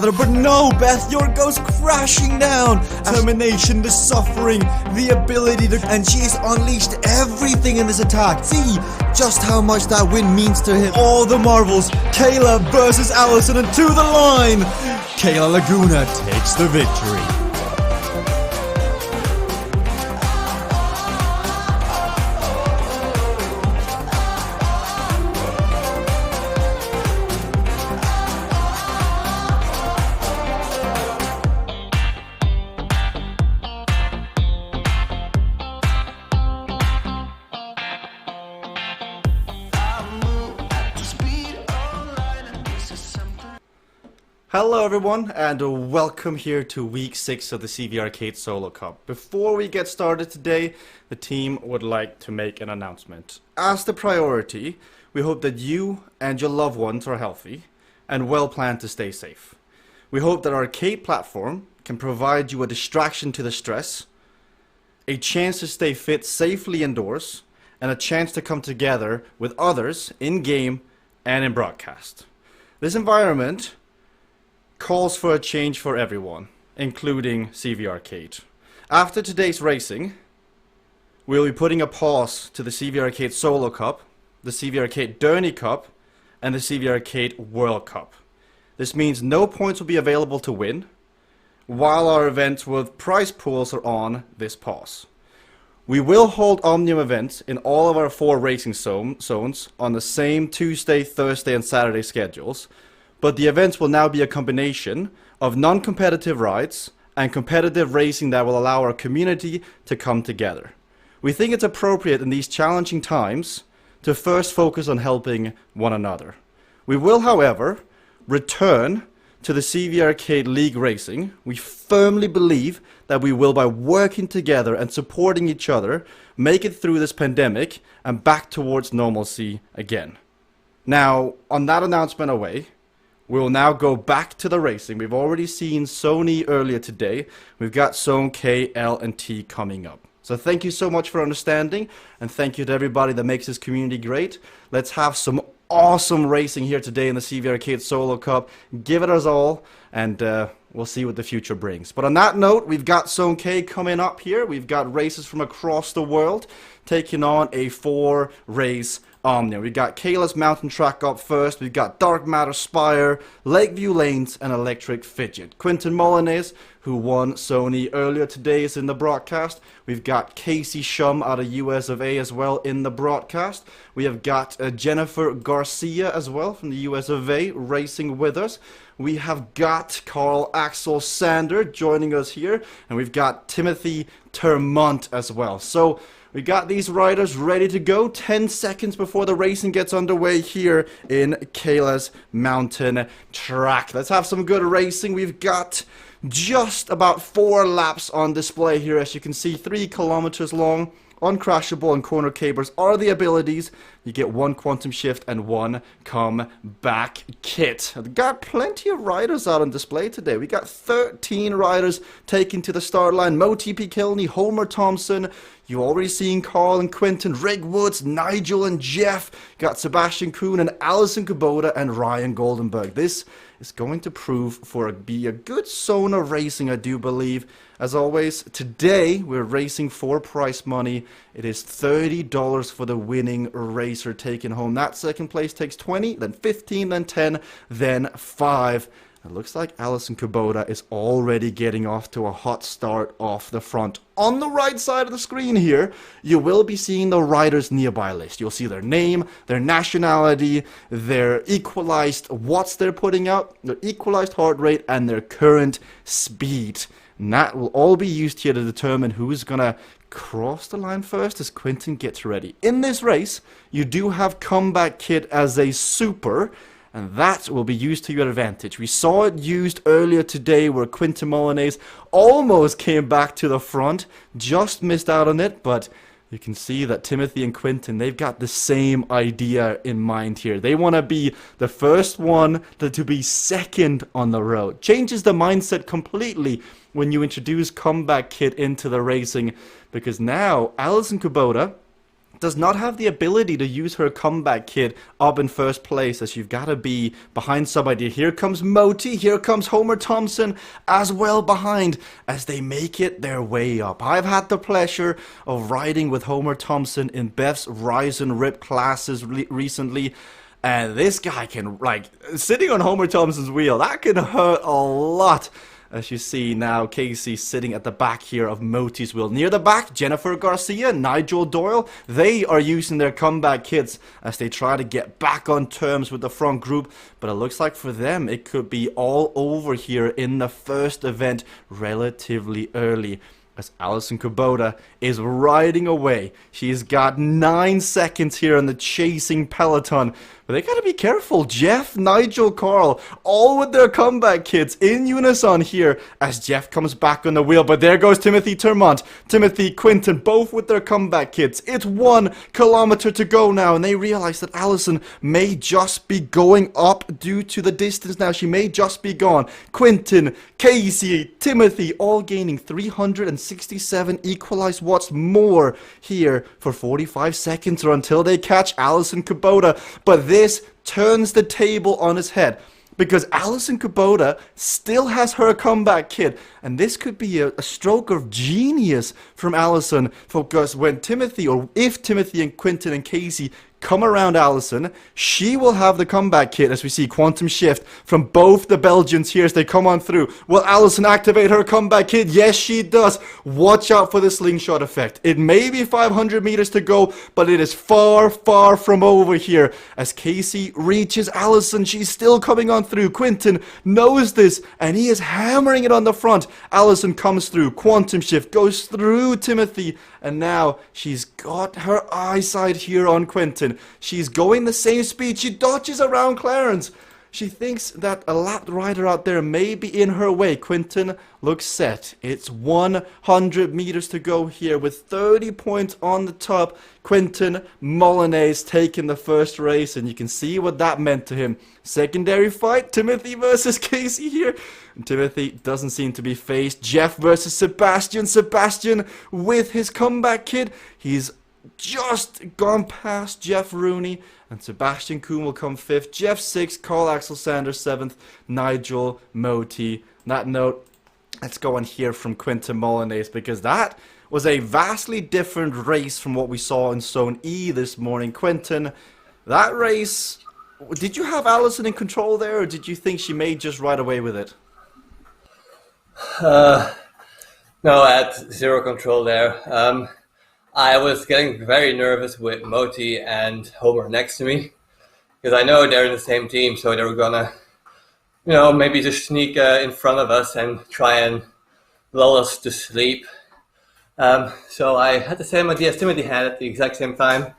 together, but no, Beth, yours goes crashing down. Determination, the suffering, the ability to... And she's unleashed everything in this attack. See just how much that win means to him. All the marbles, Kayla versus Allison, and to the line. Kayla Laguna takes the victory. Hello everyone, and welcome here to week 6 of the CVRcade Solo Cup. Before we get started today, the team would like to make an announcement. As the priority, we hope that you and your loved ones are healthy and well planned to stay safe. We hope that our arcade platform can provide you a distraction to the stress, a chance to stay fit safely indoors, and a chance to come together with others in-game and in broadcast. This environment calls for a change for everyone, including CVRcade. After today's racing, we'll be putting a pause to the CVRcade Solo Cup, the CVRcade Derny Cup, and the CVRcade World Cup. This means no points will be available to win, while our events with prize pools are on this pause. We will hold Omnium events in all of our 4 racing zones on the same Tuesday, Thursday, and Saturday schedules, but the events will now be a combination of non-competitive rides and competitive racing that will allow our community to come together. We think it's appropriate in these challenging times to first focus on helping one another. We will, however, return to the CVRcade League racing. We firmly believe that we will, by working together and supporting each other, make it through this pandemic and back towards normalcy again. Now, on that announcement away, we will now go back to the racing. We've already seen Sony earlier today. We've got Zone K, L, and T coming up. So thank you so much for understanding, and thank you to everybody that makes this community great. Let's have some awesome racing here today in the CVRcade Solo Cup. Give it us all, and we'll see what the future brings. But on that note, we've got Zone K coming up here. We've got races from across the world taking on a 4-race Omnium. We've got Kayla's Mountain Track up first. We've got Dark Matter Spire, Lakeview Lanes, and Electric Fidget. Quentin Molyneux, who won Sony earlier today, is in the broadcast. We've got Casey Shum out of US of A as well in the broadcast. We have got Jennifer Garcia as well from the US of A racing with us. We have got Carl Axel Sander joining us here, and we've got Timothy Termont as well. So we got these riders ready to go 10 seconds before the racing gets underway here in Kayla's Mountain Track. Let's have some good racing. We've got just about 4 laps on display here. As you can see, 3 kilometers long. Uncrashable and corner cabers are the abilities. You get 1 quantum shift and 1 come back kit. We've got plenty of riders out on display today. We got 13 riders taken to the start line. Mo TP Kilney, Homer Thompson. You already seen Carl and Quentin, Rick Woods, Nigel and Jeff. Got Sebastian Kuhn and Allison Kubota and Ryan Goldenberg. This is going to prove be a good zone of racing, I do believe. As always, today we're racing for prize money. It is $30 for the winning racer taking home. That second place takes 20, then 15, then 10, then 5. It looks like Allison Kubota is already getting off to a hot start off the front. On the right side of the screen here, you will be seeing the riders nearby list. You'll see their name, their nationality, their equalized watts they're putting out, their equalized heart rate, and their current speed. And that will all be used here to determine who's going to cross the line first as Quentin gets ready. In this race, you do have Comeback Kit as a super, and that will be used to your advantage. We saw it used earlier today where Quentin Molyneux almost came back to the front, just missed out on it, but you can see that Timothy and Quentin, they've got the same idea in mind here. They want to be the first one to be second on the road. Changes the mindset completely when you introduce Comeback Kit into the racing, because now Allison Kubota does not have the ability to use her comeback kid up in first place, as you've got to be behind somebody. Here comes Moti, here comes Homer Thompson as well behind as they make it their way up. I've had the pleasure of riding with Homer Thompson in Beth's Rise and Rip classes recently. And this guy can, like, sitting on Homer Thompson's wheel, that can hurt a lot. As you see now, Casey sitting at the back here of Moti's wheel. Near the back, Jennifer Garcia, Nigel Doyle, they are using their comeback kits as they try to get back on terms with the front group. But it looks like for them, it could be all over here in the first event relatively early, as Alison Kubota is riding away. She's got 9 seconds here on the chasing peloton. But they gotta be careful. Jeff, Nigel, Carl, all with their comeback kits in unison here as Jeff comes back on the wheel. But there goes Timothy Termont, Timothy Quinton, both with their comeback kits. It's 1 kilometer to go now, and they realize that Alison may just be going up due to the distance now. She may just be gone. Quinton, Casey, Timothy, all gaining 367 equalized watts more here for 45 seconds or until they catch Alison Kubota. But this turns the table on its head, because Alison Kubota still has her comeback kit, and this could be a stroke of genius from Alison, because when Timothy, or if Timothy and Quinton and Casey come around Alison, she will have the comeback kit, as we see Quantum Shift from both the Belgians here as they come on through. Will Alison activate her comeback kit? Yes, she does. Watch out for the slingshot effect. It may be 500 meters to go, but it is far, far from over here. As Casey reaches Alison, she's still coming on through. Quinton knows this, and he is hammering it on the front. Alison comes through. Quantum Shift goes through Timothy, and now she's got her eyesight here on Quinton. She's going the same speed. She dodges around Clarence. She thinks that a lap rider out there may be in her way. Quinton looks set. It's 100 meters to go here with 30 points on the top. Quinton Molinez taking the first race, and you can see what that meant to him. Secondary fight, Timothy versus Casey here. And Timothy doesn't seem to be phased. Jeff versus Sebastian. Sebastian with his comeback kid. He's just gone past Jeff Rooney, and Sebastian Kuhn will come 5th, Jeff 6th, Carl Axel Sanders 7th, Nigel Moti. On that note, let's go and hear from Quinton Molinez, because that was a vastly different race from what we saw in Zone E this morning. Quinton, that race, did you have Alison in control there, or did you think she may just ride away with it? No, I had zero control there. I was getting very nervous with Moti and Homer next to me, because I know they're in the same team, so they were gonna, maybe just sneak in front of us and try and lull us to sleep. So I had the same idea as Timothy had at the exact same time.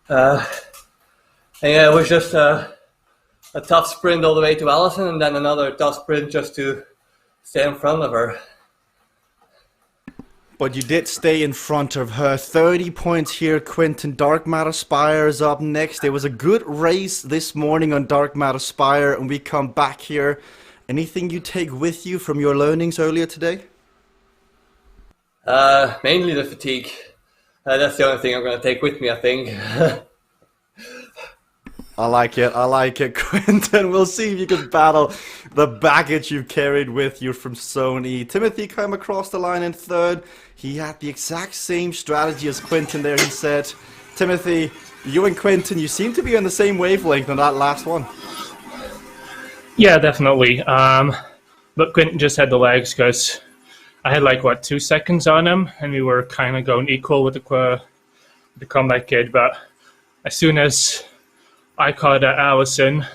And yeah, it was just a tough sprint all the way to Alison, and then another tough sprint just to stay in front of her. But you did stay in front of her. 30 points here, Quinton. Dark Matter Spire is up next. It was a good race this morning on Dark Matter Spire, and we come back here. Anything you take with you from your learnings earlier today? Mainly the fatigue. That's the only thing I'm going to take with me, I think. I like it, Quinton. We'll see if you can battle the baggage you've carried with you from Zone E. Timothy came across the line in 3rd. He had the exact same strategy as Quinton there, he said. Timothy, you and Quinton, you seem to be on the same wavelength on that last one. Yeah, definitely. But Quinton just had the legs, because I had 2 seconds on him, and we were kind of going equal with the comeback kid. But as soon as I caught Allison,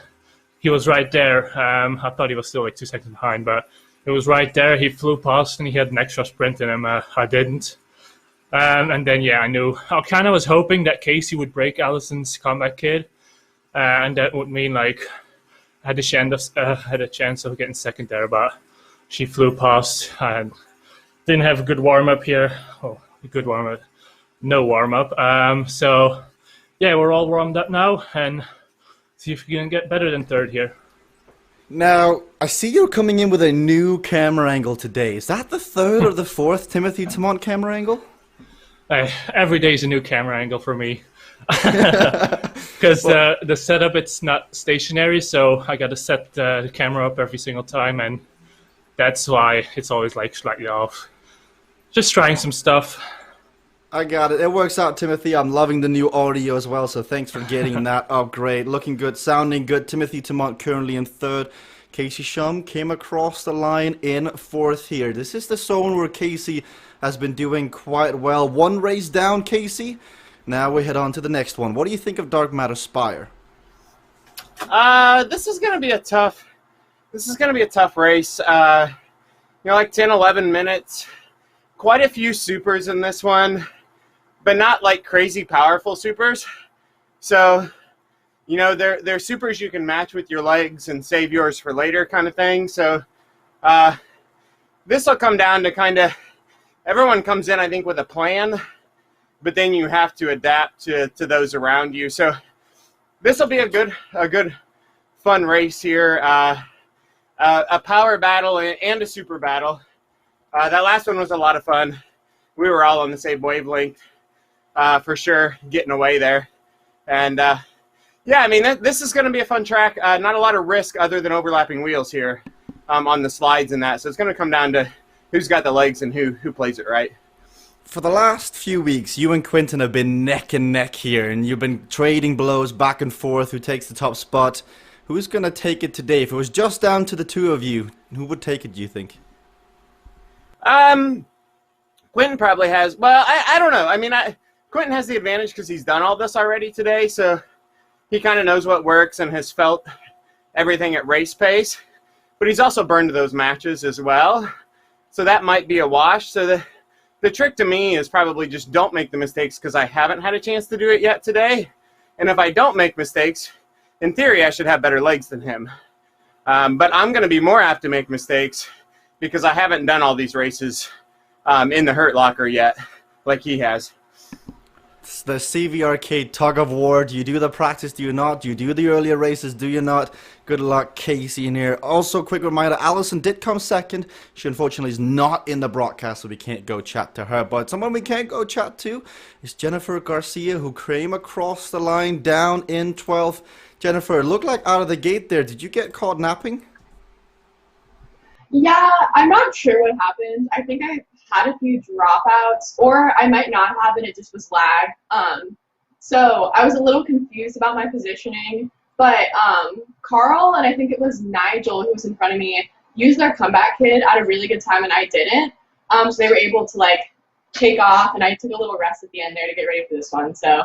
he was right there. I thought he was still 2 seconds behind, but it was right there. He flew past, and he had an extra sprint in him. I didn't. And then, yeah, I knew. I kind of was hoping that Casey would break Allison's comeback kid, and that would mean, I had a chance of getting second there, but she flew past and didn't have a good warm-up here. Oh, a good warm-up. No warm-up. So, yeah, we're all warmed up now, and see if we can get better than 3rd here. Now, I see you're coming in with a new camera angle today. Is that the 3rd or the 4th Timothy Termont camera angle? Every day is a new camera angle for me. Because the setup, it's not stationary, so I got to set the camera up every single time, and that's why it's always like slightly off. Just trying some stuff. I got it. It works out, Timothy. I'm loving the new audio as well, so thanks for getting that upgrade. Looking good, sounding good. Timothy Tamont currently in third. Casey Shum came across the line in fourth here. This is the zone where Casey has been doing quite well. One race down, Casey. Now we head on to the next one. What do you think of Dark Matter Spire? This is gonna be a tough race. Like 10, 11 minutes. Quite a few supers in this one, but not like crazy powerful supers. So, they're supers you can match with your legs and save yours for later kind of thing. So, this will come down to everyone comes in, I think, with a plan, but then you have to adapt to those around you. So, this will be a good, fun race here. A power battle and a super battle. That last one was a lot of fun. We were all on the same wavelength, for sure, getting away there. And, this is going to be a fun track. Not a lot of risk other than overlapping wheels here on the slides and that. So it's going to come down to who's got the legs and who plays it right. For the last few weeks, you and Quinton have been neck and neck here, and you've been trading blows back and forth, who takes the top spot. Who's going to take it today? If it was just down to the two of you, who would take it, do you think? Quentin probably has. Well, I don't know. Quentin has the advantage because he's done all this already today, so he kind of knows what works and has felt everything at race pace. But he's also burned those matches as well, so that might be a wash. So the trick to me is probably just don't make the mistakes because I haven't had a chance to do it yet today. And if I don't make mistakes, in theory, I should have better legs than him. But I'm going to be more apt to make mistakes because I haven't done all these races in the Hurt Locker yet, like he has. It's the CVRcade tug of war. Do you do the practice? Do you not? Do you do the earlier races? Do you not? Good luck, Casey, in here. Also, quick reminder, Allison did come second. She unfortunately is not in the broadcast, so we can't go chat to her. But someone we can't go chat to is Jennifer Garcia, who came across the line down in 12th. Jennifer, it looked like out of the gate there. Did you get caught napping? Yeah, I'm not sure what happened. I think I had a few dropouts, or I might not have, and it just was lag. So I was a little confused about my positioning, but Carl and I think it was Nigel who was in front of me used their comeback kit at a really good time, and I didn't. So they were able to take off, and I took a little rest at the end there to get ready for this one. So.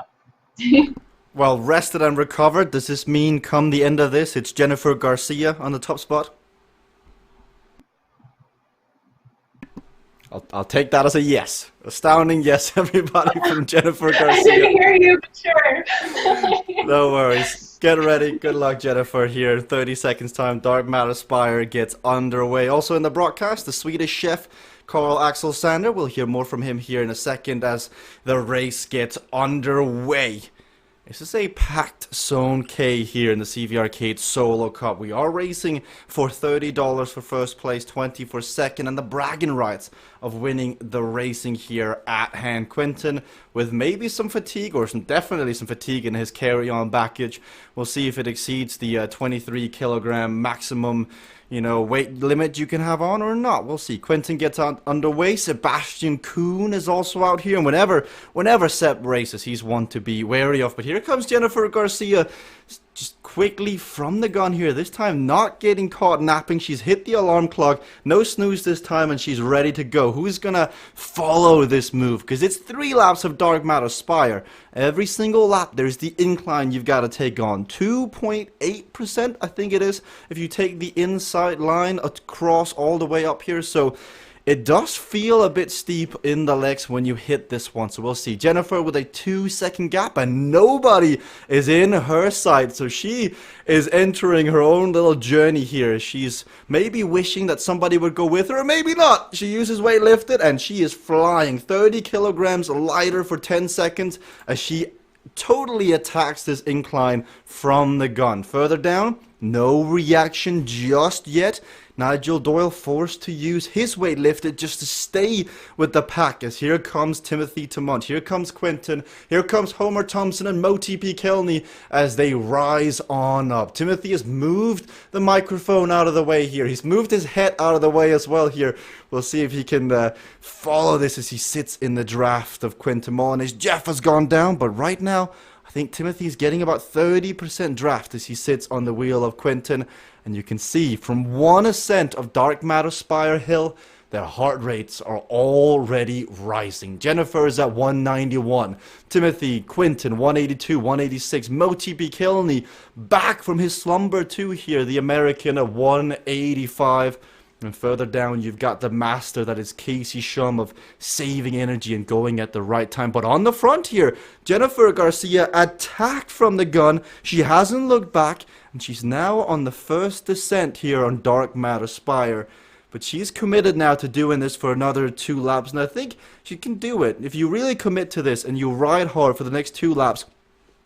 Well, rested and recovered. Does this mean come the end of this, it's Jennifer Garcia on the top spot? I'll take that as a yes. Astounding yes, everybody, from Jennifer Garcia. I didn't hear you, but sure. No worries. Get ready. Good luck, Jennifer, here in 30 seconds time. Dark Matter Spire gets underway. Also in the broadcast, the Swedish chef, Carl Axel Sander. We'll hear more from him here in a second as the race gets underway. This is a packed Zone K here in the CVRcade Solo Cup. We are racing for $30 for first place, 20 for second, and the bragging rights of winning the racing here at hand. Quinton, with maybe some fatigue, or definitely some fatigue in his carry-on baggage. We'll see if it exceeds the 23 kilogram maximum weight limit you can have on or not. We'll see. Quentin gets out underway. Sebastian Kuhn is also out here. And whenever Seb races, he's one to be wary of. But here comes Jennifer Garcia, just quickly from the gun here. This time not getting caught napping. She's hit the alarm clock. No snooze this time, and she's ready to go. Who's gonna follow this move? Because it's 3 laps of Dark Matter Spire. Every single lap, there's the incline you've got to take on. 2.8%, I think it is, if you take the inside line across all the way up here. So it does feel a bit steep in the legs when you hit this one. So we'll see. Jennifer with a 2-second gap, and nobody is in her sight. So she is entering her own little journey here. She's maybe wishing that somebody would go with her, or maybe not. She uses weight lifted, and she is flying 30 kilograms lighter for 10 seconds as she totally attacks this incline from the gun. Further down, no reaction just yet. Nigel Doyle forced to use his weightlifter just to stay with the pack, as here comes Timothy Tamont, here comes Quinton, here comes Homer Thompson and Moti P. Kelney as they rise on up. Timothy has moved the microphone out of the way here. He's moved his head out of the way as well here. We'll see if he can follow this as he sits in the draft of Quinton Molineux. Jeff has gone down, but right now, I think Timothy's getting about 30% draft as he sits on the wheel of Quinton. And you can see from one ascent of Dark Matter Spire Hill, their heart rates are already rising. Jennifer is at 191. Timothy, Quinton, 182, 186. Moti B. Kilney back from his slumber too here. The American at 185. And further down, you've got the master, that is Casey Shum, of saving energy and going at the right time. But on the front here, Jennifer Garcia attacked from the gun. She hasn't looked back, and she's now on the first descent here on Dark Matter Spire. But she's committed now to doing this for another 2 laps, and I think she can do it. If you really commit to this and you ride hard for the next 2 laps,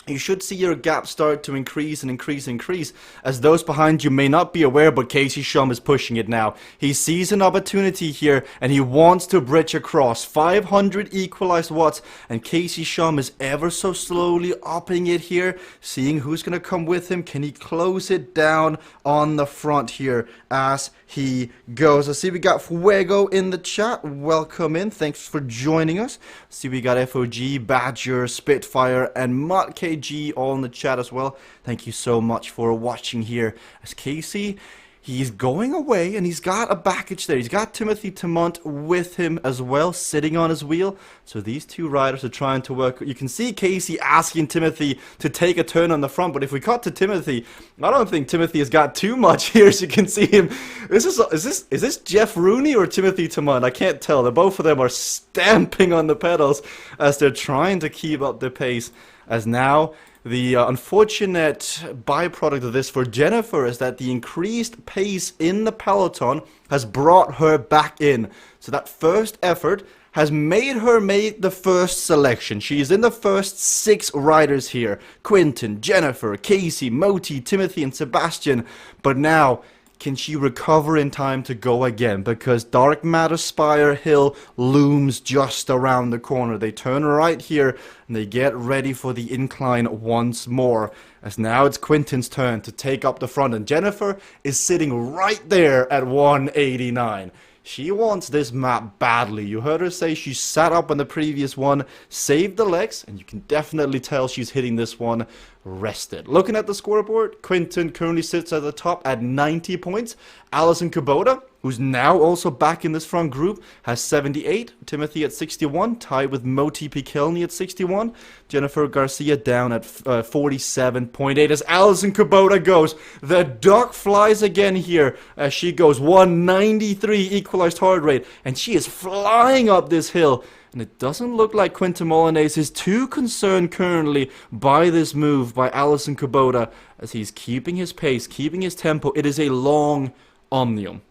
you should see your gap start to increase and increase, as those behind you may not be aware, but Casey Shum is pushing it now. He sees an opportunity here, and he wants to bridge across. 500 equalized watts, and Casey Shum is ever so slowly upping it here, seeing who's going to come with him. Can he close it down on the front here as he goes? I see we got Fuego in the chat. Welcome in. Thanks for joining us. I see we got FOG, Badger, Spitfire, and Mutt KG all in the chat as well. Thank you so much for watching here as Casey, he's going away, and he's got a package there. He's got Timothy Tamont with him as well, sitting on his wheel. So these 2 riders are trying to work. You can see Casey asking Timothy to take a turn on the front, but if we cut to Timothy, I don't think Timothy has got too much here. As you can see him, is this Jeff Rooney or Timothy Tamont? I can't tell. Both of them are stamping on the pedals as they're trying to keep up the pace. As now, the unfortunate byproduct of this for Jennifer is that the increased pace in the peloton has brought her back in. So that first effort has made her make the first selection. She is in the first 6 riders here. Quinton, Jennifer, Casey, Moti, Timothy, and Sebastian. But now, can she recover in time to go again? Because Dark Matter Spire Hill looms just around the corner. They turn right here and they get ready for the incline once more. As now it's Quinton's turn to take up the front, and Jennifer is sitting right there at 189. She wants this map badly. You heard her say she sat up on the previous one, saved the legs, and you can definitely tell she's hitting this one rested. Looking at the scoreboard, Quinton currently sits at the top at 90 points. Alison Kubota, who's now also back in this front group, has 78. Timothy at 61, tied with Moti P. Kilney at 61. Jennifer Garcia down at 47.8 as Alison Kubota goes. The duck flies again here as she goes. 193 equalized heart rate, and she is flying up this hill. And it doesn't look like Quinton Molineux is too concerned currently by this move by Alison Kubota, as he's keeping his pace, keeping his tempo. It is a long Omnium.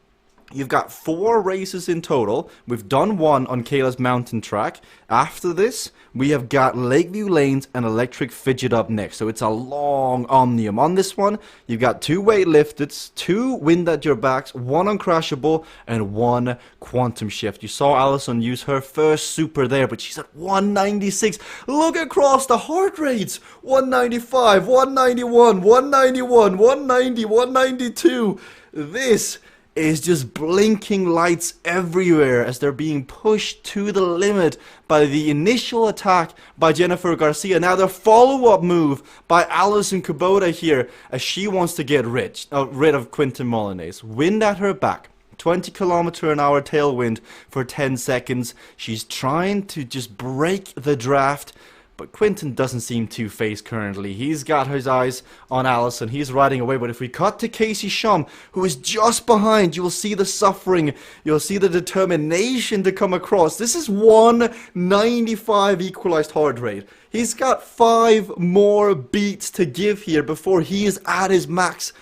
You've got 4 races in total. We've done 1 on Kayla's mountain track. After this, we have got Lakeview Lanes and Electric Fidget up next. So it's a long Omnium. On this one, you've got 2 weightlifteds, 2 wind at your backs, 1 uncrashable, and 1 quantum shift. You saw Allison use her first super there, but she's at 196. Look across the heart rates. 195, 191, 191, 190, 192. This is just blinking lights everywhere as they're being pushed to the limit by the initial attack by Jennifer Garcia. Now the follow-up move by Alison Kubota here as she wants to get rid of Quinton Molineux. Wind at her back. 20km/h tailwind for 10 seconds. She's trying to just break the draft. But Quinton doesn't seem too phased currently. He's got his eyes on Allison. He's riding away. But if we cut to Casey Shum, who is just behind, you will see the suffering. You'll see the determination to come across. This is 195 equalized heart rate. He's got 5 more beats to give here before he is at his max.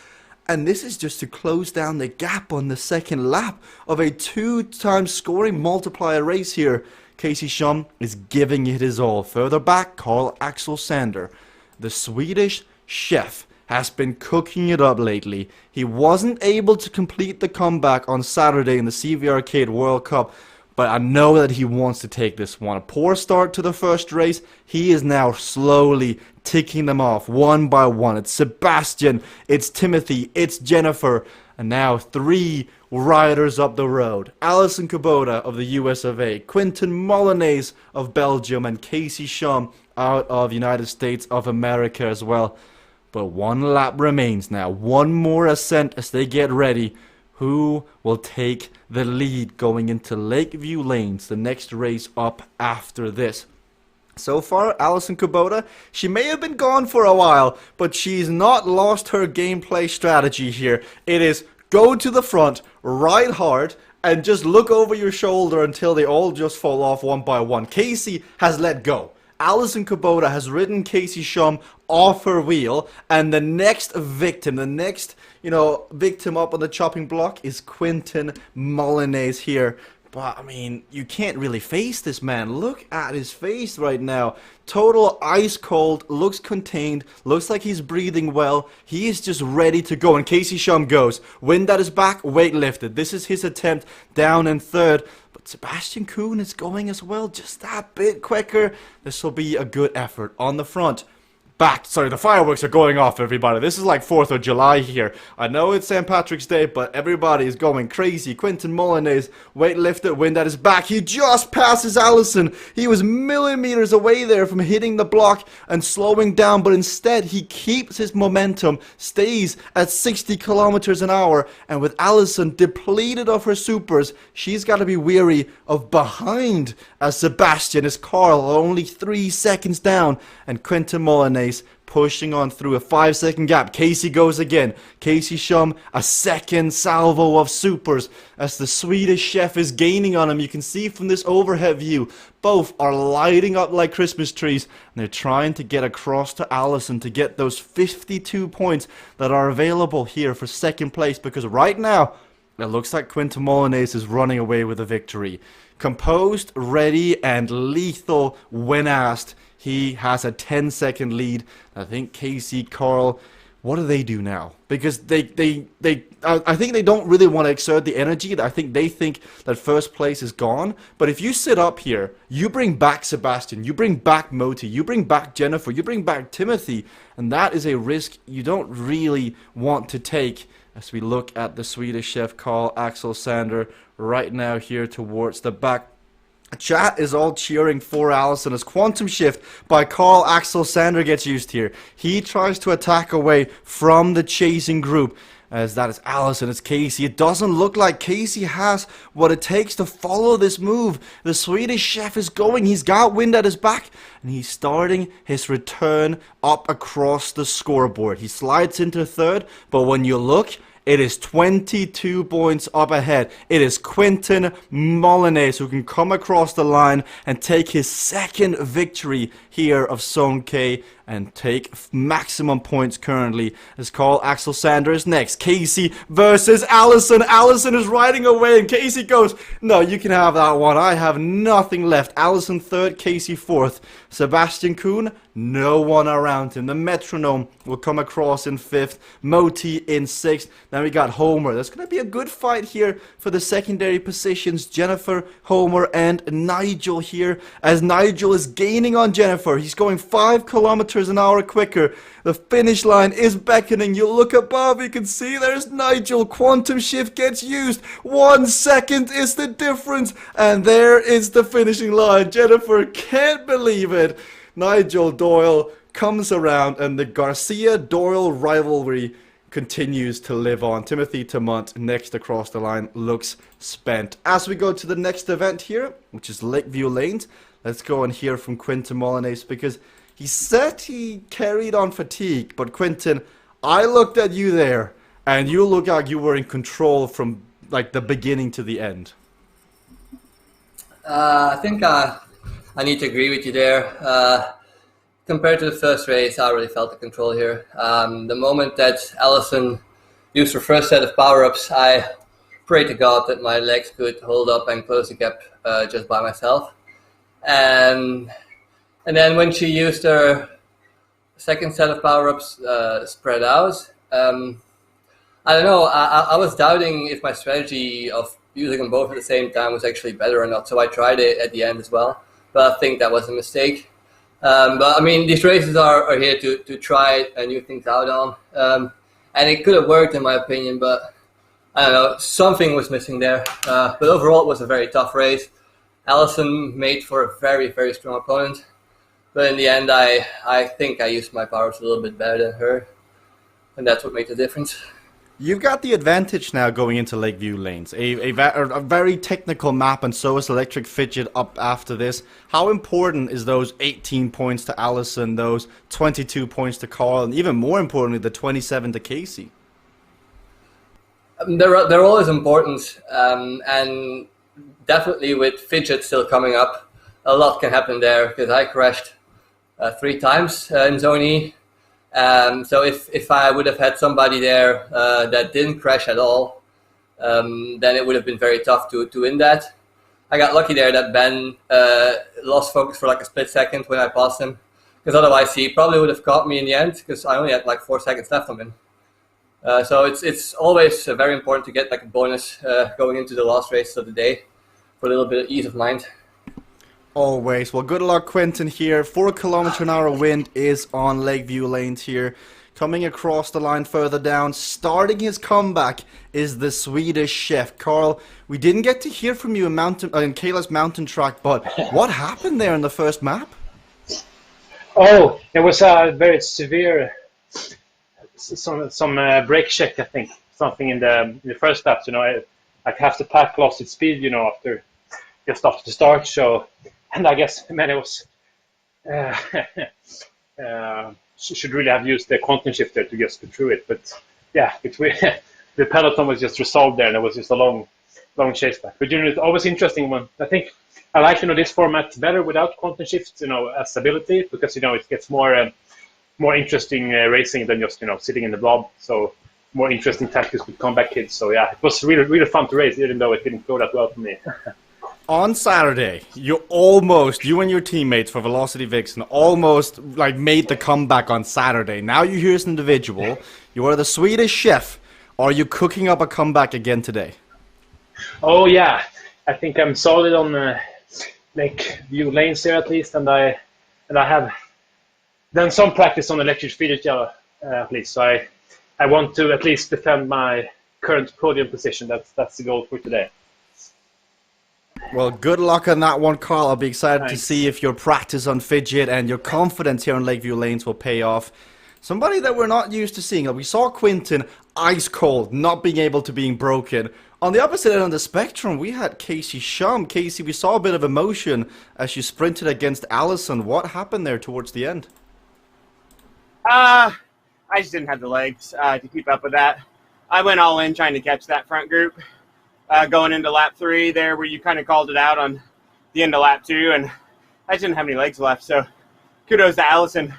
And this is just to close down the gap on the second lap of a 2-time scoring multiplier race here. Casey Shum is giving it his all. Further back, Carl Axel Sander, the Swedish chef, has been cooking it up lately. He wasn't able to complete the comeback on Saturday in the CVRcade World Cup, but I know that he wants to take this one. A poor start to the first race. He is now slowly ticking them off one by one. It's Sebastian, it's Timothy, it's Jennifer, and now 3 riders up the road. Alison Kubota of the US of A, Quintin Molyneux of Belgium, and Casey Shum out of United States of America as well. But 1 lap remains now. 1 more ascent as they get ready. Who will take the lead going into Lakeview Lanes, the next race up after this? So far, Alison Kubota, she may have been gone for a while, but she's not lost her gameplay strategy here. It is go to the front, ride hard, and just look over your shoulder until they all just fall off one by one. Casey has let go. Alison Kubota has ridden Casey Shum off her wheel, and the next victim, victim up on the chopping block is Quintin Molyneux here. But, I mean, you can't really face this man. Look at his face right now. Total ice cold, looks contained, looks like he's breathing well. He is just ready to go. And Casey Shum goes. Wind at his back, weight lifted. This is his attempt down in third. But Sebastian Kuhn is going as well, just that bit quicker. This will be a good effort on the front. The fireworks are going off, everybody. This is like 4th of July here. I know it's St. Patrick's Day, but everybody is going crazy. Quintin Molyneux, weight lifted, wind at his back. He just passes Allison. He was millimeters away there from hitting the block and slowing down, but instead he keeps his momentum, stays at 60 kilometers an hour, and with Allison depleted of her supers, she's got to be weary of behind as Sebastian is Carl only 3 seconds down, and Quintin Molyneux pushing on through a 5-second gap. Casey goes again. Casey Shum, a second salvo of supers as the Swedish chef is gaining on him. You can see from this overhead view, both are lighting up like Christmas trees, and they're trying to get across to Allison to get those 52 points that are available here for second place, because right now it looks like Quintin Molyneux is running away with a victory. Composed, ready, and lethal when asked. He has a 10-second lead. I think Casey, Carl, what do they do now? Because I think they don't really want to exert the energy. I think they think that first place is gone. But if you sit up here, you bring back Sebastian, you bring back Moti, you bring back Jennifer, you bring back Timothy, and that is a risk you don't really want to take. As we look at the Swedish chef Carl Axel Sander right now here towards the back. Chat is all cheering for Allison as Quantum Shift by Carl Axel Sander gets used here. He tries to attack away from the chasing group, as that is Allison, it's Casey. It doesn't look like Casey has what it takes to follow this move. The Swedish chef is going, he's got wind at his back, and he's starting his return up across the scoreboard. He slides into third, but when you look, it is 22 points up ahead. It is Quintin Molyneux who can come across the line and take his second victory here of Zone K and take maximum points currently as Carl Axel Sander is next. Casey versus Allison. Allison is riding away and Casey goes, no, you can have that one. I have nothing left. Allison third, Casey fourth. Sebastian Kuhn, no one around him. The metronome will come across in fifth. Moti in sixth. Then we got Homer. There's going to be a good fight here for the secondary positions. Jennifer, Homer, and Nigel here as Nigel is gaining on Jennifer. He's going 5 kilometers an hour quicker. The finish line is beckoning. You look above, you can see there's Nigel. Quantum Shift gets used. 1 second is the difference. And there is the finishing line. Jennifer can't believe it. Nigel Doyle comes around and the Garcia-Doyle rivalry continues to live on. Timothy Tamont next across the line looks spent. As we go to the next event here, which is Lakeview Lanes, let's go and hear from Quintin Molyneux because he said he carried on fatigue. But Quintin, I looked at you there and you look like you were in control from like the beginning to the end. I think I need to agree with you there. Compared to the first race, I really felt the control here. The moment that Allison used her first set of power-ups, I prayed to God that my legs could hold up and close the gap just by myself. And then when she used her second set of power-ups spread out. I don't know. I was doubting if my strategy of using them both at the same time was actually better or not. So I tried it at the end as well. But I think that was a mistake. But I mean, these races are here to try new things out on. And it could have worked in my opinion, but I don't know, something was missing there. But overall, it was a very tough race. Allison made for a very, very strong opponent. But in the end, I think I used my powers a little bit better than her. And that's what made the difference. You've got the advantage now going into Lakeview Lanes. A very technical map, and so is Electric Fidget up after this. How important is those 18 points to Allison, those 22 points to Carl, and even more importantly, the 27 to Casey? They're always important, and definitely with Fidget still coming up, a lot can happen there, because I crashed 3 times in Zone E. So if I would have had somebody there that didn't crash at all, then it would have been very tough to win that. I got lucky there that Ben lost focus for like a split second when I passed him, because otherwise he probably would have caught me in the end, because I only had like 4 seconds left on him. So it's always very important to get like a bonus going into the last race of the day for a little bit of ease of mind. Always. Well, good luck, Quentin, here. 4 km/h wind is on Lakeview Lanes here. Coming across the line further down, starting his comeback is the Swedish chef. Carl, we didn't get to hear from you in Kayla's mountain track, but what happened there in the first map? Oh, it was a very severe, some brake check, I think. Something in the first lap, like half the pack lost its speed, after the start. So, and I guess Manny was should really have used the quantum shifter to just go through it. But yeah, the peloton was just resolved there, and it was just a long chase back. But it's always interesting one. I think I like this format better without quantum shifts, as ability, because it gets more interesting racing than just sitting in the blob. So more interesting tactics with comeback kids. So yeah, it was really fun to race, even though it didn't go that well for me. On Saturday, you and your teammates for Velocity Vixen almost made the comeback on Saturday. Now you're here as an individual. You are the Swedish chef. Are you cooking up a comeback again today? Oh yeah, I think I'm solid on Lakeview Lanes here at least, and I have done some practice on Electric Fidget at least. So I want to at least defend my current podium position. That's the goal for today. Well, good luck on that one, Carl. I'll be excited Thanks. to see if your practice on Fidget and your confidence here on Lakeview Lanes will pay off. Somebody that we're not used to seeing. We saw Quentin ice cold, not being able to being broken. On the opposite end of the spectrum, we had Casey Shum. Casey, we saw a bit of emotion as you sprinted against Allison. What happened there towards the end? I just didn't have the legs to keep up with that. I went all in trying to catch that front group. Going into lap 3 there where you kind of called it out on the end of lap 2, and I just didn't have any legs left, so kudos to Allison.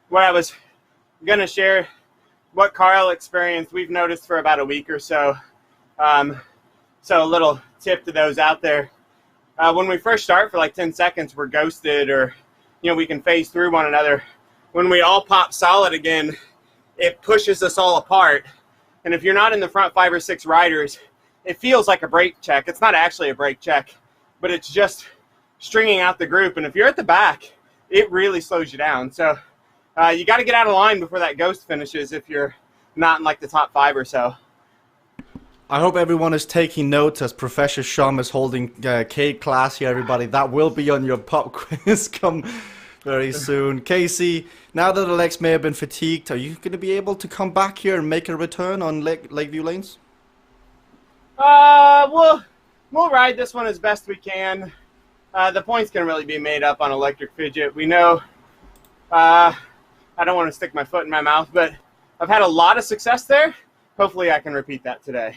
What I was going to share, what Carl experienced, we've noticed for about a week or so. So a little tip to those out there. When we first start for like 10 seconds, we're ghosted, or we can phase through one another. When we all pop solid again, it pushes us all apart. And if you're not in the front 5 or 6 riders, it feels like a brake check. It's not actually a brake check, but it's just stringing out the group. And if you're at the back, it really slows you down. So you got to get out of line before that ghost finishes if you're not in like the top 5 or so. I hope everyone is taking notes as Professor Shum is holding cake class here, everybody. That will be on your pop quiz come very soon. Casey, now that the legs may have been fatigued, are you going to be able to come back here and make a return on Lakeview Lanes? We'll ride this one as best we can. The points can really be made up on Electric Fidget. We know, I don't want to stick my foot in my mouth, but I've had a lot of success there. Hopefully I can repeat that today.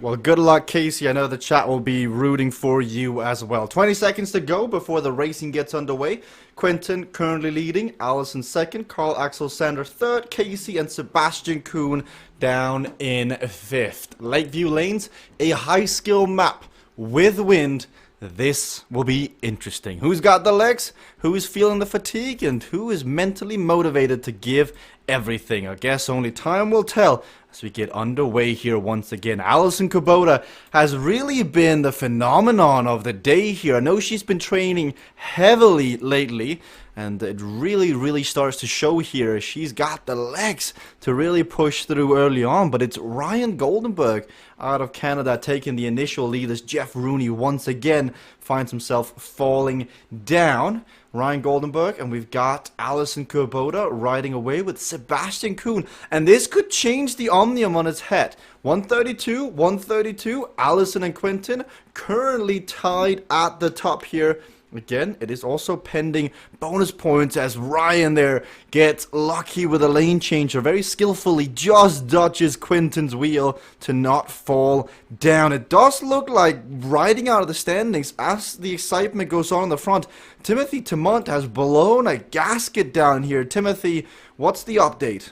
Well, good luck, Casey. I know the chat will be rooting for you as well. 20 seconds to go before the racing gets underway. Quentin currently leading, Allison second, Carl Axel Sander third, Casey and Sebastian Kuhn down in fifth. Lakeview Lanes, a high skill map with wind. This will be interesting. Who's got the legs? Who is feeling the fatigue? And who is mentally motivated to give everything? I guess only time will tell as we get underway here once again. Alison Kubota has really been the phenomenon of the day here. I know she's been training heavily lately, and it really starts to show here. She's got the legs to really push through early on, but it's Ryan Goldenberg out of Canada taking the initial lead as Jeff Rooney once again finds himself falling down. Ryan Goldenberg, and we've got Alison Kubota riding away with Sebastian Kuhn, and this could change the Omnium on its head. 132, Alison and Quinten currently tied at the top here. Again, it is also pending bonus points as Ryan there gets lucky with a lane changer. Very skillfully just dodges Quinten's wheel to not fall down. It does look like riding out of the standings as the excitement goes on in the front. Timothy Tamont has blown a gasket down here. Timothy, what's the update?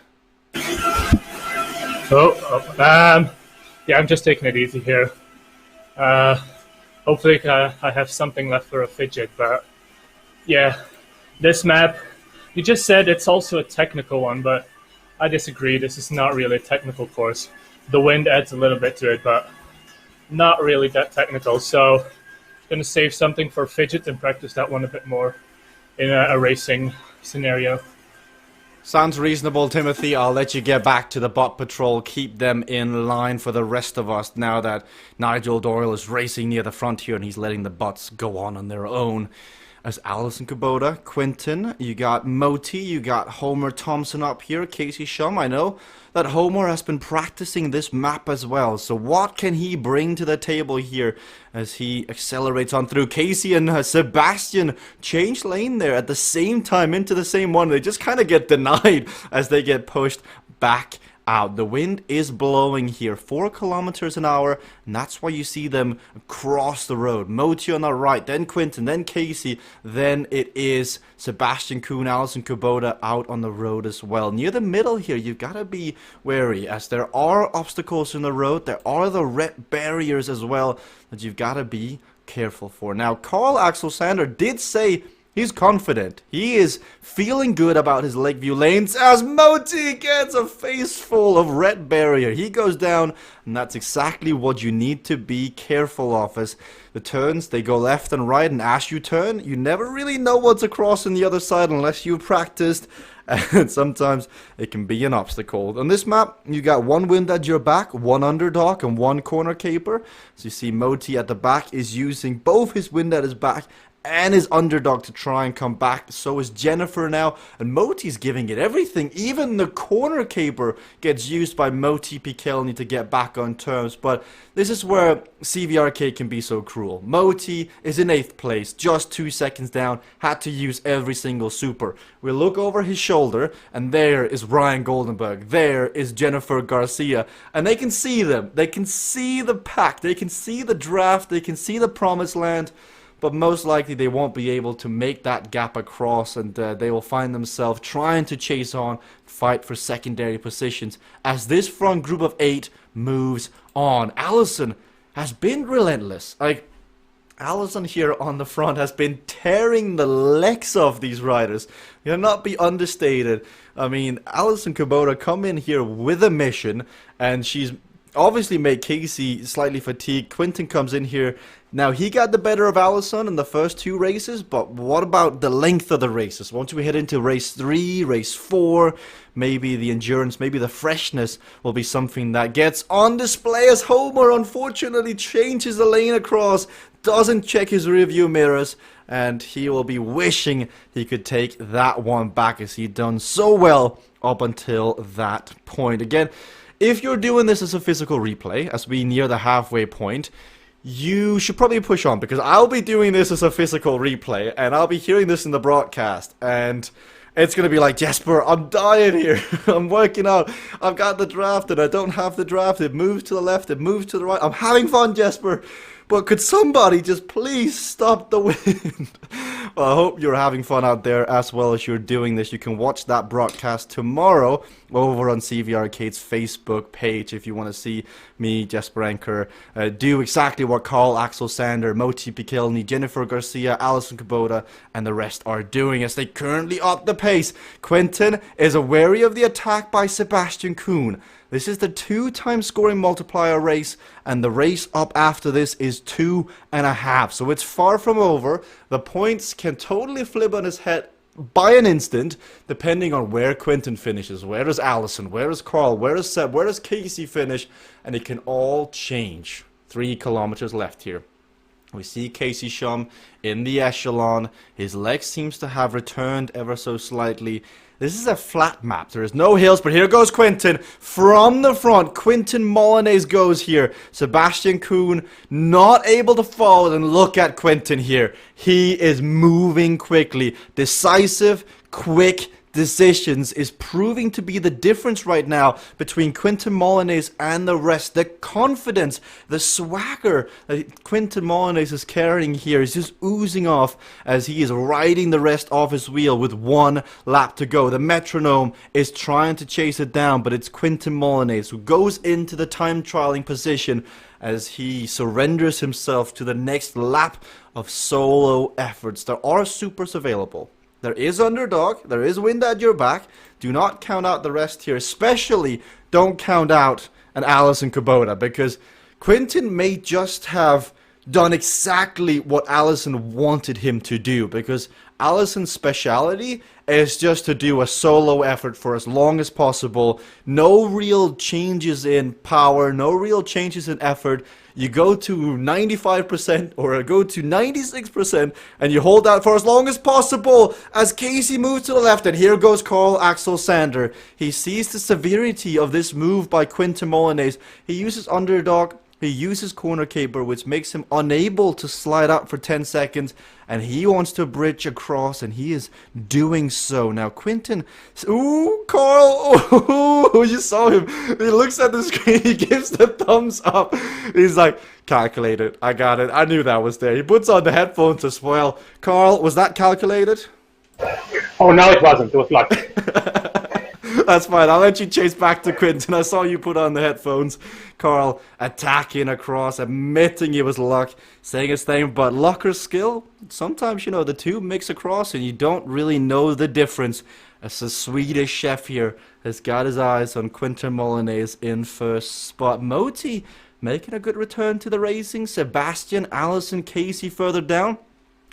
Yeah, I'm just taking it easy here. Hopefully I have something left for a fidget, but yeah, this map, you just said it's also a technical one, but I disagree. This is not really a technical course. The wind adds a little bit to it, but not really that technical, so I'm going to save something for fidget and practice that one a bit more in a racing scenario. Sounds reasonable, Timothy. I'll let you get back to the bot patrol. Keep them in line for the rest of us now that Nigel Doyle is racing near the front here and he's letting the bots go on their own. As Alison Kubota, Quinten, you got Moti, you got Homer Thompson up here, Casey Shum. I know that Homer has been practicing this map as well, so what can he bring to the table here as he accelerates on through? Casey and Sebastian change lane there at the same time into the same one. They just kind of get denied as they get pushed back out. The wind is blowing here 4 kilometers an hour, and that's why you see them cross the road. Moti on the right, then Quinten, then Casey, then it is Sebastian Kuhn, Alison Kubota out on the road as well. Near the middle here, you've got to be wary as there are obstacles in the road. There are the red barriers as well that you've got to be careful for. Now, Carl Axel Sander did say he's confident. He is feeling good about his Lakeview lanes as Moti gets a face full of red barrier. He goes down, and that's exactly what you need to be careful of as the turns, they go left and right, and as you turn, you never really know what's across on the other side unless you've practiced, and sometimes it can be an obstacle. On this map, you got one wind at your back, one underdog, and one corner caper. So you see Moti at the back is using both his wind at his back and his underdog to try and come back. So is Jennifer now, and Moti's giving it everything. Even the corner caper gets used by Moti Pikelny to get back on terms, but this is where CVRcade can be so cruel. Moti is in 8th place, just 2 seconds down, had to use every single super. We look over his shoulder, and there is Ryan Goldenberg, there is Jennifer Garcia, and they can see them. They can see the pack, they can see the draft, they can see the promised land, but most likely they won't be able to make that gap across, and they will find themselves trying to chase on, fight for secondary positions as this front group of 8 moves on. Allison has been relentless. Like, Allison here on the front has been tearing the legs off these riders. You'll not be understated. I mean, Alison Kubota come in here with a mission, and she's obviously made Casey slightly fatigued. Quinten comes in here. Now, he got the better of Allison in the first 2 races, but what about the length of the races? Once we head into race 3, race 4, maybe the endurance, maybe the freshness will be something that gets on display as Homer unfortunately changes the lane across, doesn't check his rearview mirrors, and he will be wishing he could take that one back as he'd done so well up until that point. Again, if you're doing this as a physical replay, as we near the halfway point, you should probably push on, because I'll be doing this as a physical replay, and I'll be hearing this in the broadcast, and it's going to be like, Jesper, I'm dying here. I'm working out. I've got the draft, and I don't have the draft. It moves to the left. It moves to the right. I'm having fun, Jesper. But could somebody just please stop the wind? Well, I hope you're having fun out there as well as you're doing this. You can watch that broadcast tomorrow over on CVRcade's Facebook page if you want to see me, Jesper Anker, do exactly what Carl Axel Sander, Moti Pikilny, Jennifer Garcia, Alison Kubota, and the rest are doing as they currently up the pace. Quinten is wary of the attack by Sebastian Kuhn. This is the 2-time scoring multiplier race, and the race up after this is 2.5. So it's far from over. The points can totally flip on his head by an instant, depending on where Quinten finishes. Where does Allison? Where does Carl? Where does Seb? Where does Casey finish? And it can all change. 3 kilometers left here. We see Casey Shum in the echelon. His leg seems to have returned ever so slightly. This is a flat map. There is no hills, but here goes Quinten from the front. Quinten Molyneux goes here. Sebastian Kuhn not able to follow, and look at Quinten here. He is moving quickly. Decisive, quick decisions is proving to be the difference right now between Quinten Molyneux and the rest. The confidence, the swagger that Quinten Molyneux is carrying here is just oozing off as he is riding the rest off his wheel with 1 lap to go. The metronome is trying to chase it down, but it's Quinten Molyneux who goes into the time trialing position as he surrenders himself to the next lap of solo efforts. There are supers available. There is underdog, there is wind at your back. Do not count out the rest here. Especially don't count out an Alison Kubota, because Quinten may just have done exactly what Allison wanted him to do, because Allison's speciality is just to do a solo effort for as long as possible. No real changes in power, no real changes in effort. You go to 95% or go to 96% and you hold that for as long as possible as Casey moves to the left. And here goes Carl Axel Sander. He sees the severity of this move by Quinten Molyneux. He uses underdog. He uses corner caper, which makes him unable to slide out for 10 seconds, and he wants to bridge across, and he is doing so. Now, Quinten, ooh, Carl, ooh, you saw him. He looks at the screen, he gives the thumbs up. He's like, calculated, I got it, I knew that was there. He puts on the headphones as well. Carl, was that calculated? Oh, no, it wasn't. It was luck. That's fine. I'll let you chase back to Quinten. I saw you put on the headphones. Carl attacking across, admitting it was luck, saying his thing, but luck or skill? Sometimes, you know, the two mix across and you don't really know the difference. As the Swedish chef here has got his eyes on Quinten Molyneux in first spot. Moti making a good return to the racing. Sebastian, Allison, Casey further down.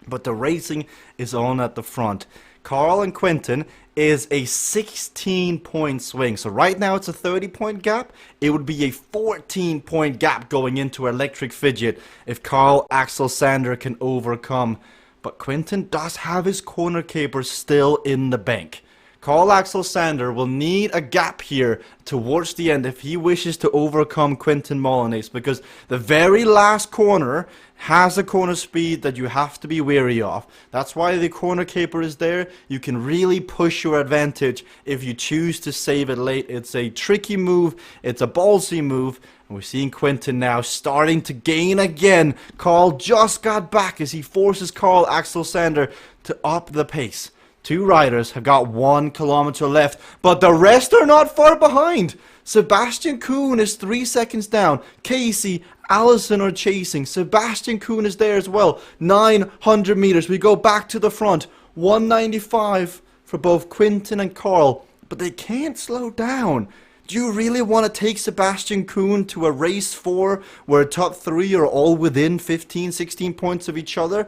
But the racing is on at the front. Carl and Quinten is a 16-point swing. So right now it's a 30-point gap. It would be a 14-point gap going into Electric Fidget if Carl Axel Sander can overcome. But Quinten does have his corner caper still in the bank. Carl Axel Sander will need a gap here towards the end if he wishes to overcome Quinten Molyneux, because the very last corner has a corner speed that you have to be wary of. That's why the corner caper is there. You can really push your advantage if you choose to save it late. It's a tricky move. It's a ballsy move. And we're seeing Quinten now starting to gain again. Carl just got back as he forces Carl Axel Sander to up the pace. Two riders have got 1 kilometer left, but the rest are not far behind. Sebastian Kuhn is 3 seconds down. Casey, Allison are chasing. Sebastian Kuhn is there as well. 900 meters. We go back to the front. 195 for both Quinten and Carl, but they can't slow down. Do you really want to take Sebastian Kuhn to a race 4 where top 3 are all within 15, 16 points of each other?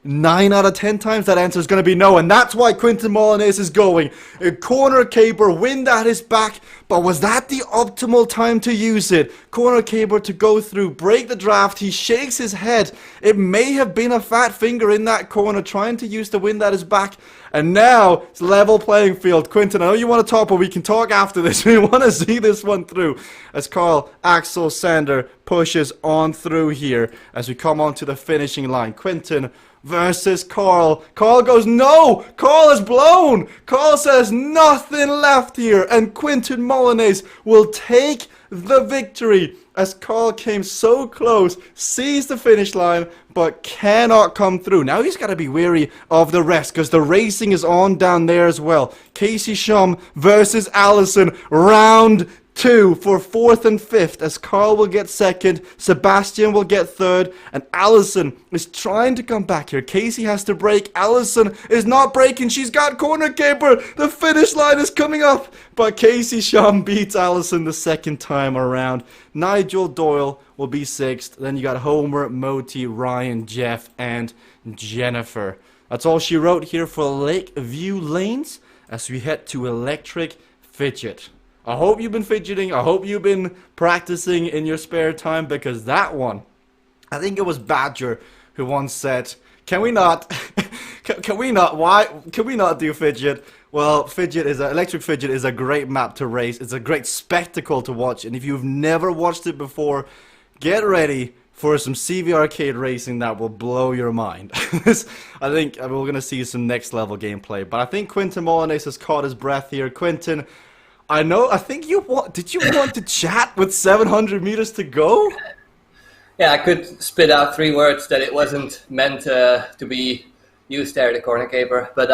9 out of 10 times that answer is going to be no, and that's why Quinten Molyneux is going. A corner caper, wind at his back, but was that the optimal time to use it? Corner caper to go through, break the draft, he shakes his head. It may have been a fat finger in that corner trying to use the wind at his back, and now it's level playing field. Quinten, I know you want to talk, but we can talk after this. We want to see this one through as Carl Axel Sander pushes on through here as we come onto the finishing line. Quinten, versus Carl. Carl goes, no! Carl is blown! Carl says nothing left here, and Quentin Molyneux will take the victory as Carl came so close, sees the finish line, but cannot come through. Now he's got to be wary of the rest because the racing is on down there as well. Casey Shum versus Allison, round 2 for 4th and 5th as Carl will get 2nd, Sebastian will get 3rd, and Allison is trying to come back here. Casey has to brake. Allison is not braking. She's got corner caper. The finish line is coming up, but Casey Shum beats Allison the 2nd time around. Nigel Doyle will be 6th. Then you got Homer, Moti, Ryan, Jeff, and Jennifer. That's all she wrote here for Lakeview Lanes as we head to Electric Fidget. I hope you've been fidgeting. I hope you've been practicing in your spare time because that one, I think it was Badger who once said, can we not do fidget? Well, Electric Fidget is a great map to race. It's a great spectacle to watch. And if you've never watched it before, get ready for some CVRcade racing that will blow your mind. I think we're going to see some next level gameplay. But I think Quentin Molyneux has caught his breath here. Quentin, I think did you want to chat with 700 meters to go? Yeah, I could spit out 3 words that it wasn't meant to be used there, the corner caper, but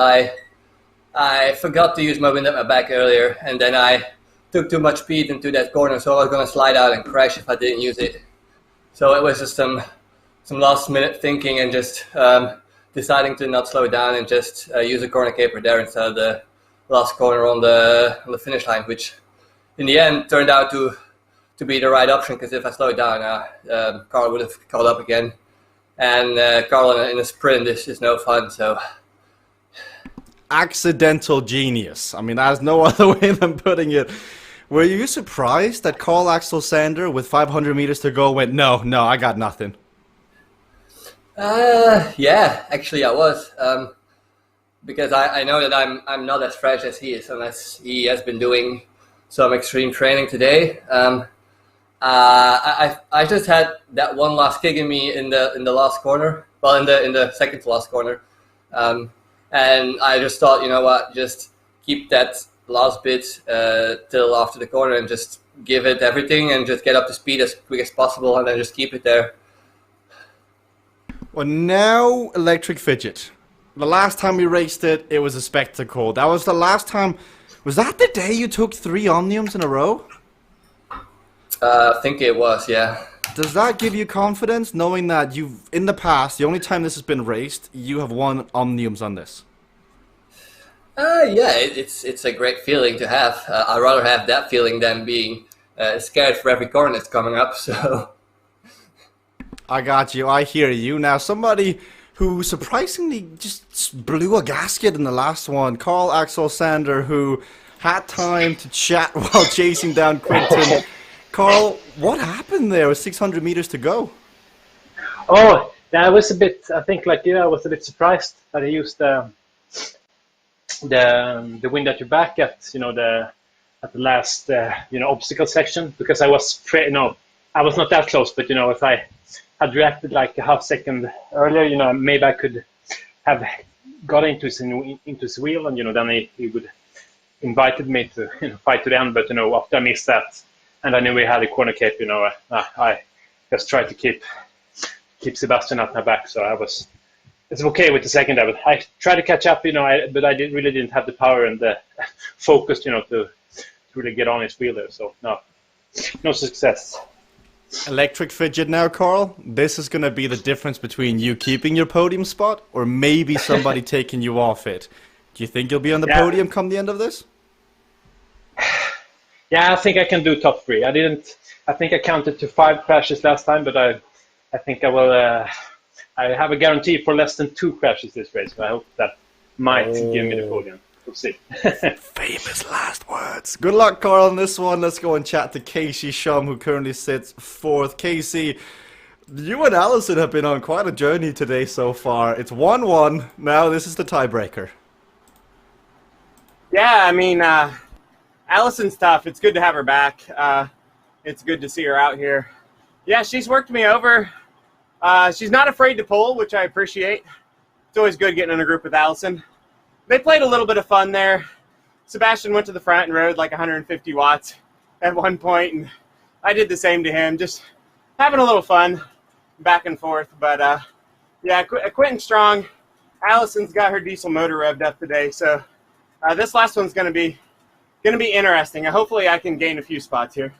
I forgot to use my wind at my back earlier, and then I took too much speed into that corner, so I was going to slide out and crash if I didn't use it. So it was just some last minute thinking and just deciding to not slow down and just use a corner caper there instead of the last corner on the finish line, which in the end turned out to be the right option, because if I slowed down, Carl would have caught up again. And Carl in a sprint is no fun, so... Accidental genius. I mean, there's no other way than putting it. Were you surprised that Carl Axel Sander, with 500 meters to go, went, no, I got nothing? Yeah, actually I was. Because I know that I'm not as fresh as he is, unless he has been doing some extreme training today. I just had that one last kick in me in the last corner, well, in the second to last corner, and I just thought, you know what, just keep that last bit till after the corner and just give it everything and just get up to speed as quick as possible and then just keep it there. Well, now Electric Fidget. The last time we raced it, it was a spectacle. That was the last time. Was that the day you took 3 Omniums in a row? I think it was, yeah. Does that give you confidence, knowing that in the past, the only time this has been raced, you have won Omniums on this? Yeah, it's a great feeling to have. I'd rather have that feeling than being scared for every corner that's coming up, so... I got you. I hear you. Now, somebody who surprisingly just blew a gasket in the last one, Carl Axel Sander, who had time to chat while chasing down Quentin. Carl, what happened there with 600 meters to go? Oh, yeah, I was a bit, I think like you, I was a bit surprised that he used the wind at your back at the last obstacle section, because I was I was not that close, but if I had reacted like a half second earlier, maybe I could have got into his wheel, and then he would invited me to fight to the end. But after I missed that, and I knew we had a corner cape, I just tried to keep Sebastian at my back. So it's okay with the second there, but I tried to catch up, but I really didn't have the power and the focus, to really get on his wheel there. So no success. Electric Fidget now, Carl. This is going to be the difference between you keeping your podium spot or maybe somebody taking you off it. Do you think you'll be on the podium come the end of this? Yeah, I think I can do top 3. I think I counted to 5 crashes last time, but I think I will. I have a guarantee for less than 2 crashes this race, so I hope that might give me the podium. We'll see. Famous last words. Good luck, Carl, on this one. Let's go and chat to Casey Shum, who currently sits 4th. Casey, you and Allison have been on quite a journey today so far. It's 1-1. Now this is the tiebreaker. Yeah, I mean, Allison's tough. It's good to have her back. It's good to see her out here. Yeah, she's worked me over. She's not afraid to pull, which I appreciate. it's always good getting in a group with Allison. They played a little bit of fun there. Sebastian went to the front and rode like 150 watts at one point, and I did the same to him, just having a little fun back and forth. But yeah, Quentin's strong. Allison's got her diesel motor revved up today, so this last one's gonna be interesting. Hopefully I can gain a few spots here.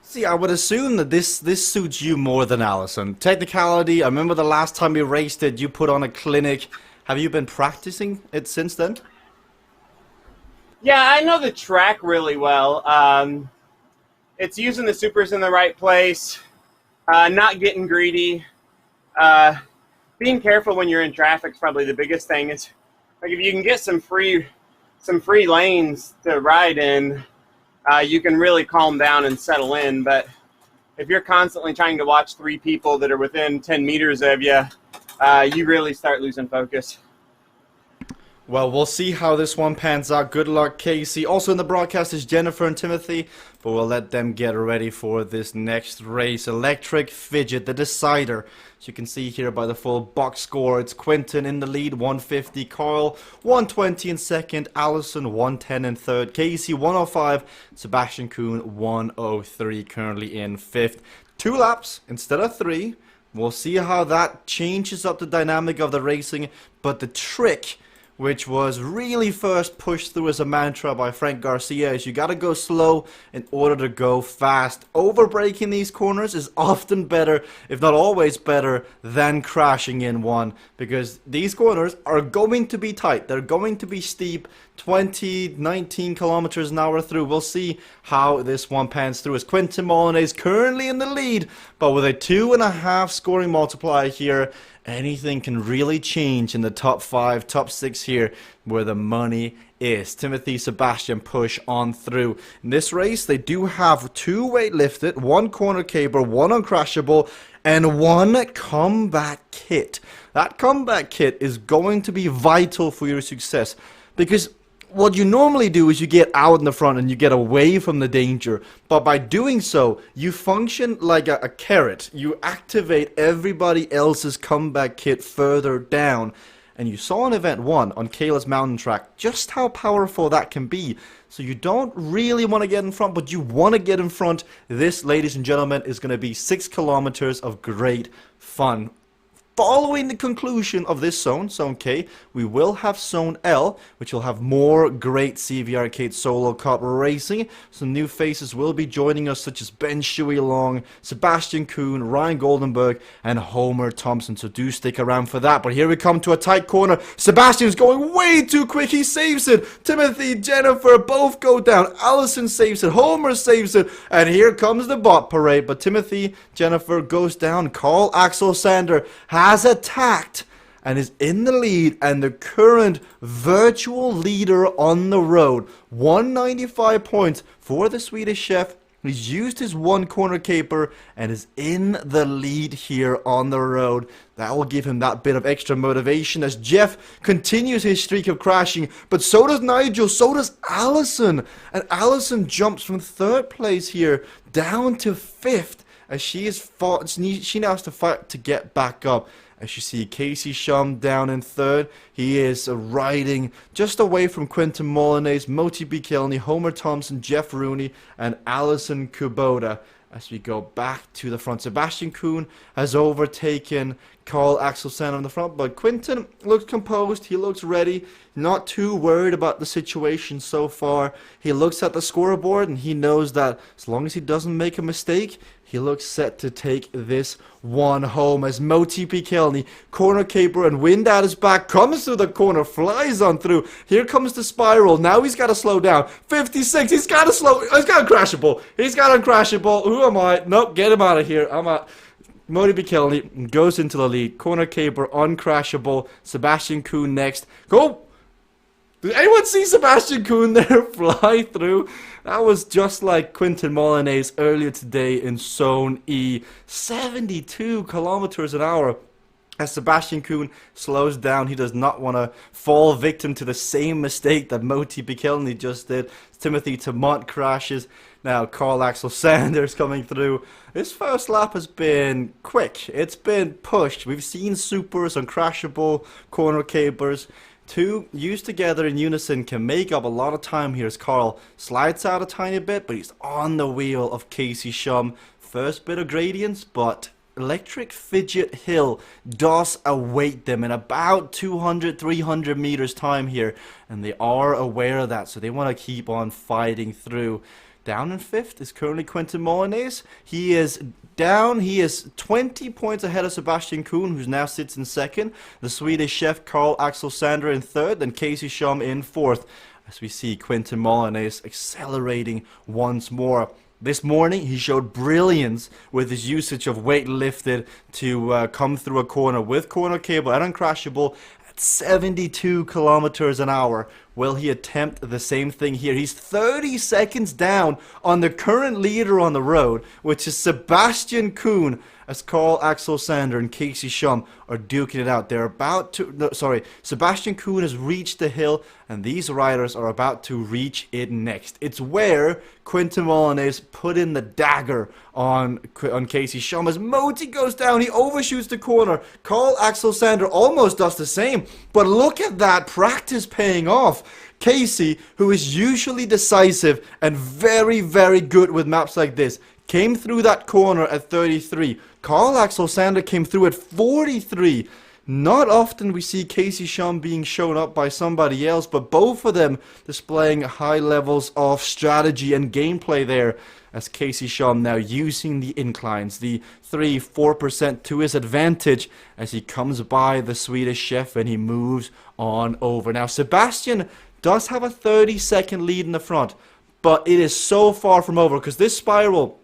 See, I would assume that this suits you more than Allison. Technicality, I remember the last time we raced it, you put on a clinic. Have you been practicing it since then? Yeah, I know the track really well. It's using the supers in the right place, not getting greedy. Being careful when you're in traffic is probably the biggest thing. It's like if you can get some free lanes to ride in, you can really calm down and settle in. But if you're constantly trying to watch 3 people that are within 10 meters of you, you really start losing focus. Well, we'll see how this one pans out. Good luck, Casey. Also in the broadcast is Jennifer and Timothy, but we'll let them get ready for this next race. Electric Fidget, the decider. As you can see here by the full box score, it's Quentin in the lead, 150. Carl, 120 in second. Allison, 110 in third. Casey, 105. Sebastian Kuhn, 103, currently in fifth. 2 laps instead of 3. We'll see how that changes up the dynamic of the racing, but the trick, which was really first pushed through as a mantra by Frank Garcia, is you gotta go slow in order to go fast. Overbraking these corners is often better, if not always better, than crashing in one, because these corners are going to be tight. They're going to be steep, 20, 19 kilometers an hour through. We'll see how this one pans through, as Quentin Molyneux currently in the lead, but with a 2.5 scoring multiplier here, anything can really change in the top 5, top 6 here, where the money is. Timothy, Sebastian push on through. In this race, they do have 2 weight lifted, 1 corner caber, 1 uncrashable, and 1 comeback kit. That comeback kit is going to be vital for your success, because what you normally do is you get out in the front and you get away from the danger, but by doing so, you function like a carrot. You activate everybody else's comeback kit further down, and you saw in Event 1 on Kayla's mountain track just how powerful that can be. So you don't really want to get in front, but you want to get in front. This, ladies and gentlemen, is going to be 6 kilometers of great fun. Following the conclusion of this zone, Zone K, we will have Zone L, which will have more great CVRcade Solo Cup racing. Some new faces will be joining us, such as Ben Shuey Long, Sebastian Kuhn, Ryan Goldenberg, and Homer Thompson. So do stick around for that. But here we come to a tight corner. Sebastian's going way too quick. He saves it. Timothy, Jennifer both go down. Allison saves it. Homer saves it. And here comes the bot parade. But Timothy, Jennifer goes down. Carl Axel Sander has attacked and is in the lead, and the current virtual leader on the road. 195 points for the Swedish chef. He's used his 1 corner caper and is in the lead here on the road. That will give him that bit of extra motivation as Jeff continues his streak of crashing. But so does Nigel, so does Allison. And Allison jumps from 3rd place here down to 5th. As she now has to fight to get back up. As you see, Casey Shum down in 3rd. He is riding just away from Quentin Molyneux, Moti B. Kilney, Homer Thompson, Jeff Rooney, and Allison Kubota. As we go back to the front, Sebastian Kuhn has overtaken Carl Axelsen on the front, but Quentin looks composed. He looks ready, not too worried about the situation so far. He looks at the scoreboard and he knows that as long as he doesn't make a mistake, he looks set to take this one home. As Moti P. Kilney, corner caper and wind at his back, comes through the corner, flies on through. Here comes the spiral. Now he's got to slow down. 56. He's got uncrashable. He's got uncrashable. Who am I? Nope, get him out of here. I'm out. Moti P. Kilney goes into the lead. Corner caper, uncrashable. Sebastian Kuhn next. Go! Did anyone see Sebastian Kuhn there fly through? That was just like Quentin Molyneux earlier today in Zone E. 72 kilometers an hour. As Sebastian Kuhn slows down, he does not want to fall victim to the same mistake that Moti Bikelny just did. Timothy Tamont crashes. Now Carl Axel Sanders coming through. This first lap has been quick. It's been pushed. We've seen supers, uncrashable, corner capers. Two used together in unison can make up a lot of time here as Carl slides out a tiny bit, but he's on the wheel of Casey Shum. First bit of gradients, but Electric Fidget Hill does await them in about 200-300 meters time here, and they are aware of that, so they want to keep on fighting through. Down in fifth is currently Quentin Molinez. He is down. He is 20 points ahead of Sebastian Kuhn, who now sits in second. The Swedish chef Carl Axel Sander in third, and Casey Shum in fourth. As we see Quentin Molinez accelerating once more. This morning, he showed brilliance with his usage of weight lifted to come through a corner with corner cable and uncrashable at 72 kilometers an hour. Will he attempt the same thing here? He's 30 seconds down on the current leader on the road, which is Sebastian Kuhn, as Carl Axel Sander and Casey Shum are duking it out. They're about to, no, sorry, Sebastian Kuhn has reached the hill, and these riders are about to reach it next. It's where Quentin Molinez put in the dagger on Casey Shum. As Moti goes down, he overshoots the corner. Carl Axel Sander almost does the same, but look at that practice paying off. Casey, who is usually decisive and very, very good with maps like this, came through that corner at 33. Carl Axel Sander came through at 43. Not often we see Casey Shum being shown up by somebody else, but both of them displaying high levels of strategy and gameplay there. As Casey Shum now using the inclines, the 3-4% to his advantage as he comes by the Swedish chef and he moves on over. Now Sebastian does have a 30-second lead in the front, but it is so far from over because this spiral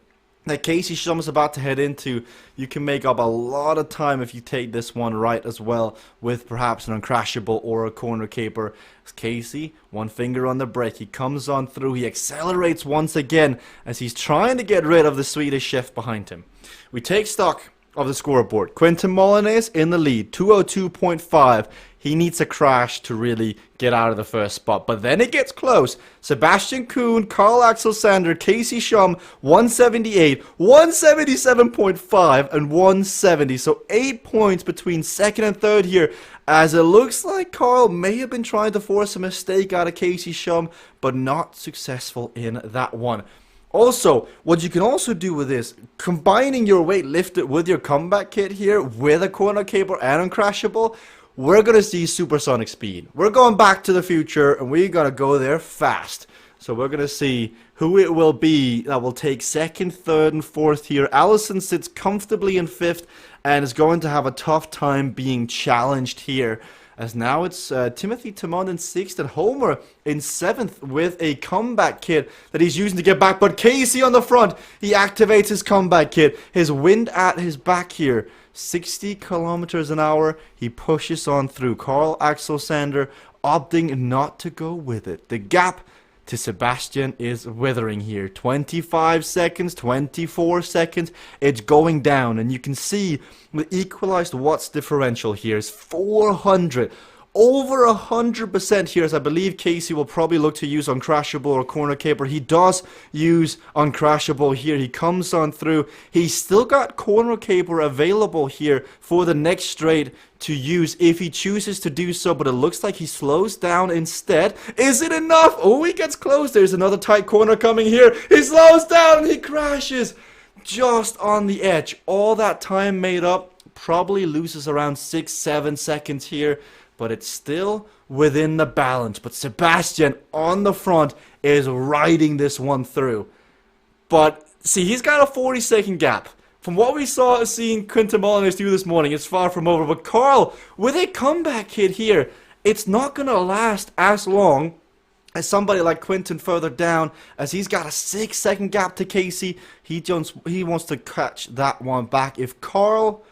that Casey Shum is about to head into, you can make up a lot of time if you take this one right as well, with perhaps an uncrashable or a corner caper. As Casey, one finger on the brake, he comes on through, he accelerates once again as he's trying to get rid of the Swedish chef behind him. We take stock of the scoreboard. Quentin Molinez in the lead, 202.5. He needs a crash to really get out of the first spot. But then it gets close. Sebastian Kuhn, Carl Axel Sander, Casey Shum, 178, 177.5, and 170. So 8 points between second and third here. As it looks like Carl may have been trying to force a mistake out of Casey Shum, but not successful in that one. Also, what you can also do with this, combining your weight lifted with your comeback kit here, with a corner caper and uncrashable, we're going to see supersonic speed. We're going back to the future, and we're going to go there fast. So we're going to see who it will be that will take second, third, and fourth here. Allison sits comfortably in fifth, and is going to have a tough time being challenged here. As now it's Timothy Tamon in sixth and Homer in seventh with a comeback kit that he's using to get back. But Casey on the front, he activates his comeback kit. His wind at his back here, 60 kilometers an hour. He pushes on through. Carl Axel Sander opting not to go with it. The gap to Sebastian is withering here. 25 seconds, 24 seconds. It's going down, and you can see the equalized watts differential here is 400. Over 100% here, as I believe Casey will probably look to use uncrashable or corner caper. He does use uncrashable here. He comes on through. He's still got corner caper available here for the next straight to use if he chooses to do so, but it looks like he slows down instead. Is it enough? Oh, he gets close. There's another tight corner coming here. He slows down and he crashes just on the edge. All that time made up, probably loses around 6-7 seconds here, but it's still within the balance. But Sebastian on the front is riding this one through. But see, he's got a 40-second gap. From what we saw seeing Quentin Molinez do this morning, it's far from over. But Carl, with a comeback kit here, it's not going to last as long as somebody like Quentin further down, as he's got a 6-second gap to Casey. He wants to catch that one back. If Carl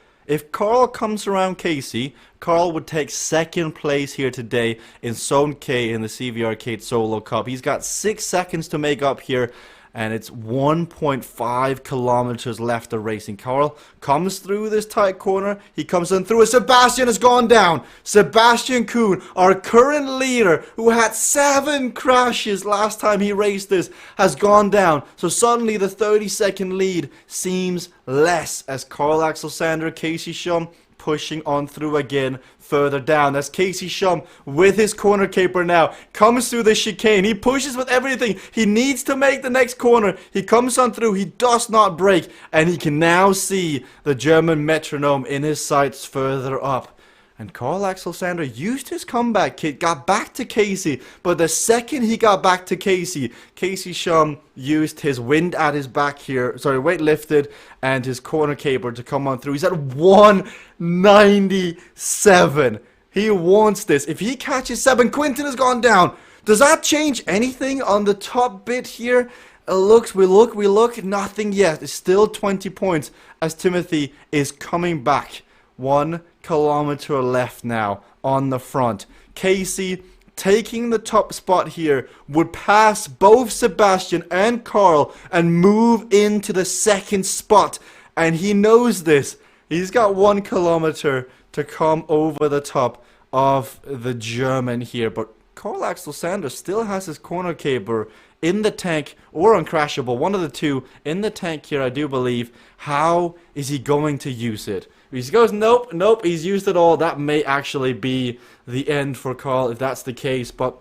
comes around Casey, Carl would take second place here today in Zone K in the CVRcade Solo Cup. He's got 6 seconds to make up here. and it's 1.5 kilometers left of racing. Carl comes through this tight corner. He comes in through it. Sebastian has gone down. Sebastian Kuhn, our current leader, who had 7 crashes last time he raced this, has gone down. So suddenly the 30-second lead seems less as Carl Axel Sander, Casey Shum pushing on through again further down. That's Casey Shum with his corner caper now. Comes through the chicane. He pushes with everything. He needs to make the next corner. He comes on through. He does not break. And he can now see the German metronome in his sights further up. And Carl Axel Sander used his comeback kit, got back to Casey, but the second he got back to Casey, Casey Shum used his wind at his back here, weight lifted, and his corner caper to come on through. He's at 197. He wants this. If he catches 7, Quinten has gone down. Does that change anything on the top bit here? We look, nothing yet. It's still 20 points as Timothy is coming back. 1 kilometer left now on the front. Casey, taking the top spot here, would pass both Sebastian and Carl and move into the second spot. And he knows this. He's got 1 kilometer to come over the top of the German here. But Carl Axel Sander still has his corner caper in the tank or uncrashable. One of the two in the tank here, I do believe. How is he going to use it? He goes, nope, he's used it all. That may actually be the end for Carl if that's the case. But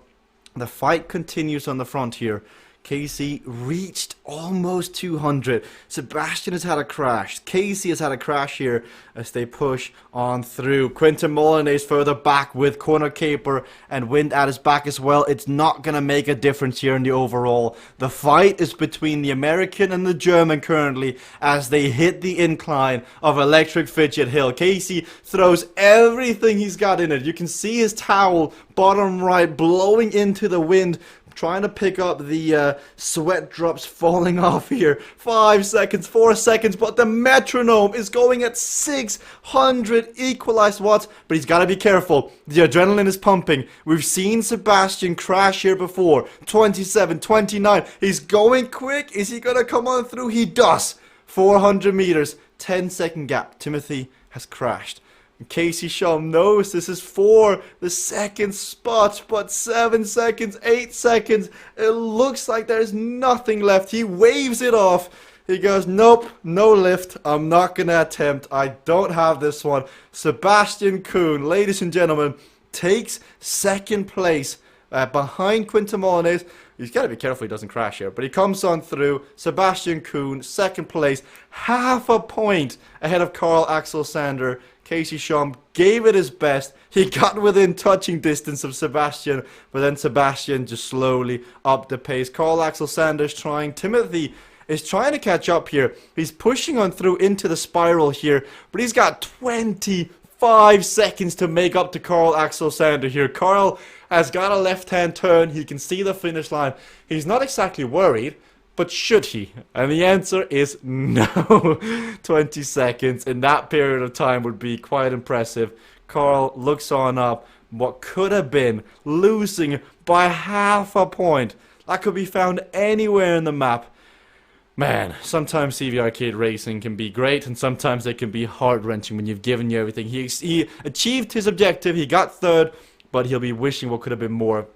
the fight continues on the front here. Casey reached almost 200. Sebastian has had a crash. Casey has had a crash here as they push on through. Quinten Molinez further back with corner caper and wind at his back as well. It's not going to make a difference here in the overall. The fight is between the American and the German currently as they hit the incline of Electric Fidget Hill. Casey throws everything he's got in it. You can see his towel, bottom right, blowing into the wind, trying to pick up the sweat drops falling off here. 5 seconds, 4 seconds, but the metronome is going at 600 equalized watts. But he's got to be careful. The adrenaline is pumping. We've seen Sebastian crash here before. 27, 29. He's going quick. Is he going to come on through? He does. 400 meters, 10-second gap. Timothy has crashed. Casey Shum knows this is for the second spot, but 7 seconds, 8 seconds, it looks like there's nothing left. He waves it off. He goes, nope, no lift. I'm not going to attempt. I don't have this one. Sebastian Kuhn, ladies and gentlemen, takes second place behind Quinten Molinez. He's got to be careful he doesn't crash here, but he comes on through. Sebastian Kuhn, second place, half a point ahead of Carl Axel Sander. Casey Shum gave it his best. He got within touching distance of Sebastian, but then Sebastian just slowly upped the pace. Carl Axel Sanders trying. Timothy is trying to catch up here. He's pushing on through into the spiral here, but he's got 25 seconds to make up to Carl Axel Sander here. Carl has got a left-hand turn. He can see the finish line. He's not exactly worried, but should he? And the answer is no. 20 seconds in that period of time would be quite impressive. Carl looks on up. What could have been losing by half a point. That could be found anywhere in the map. Man, sometimes CVRcade racing can be great, and sometimes it can be heart-wrenching when you've given you everything. He achieved his objective. He got third, but he'll be wishing what could have been more.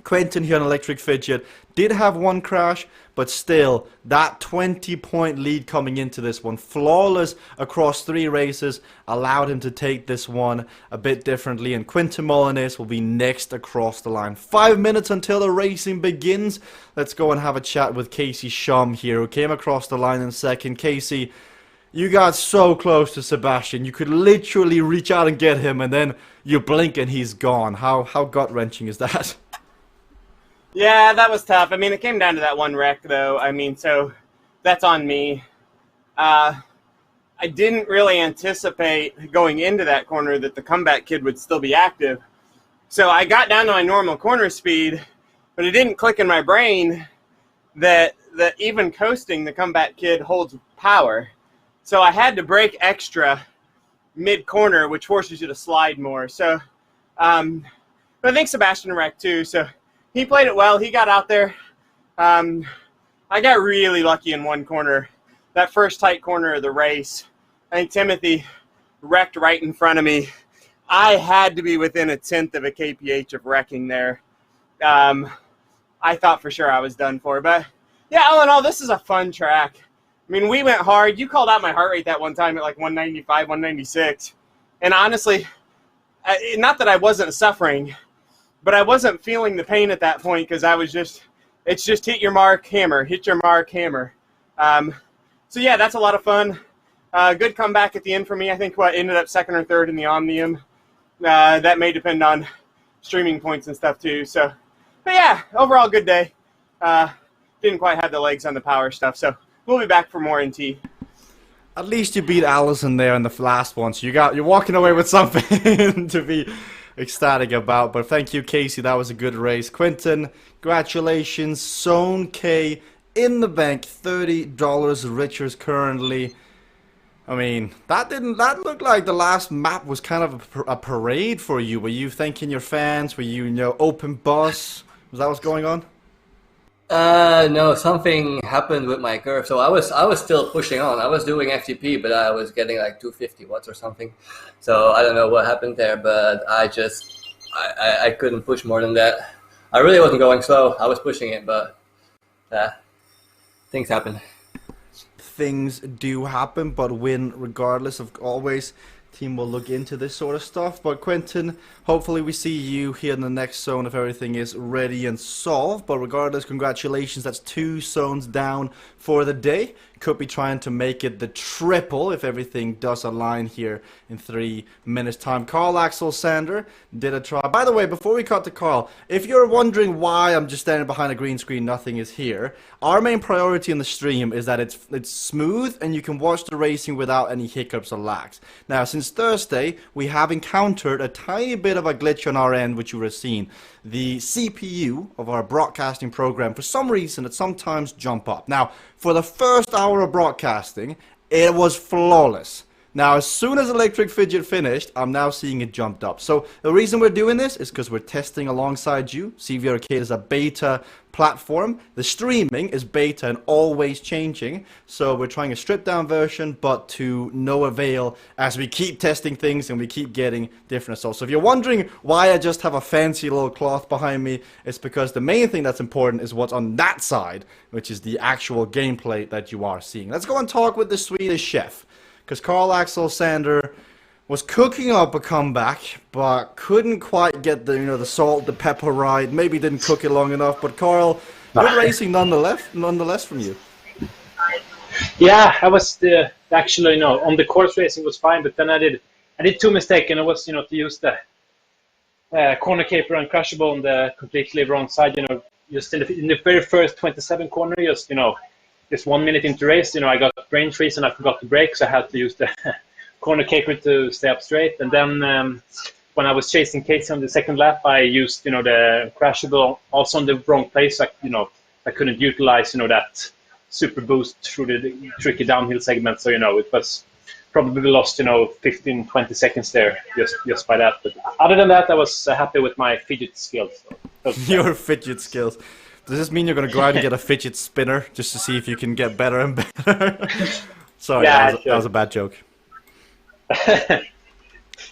Quinten here on Electric Fidget did have one crash, but still, that 20-point lead coming into this one, flawless across 3 races, allowed him to take this one a bit differently, and Quinten Molinez will be next across the line. 5 minutes until the racing begins. Let's go and have a chat with Casey Shum here, who came across the line in second. Casey, you got so close to Sebastian. You could literally reach out and get him, and then you blink and he's gone. How gut-wrenching is that? Yeah, that was tough. I mean, it came down to that one wreck, though. I mean, so that's on me. I didn't really anticipate going into that corner that the comeback kid would still be active. So I got down to my normal corner speed, but it didn't click in my brain that even coasting the comeback kid holds power. So I had to brake extra mid-corner, which forces you to slide more. So, but I think Sebastian wrecked too, so he played it well. He got out there. I I got really lucky in one corner. That first tight corner of the race, I think Timothy wrecked right in front of me. I had to be within a tenth of a kph of wrecking there. I thought for sure I was done for. But, yeah, all in all, this is a fun track. I mean, we went hard. You called out my heart rate that one time at like 195, 196. And honestly, not that I wasn't suffering, but I wasn't feeling the pain at that point because I was just, it's just hit your mark, hammer, hit your mark, hammer. So, yeah, that's a lot of fun. Good comeback at the end for me. I think ended up second or third in the Omnium. That may depend on streaming points and stuff too. So, but yeah, overall good day. Didn't quite have the legs on the power stuff. So we'll be back for more NT. At least you beat Allison there in the last one, so you're walking away with something to be ecstatic about. But thank you, Casey. That was a good race. Quentin, congratulations. Zone K in the bank, $30 Richards currently. I mean, that looked like the last map was kind of a parade for you. Were you thanking your fans? Were you, open bus? Was that what's going on? No, something happened with my curve. So I was still pushing on. I was doing FTP, but I was getting like 250 watts or something. So I don't know what happened there, but I couldn't push more than that. I really wasn't going slow. I was pushing it, but things happen. Things do happen, but win regardless of always. Team will look into this sort of stuff. But Quentin, hopefully we see you here in the next zone if everything is ready and solved. But regardless, congratulations. That's 2 zones down for the day. Could be trying to make it the triple if everything does align here in 3 minutes time. Carl Axel Sander did a try. By the way, before we cut to Carl, if you're wondering why I'm just standing behind a green screen, nothing is here. Our main priority in the stream is that it's smooth and you can watch the racing without any hiccups or lags. Now, since Thursday, we have encountered a tiny bit of a glitch on our end, which you would have seen. The CPU of our broadcasting program, for some reason, it sometimes jump up. Now, for the first hour of broadcasting, it was flawless. Now, as soon as Electric Fidget finished, I'm now seeing it jumped up. So the reason we're doing this is because we're testing alongside you. CVRcade is a beta platform. The streaming is beta and always changing. So we're trying a stripped down version, but to no avail as we keep testing things and we keep getting different results. So if you're wondering why I just have a fancy little cloth behind me, it's because the main thing that's important is what's on that side, which is the actual gameplay that you are seeing. Let's go and talk with the Swedish chef. Because Carl Axel Sander was cooking up a comeback, but couldn't quite get the salt, the pepper right. Maybe didn't cook it long enough. But Carl, good racing nonetheless from you. Yeah, I was actually on the course racing was fine, but then I did 2 mistakes, and it was to use the corner caper and crushable on the completely wrong side. Just in the very first 27 corner, just 1 minute into race, I got brain freeze and I forgot to brake, so I had to use the corner caper to stay up straight. And then when I was chasing Casey on the second lap, I used the crashable also in the wrong place. I couldn't utilize that super boost through the tricky downhill segment. So it was probably lost 15-20 seconds there just by that. But other than that, I was happy with my fidget skills. So Your fidget skills. Does this mean you're going to go out and get a fidget spinner just to see if you can get better and better? Sorry, yeah, that was a bad joke.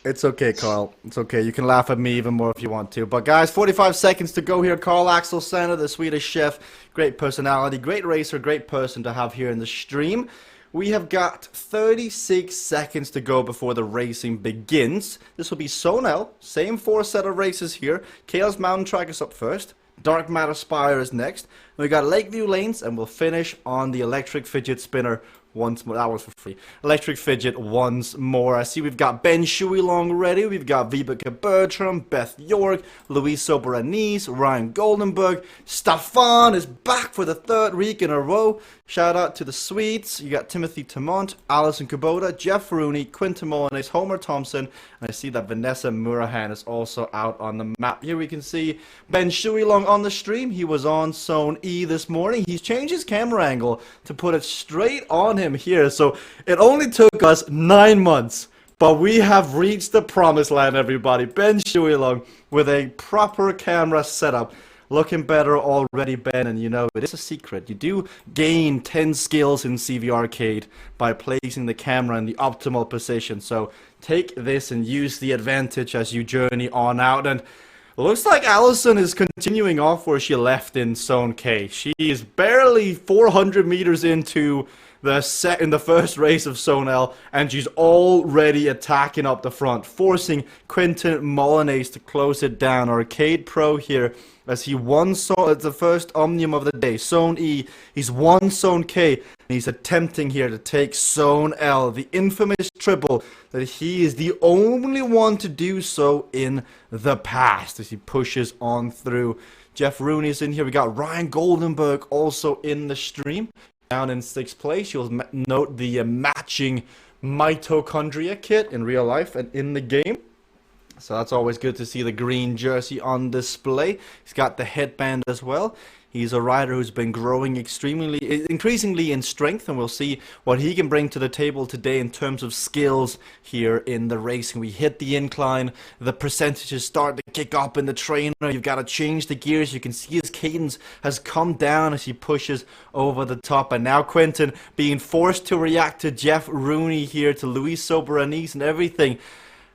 It's okay, Carl. It's okay. You can laugh at me even more if you want to. But guys, 45 seconds to go here. Carl Axel Sander, the Swedish chef. Great personality, great racer, great person to have here in the stream. We have got 36 seconds to go before the racing begins. This will be Zone L. Same 4 set of races here. Chaos Mountain Track is up first. Dark Matter Spire is next. We got Lakeview Lanes, and we'll finish on the Electric Fidget Spinner once more. That was for free. Electric Fidget once more. I see we've got Ben Shuilong ready. We've got Vibeke Bertram, Beth York, Luis Soberanese, Ryan Goldenberg. Stefan is back for the 3rd week in a row. Shout out to the Swedes. You got Timothy Tamont, Alison Kubota, Jeff Rooney, Quinton Molines, Homer Thompson, and I see that Vanessa Murahan is also out on the map. Here we can see Ben Shuilong on the stream. He was on Zone E this morning. He's changed his camera angle to put it straight on him here. So it only took us 9 months, but we have reached the promised land, everybody. Ben Shuilong with a proper camera setup. looking better already, Ben, and you know, it is a secret. You do gain 10 skills in CVRcade by placing the camera in the optimal position. So take this and use the advantage as you journey on out. And looks like Allison is continuing off where she left in Zone K. She is barely 400 meters into in the first race of Zone L, and she's already attacking up the front, forcing Quentin Molyneux to close it down. Arcade Pro here, as he won the first Omnium of the day, Zone E. He's won Zone K, and he's attempting here to take Zone L, the infamous triple that he is the only one to do so in the past, as he pushes on through. Jeff Rooney's in here. We got Ryan Goldenberg also in the stream. Down in 6th place, you'll note the matching mitochondria kit in real life and in the game. So that's always good to see the green jersey on display. He's got the headband as well. He's a rider who's been growing increasingly in strength, and we'll see what he can bring to the table today in terms of skills here in the racing. We hit the incline, the percentages start to kick up in the trainer. You've got to change the gears. You can see his cadence has come down as he pushes over the top. And now Quentin being forced to react to Jeff Rooney here, to Luis Soberanis and everything.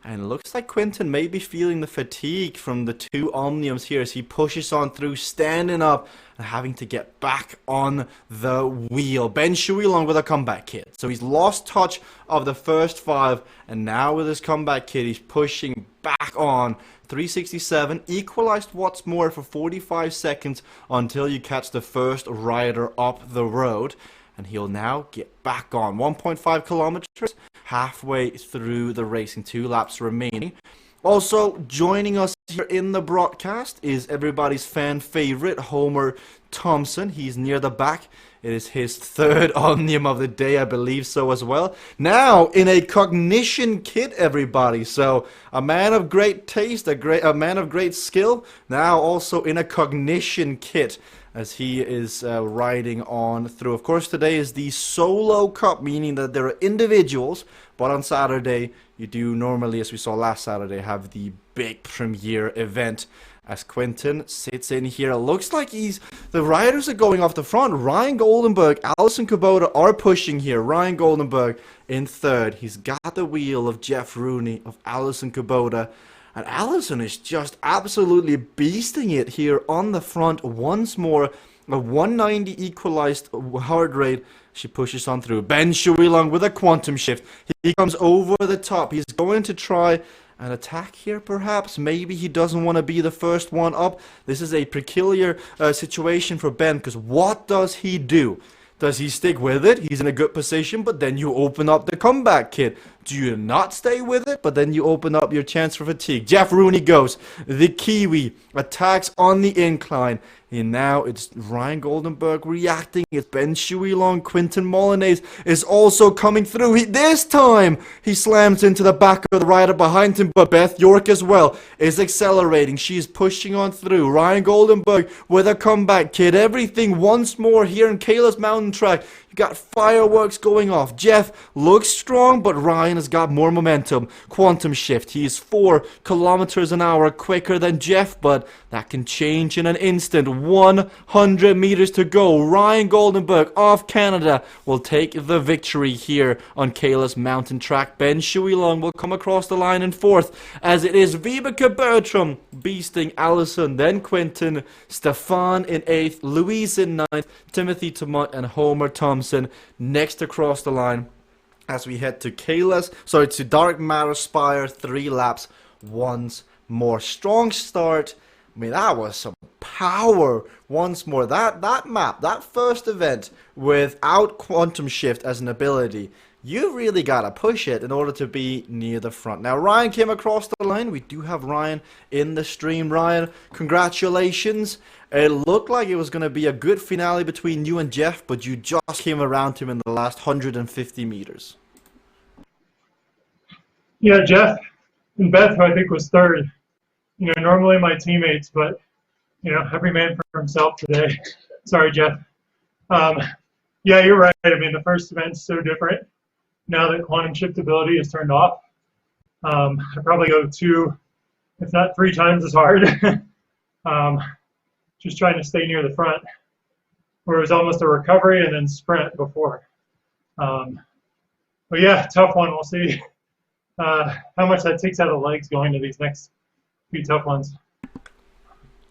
And it looks like Quentin may be feeling the fatigue from the 2 Omniums here as he pushes on through, standing up and having to get back on the wheel. Ben Shui along with a comeback kit. So he's lost touch of the first 5, and now with his comeback kit, he's pushing back on. 367, equalized what's more for 45 seconds until you catch the first rider up the road. And he'll now get back on. 1.5 kilometers, halfway through the racing, 2 laps remaining. Also joining us here in the broadcast is everybody's fan favorite, Homer Thompson. He's near the back. It is his 3rd Omnium of the day, I believe so as well. Now in a cognition kit, everybody. So a man of great taste, a man of great skill, now also in a cognition kit, as he is riding on through. Of course, today is the solo cup, meaning that there are individuals, but on Saturday, you do normally, as we saw last Saturday, have the big premiere event. As Quentin sits in here, it looks like the riders are going off the front. Ryan Goldenberg, Allison Kubota are pushing here. Ryan Goldenberg in 3rd. He's got the wheel of Jeff Rooney, of Allison Kubota. And Allison is just absolutely beasting it here on the front once more. A 190 equalized heart rate. She pushes on through. Ben Shuilong with a quantum shift. He comes over the top. He's going to try an attack here, perhaps. Maybe he doesn't want to be the first one up. This is a peculiar situation for Ben, because what does he do? Does he stick with it? He's in a good position, but then you open up the comeback kit. Do you not stay with it? But then you open up your chance for fatigue. Jeff Rooney goes. The Kiwi attacks on the incline. And now it's Ryan Goldenberg reacting. It's Ben Shuilong. Quentin Molyneux is also coming through. This time, he slams into the back of the rider behind him. But Beth York as well is accelerating. She's pushing on through. Ryan Goldenberg with a comeback kit. Everything once more here in Kayla's Mountain Track. You got fireworks going off. Jeff looks strong, but Ryan has got more momentum. Quantum shift. He is 4 kilometers an hour quicker than Jeff, but that can change in an instant. 100 meters to go. Ryan Goldenberg of Canada will take the victory here on Kayla's Mountain Track. Ben Shuilong will come across the line in 4th, as it is Vibeke Bertram beasting Allison, then Quentin, Stefan in 8th, Louise in 9th, Timothy Tomut and Homer Thompson next across the line. As we head to to Dark Matter Spire, 3 laps once more. Strong start. I mean, that was some power once more. That map, that first event without quantum shift as an ability, you really got to push it in order to be near the front. Now, Ryan came across the line. We do have Ryan in the stream. Ryan, congratulations. It looked like it was going to be a good finale between you and Jeff, but you just came around him in the last 150 meters. Yeah, Jeff and Beth, who I think was 3rd. You know, normally my teammates, but, you know, every man for himself today. Sorry, Jeff. Yeah, you're right. I mean, the first event's so different. Now that quantum shift ability is turned off, I probably go 2, if not 3 times as hard. just trying to stay near the front, where it was almost a recovery and then sprint before. But yeah, tough one. We'll see how much that takes out of the legs going to these next few tough ones.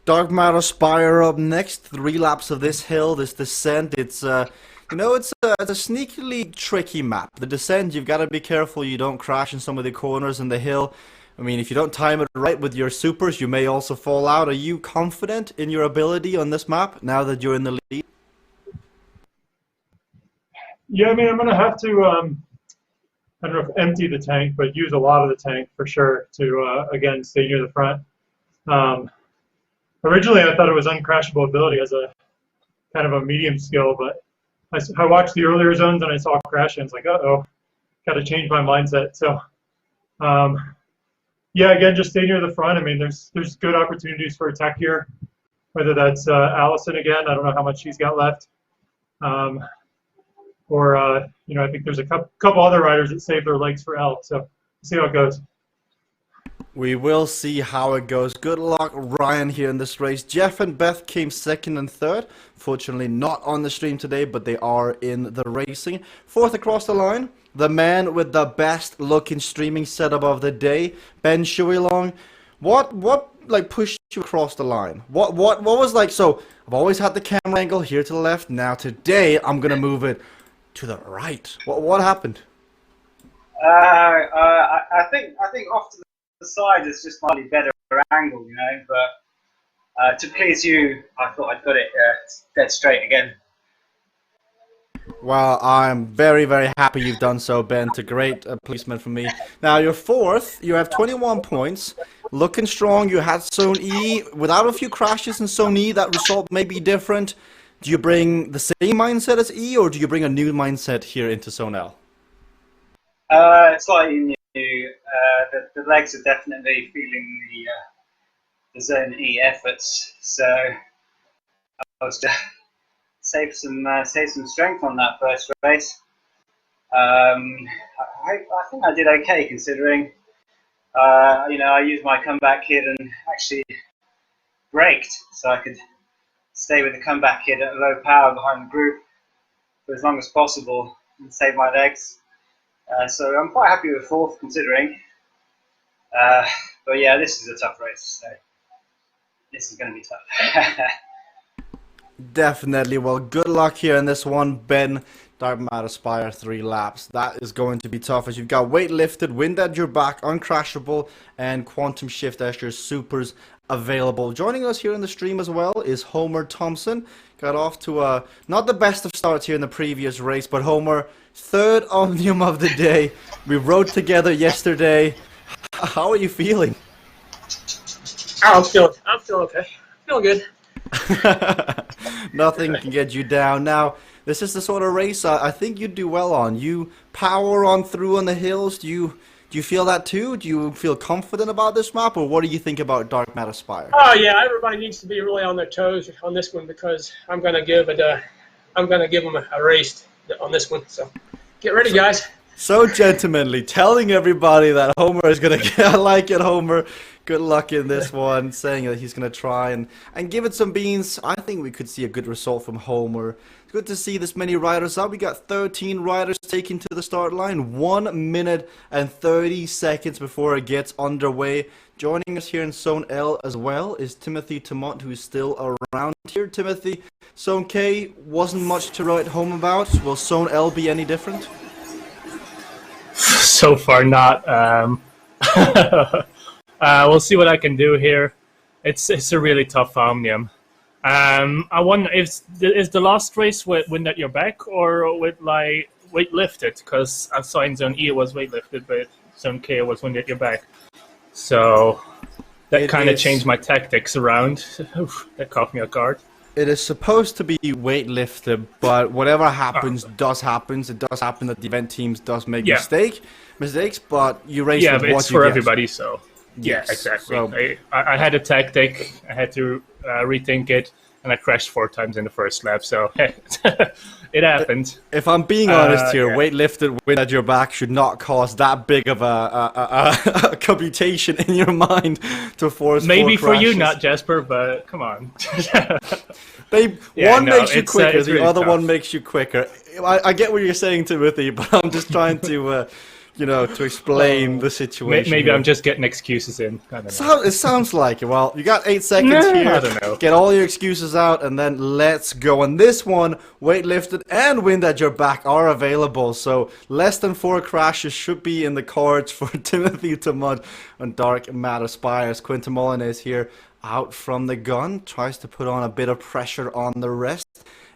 Dark Matter Spire up next. 3 laps of this hill, this descent. It's it's a sneakily tricky map. The descent, you've got to be careful you don't crash in some of the corners in the hill. I mean, if you don't time it right with your supers, you may also fall out. Are you confident in your ability on this map now that you're in the lead? Yeah, I mean, I'm going to have to, I don't know if empty the tank, but use a lot of the tank for sure to, again, stay near the front. Originally, I thought it was uncrashable ability as a kind of a medium skill, but I watched the earlier zones and I saw crash and it's like, uh-oh, got to change my mindset. So, yeah, again, just stay near the front. I mean, there's good opportunities for attack here, whether that's Allison again. I don't know how much she's got left. Or, I think there's a couple other riders that save their legs for L. So, see how it goes. We will see how it goes. Good luck, Ryan, here in this race. Jeff and Beth came 2nd and 3rd. Fortunately, not on the stream today, but they are in the racing. 4th across the line, the man with the best looking streaming setup of the day, Ben Shuilong. What like pushed you across the line? What was like? So I've always had the camera angle here to the left. Now today I'm gonna move it to the right. What happened? I think off to the side is just slightly better angle, but to please you, I thought I'd got it dead straight again. Well, I'm very, very happy you've done so, Ben. It's a great placement from me. Now, you're 4th. You have 21 points. Looking strong. You had Zone E. Without a few crashes in Zone E, that result may be different. Do you bring the same mindset as E, or do you bring a new mindset here into Zone L? Slightly new. The legs are definitely feeling the Zone E efforts, so I was just save some strength on that first race. I think I did okay considering. I used my comeback kit and actually braked, so I could stay with the comeback kit at low power behind the group for as long as possible and save my legs. So I'm quite happy with 4th considering. But yeah, this is a tough race, so this is going to be tough. Definitely. Well, good luck here in this one, Ben. Dark Matter Spire 3 laps. That is going to be tough as you've got weight lifted, wind at your back, uncrashable, and quantum shift as your supers available. Joining us here in the stream as well is Homer Thompson. Got off to not the best of starts here in the previous race, but Homer, 3rd Omnium of the day. We rode together yesterday. How are you feeling? I'm feeling okay. Feeling good. Nothing can get you down. Now, this is the sort of race I think you'd do well on. You power on through on the hills. Do you feel that too? Do you feel confident about this map, or what do you think about Dark Matter Spire? Oh yeah, everybody needs to be really on their toes on this one because I'm gonna give them a race on this one. So get ready, guys. So gentlemanly, telling everybody that Homer is gonna get. I like it, Homer. Good luck in this one, saying that he's going to try and give it some beans. I think we could see a good result from Homer. It's good to see this many riders up. We got 13 riders taking to the start line. 1 minute and 30 seconds before it gets underway. Joining us here in Zone L as well is Timothy Tamont, who is still around here. Timothy, Zone K wasn't much to write home about. Will Zone L be any different? So far, not. We'll see what I can do here. It's a really tough Omnium. I wonder, is the last race with wind at your back or with like weight lifted? Because I saw in Zone E it was weight lifted, but Zone K was wind at your back. So that kind of changed my tactics around. Oof, that caught me off guard. It is supposed to be weight lifted, but whatever happens does happen. It does happen that the event teams does make mistakes, but you race with what you get. Yeah, but it's for everybody, so... Yes, yeah, exactly. So, I had a tactic. I had to rethink it, and I crashed 4 times in the first lap. So it happened. If I'm being honest here, yeah. weightlifted wind at your back should not cause that big of a computation in your mind to force Maybe 4 for you, crashes. not Jasper, but come on. One makes you quicker, it's the really other tough. one makes you quicker. I get what you're saying, Timothy, but I'm just trying to, to explain the situation. Maybe here. I'm just getting excuses in. I don't know. It sounds like it. Well, you got 8 seconds Nah, here. I don't know. Get all your excuses out, and then let's go. And this one, weightlifted and wind at your back are available. So less than 4 crashes should be in the cards for Timothy Tamud on Dark Matter Spires. Quinton Molinez here out from the gun. Tries to put on a bit of pressure on the rest.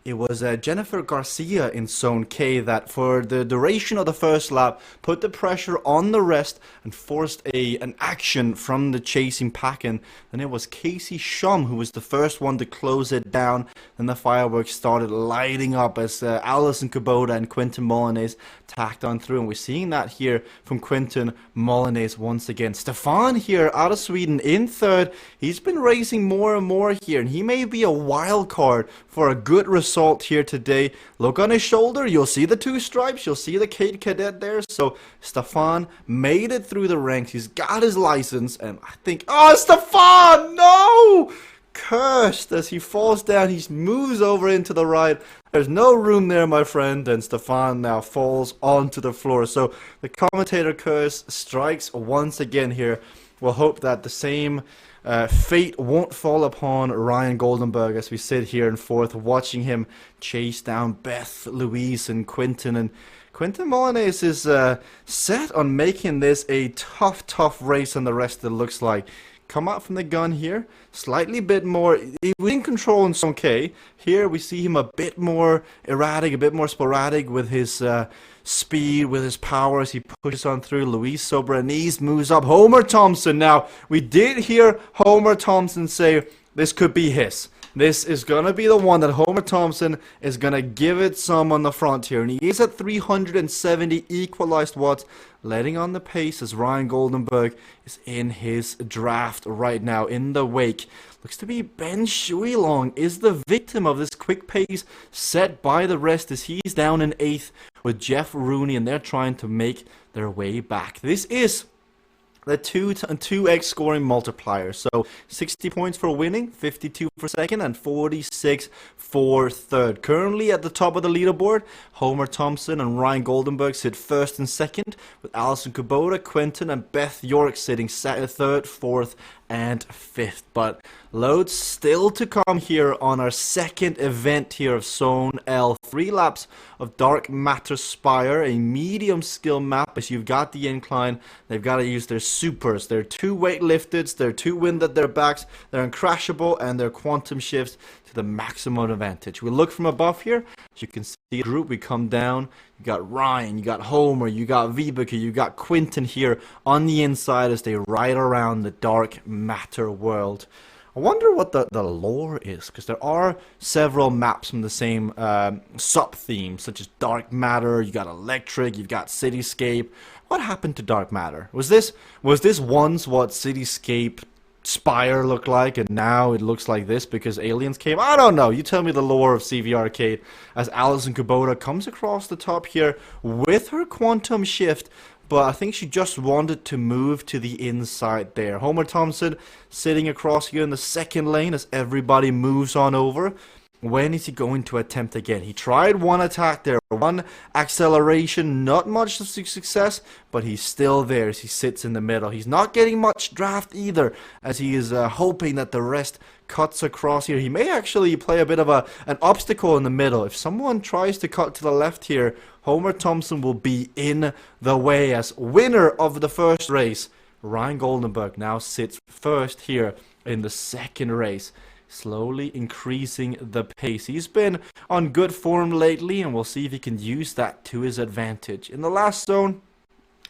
It was Jennifer Garcia in Zone K that for the duration of the first lap put the pressure on the rest and forced an action from the chasing pack. And then it was Casey Shum who was the first one to close it down. Then the fireworks started lighting up as Alison Kubota and Quinton Molinez tacked on through. And we're seeing that here from Quinton Molinez once again. Stefan here out of Sweden in third. He's been racing more and more here, and he may be a wild card for a good result here today. Look on his shoulder, you'll see the 2 stripes, you'll see the Cade Cadet there. So Stefan made it through the ranks, he's got his license, and I think, oh, Stefan, no! Cursed as he falls down, he moves over into the right. There's no room there, my friend, and Stefan now falls onto the floor. So the commentator curse strikes once again here. We'll hope that the same fate won't fall upon Ryan Goldenberg as we sit here in fourth, watching him chase down Beth, Louise, and Quinton. And Quinton Molinez is set on making this a tough race than the rest, it looks like. Come out from the gun here, slightly bit more, he was in control in some K. Here we see him a bit more erratic, a bit more sporadic with his speed, with his power as he pushes on through. Luis Sobranese moves up. Homer Thompson now, we did hear Homer Thompson say this could be his. This is going to be the one that Homer Thompson is going to give it some on the front here. And he is at 370 equalized watts, letting on the pace as Ryan Goldenberg is in his draft right now in the wake. Looks to be Ben Shuilong is the victim of this quick pace set by the rest as he's down in 8th with Jeff Rooney, and they're trying to make their way back. This is the 2x scoring multiplier. So 60 points for winning, 52 for second, and 46 for third. Currently at the top of the leaderboard, Homer Thompson and Ryan Goldenberg sit first and second, with Alison Kubota, Quinton, and Beth York sitting third, fourth, and fifth. But loads still to come here on our second event here of Zone L. 3 laps of Dark Matter Spire, a medium skill map as you've got the incline. They've got to use their supers, their 2 weightlifteds, their 2 wind at their backs, their uncrashable, and their quantum shifts to the maximum advantage. We look from above here, as you can see the group, we come down, you got Ryan, you got Homer, you got Vibeke, you got Quinton here on the inside as they ride around the Dark Matter world. I wonder what the lore is, because there are several maps from the same sub-theme, such as Dark Matter, you got Electric, you've got Cityscape. What happened to Dark Matter? Was this once what Cityscape Spire looked like, and now it looks like this because aliens came? I don't know. You tell me the lore of CVRcade as Alison Kubota comes across the top here with her quantum shift, but I think she just wanted to move to the inside there. Homer Thompson sitting across here in the second lane as everybody moves on over. When is he going to attempt again? He tried one attack there, one acceleration, not much success, but he's still there as he sits in the middle. He's not getting much draft either, as he is hoping that the rest cuts across here. He may actually play a bit of an obstacle in the middle. If someone tries to cut to the left here, Homer Thompson will be in the way as winner of the first race. Ryan Goldenberg now sits first here in the second race, slowly increasing the pace. He's been on good form lately, and we'll see if he can use that to his advantage. In the last zone,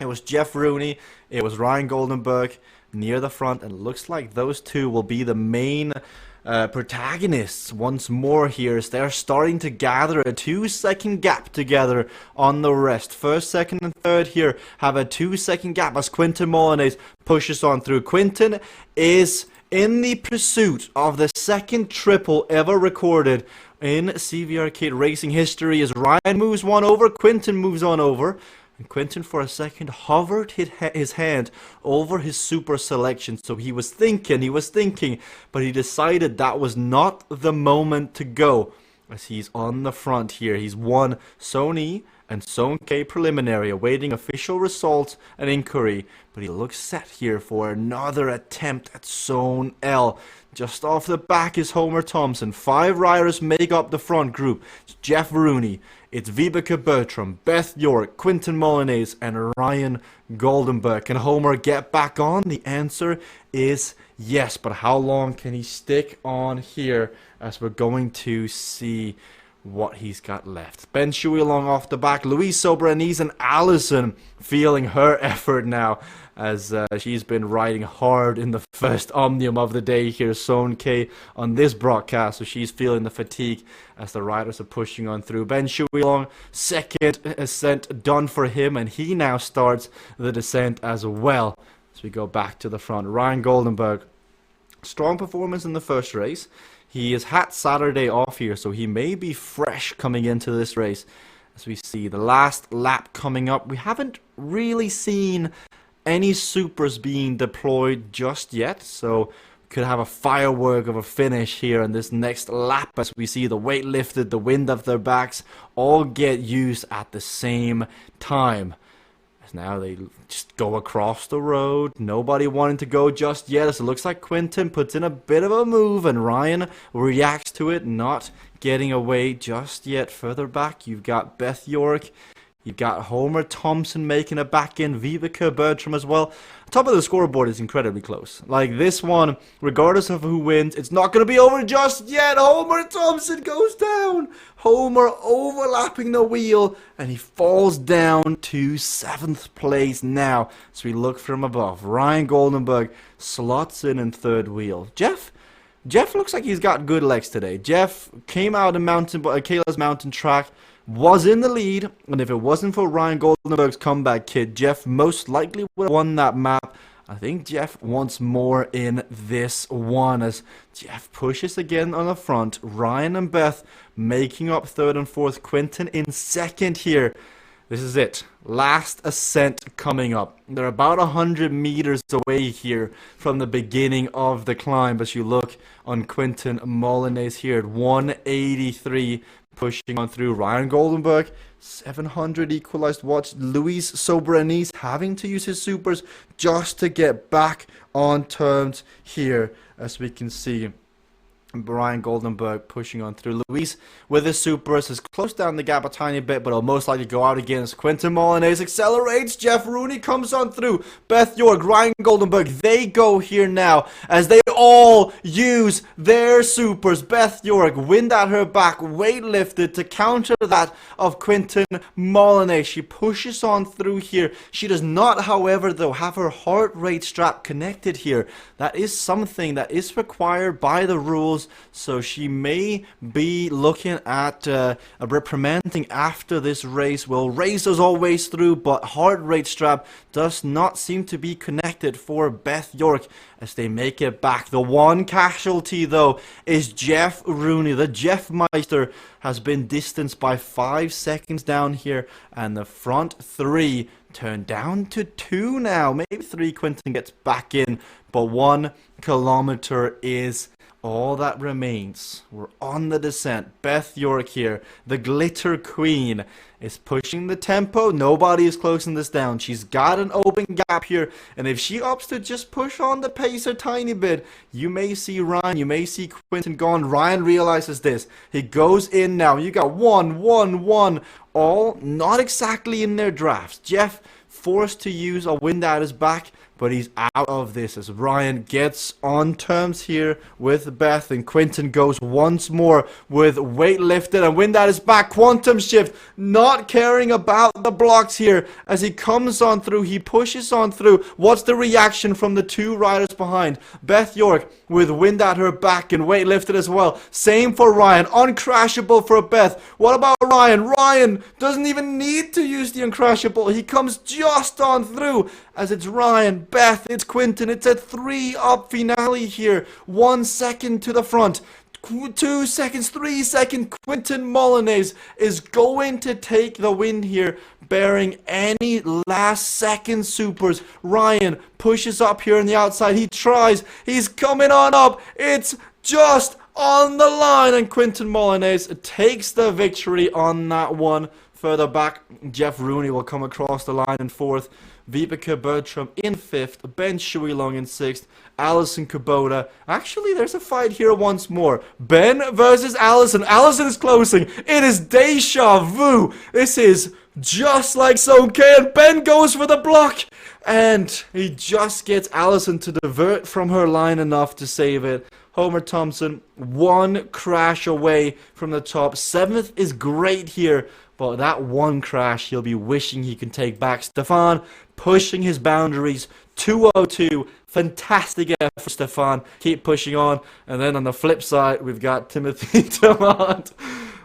it was Jeff Rooney, it was Ryan Goldenberg near the front, and it looks like those two will be the main protagonists once more here as they're starting to gather a 2-second gap together on the rest. First, second, and third here have a 2-second gap as Quinton Molinez pushes on through. Quinton is in the pursuit of the second triple ever recorded in CVRcade racing history as Ryan moves one over, Quinten moves on over. And Quinten for a second hovered his hand over his super selection. So he was thinking, but he decided that was not the moment to go. As he's on the front here, he's won Sony and CVRcade preliminary, awaiting official results and inquiry. But he looks set here for another attempt at Zone L. Just off the back is Homer Thompson. 5 riders make up the front group. It's Jeff Rooney, it's Vibeke Bertram, Beth York, Quinten Molyneux, and Ryan Goldenberg. Can Homer get back on? The answer is yes, but how long can he stick on here, as we're going to see what he's got left. Ben Shuey along off the back, Louise Sobranese and Allison feeling her effort now, as she's been riding hard in the first Omnium of the day here, CVRcade on this broadcast, so she's feeling the fatigue as the riders are pushing on through. Ben Shuey along, second ascent done for him, and he now starts the descent as well. As we go back to the front, Ryan Goldenberg, strong performance in the first race. He has had Saturday off here, so he may be fresh coming into this race. As we see the last lap coming up, we haven't really seen any supers being deployed just yet, so we could have a firework of a finish here in this next lap, as we see the weight lifted, the wind of their backs all get used at the same time. Now they just go across the road. Nobody wanting to go just yet, as it looks like Quinten puts in a bit of a move and Ryan reacts to it, not getting away just yet. Further back, you've got Beth York. You've got Homer Thompson making a back in, Vibeke Bertram as well. Top of the scoreboard is incredibly close. Like this one, regardless of who wins, it's not going to be over just yet. Homer Thompson goes down. Homer overlapping the wheel, and he falls down to 7th place now. So we look from above. Ryan Goldenberg slots in third wheel. Jeff looks like he's got good legs today. Jeff came out of Kayla's mountain track, was in the lead, and if it wasn't for Ryan Goldenberg's comeback kid, Jeff most likely would have won that map. I think Jeff wants more in this one, as Jeff pushes again on the front. Ryan and Beth making up 3rd and 4th. Quinten in 2nd here. This is it. Last ascent coming up. They're about 100 meters away here from the beginning of the climb, as you look on Quinten Molyneux here at 183. Pushing on through. Ryan Goldenberg, 700 equalized watts. Luis Sobranese having to use his supers just to get back on terms here, as we can see. Ryan Goldenberg pushing on through. Luis with his supers has closed down the gap a tiny bit, but it'll most likely go out against Quinten Molyneux. Accelerates. Jeff Rooney comes on through. Beth York, Ryan Goldenberg, they go here now as they all use their supers. Beth York, wind at her back, weight lifted to counter that of Quinten Molyneux. She pushes on through here. She does not, however, though, have her heart rate strap connected here. That is something that is required by the rules. So she may be looking at reprimanding after this race. Will race us always through, but heart rate strap does not seem to be connected for Beth York as they make it back. The one casualty, though, is Jeff Rooney. The Jeff Meister has been distanced by 5 seconds down here, and the front 3 turned down to 2 now. Maybe 3 Quinten gets back in, but 1 kilometer is all that remains. We're on the descent. Beth York here, the glitter queen, is pushing the tempo. Nobody is closing this down. She's got an open gap here, and if she opts to just push on the pace a tiny bit, you may see Ryan, you may see Quinten gone. Ryan realizes this. He goes in now. You got 1, 1, 1, all not exactly in their drafts. Jeff forced to use a wind at his back, but he's out of this as Ryan gets on terms here with Beth, and Quinten goes once more with weight lifted and wind at his back. Quantum shift, not caring about the blocks here as he comes on through. He pushes on through. What's the reaction from the 2 riders behind? Beth York with wind at her back and weight lifted as well. Same for Ryan. Uncrashable for Beth. What about Ryan? Ryan doesn't even need to use the uncrashable. He comes just on through as it's Ryan, Beth, it's Quinton. It's a 3-up finale here. 1 second to the front. 2 seconds, 3 seconds. Quinton Molyneux is going to take the win here, bearing any last second supers. Ryan pushes up here on the outside. He tries. He's coming on up. It's just on the line, and Quinton Molyneux takes the victory on that one. Further back, Jeff Rooney will come across the line in 4th. Vibeke Bertram in 5th. Ben Shuilong in 6th. Alison Kubota. Actually, there's a fight here once more. Ben versus Alison. Alison is closing. It is deja vu. This is just like Soke, and Ben goes for the block. And he just gets Alison to divert from her line enough to save it. Homer Thompson, 1 crash away from the top. 7th is great here, but that 1 crash he'll be wishing he can take back. Stefan pushing his boundaries. 202. Fantastic effort, Stefan. Keep pushing on. And then on the flip side, we've got Timothy Dumont.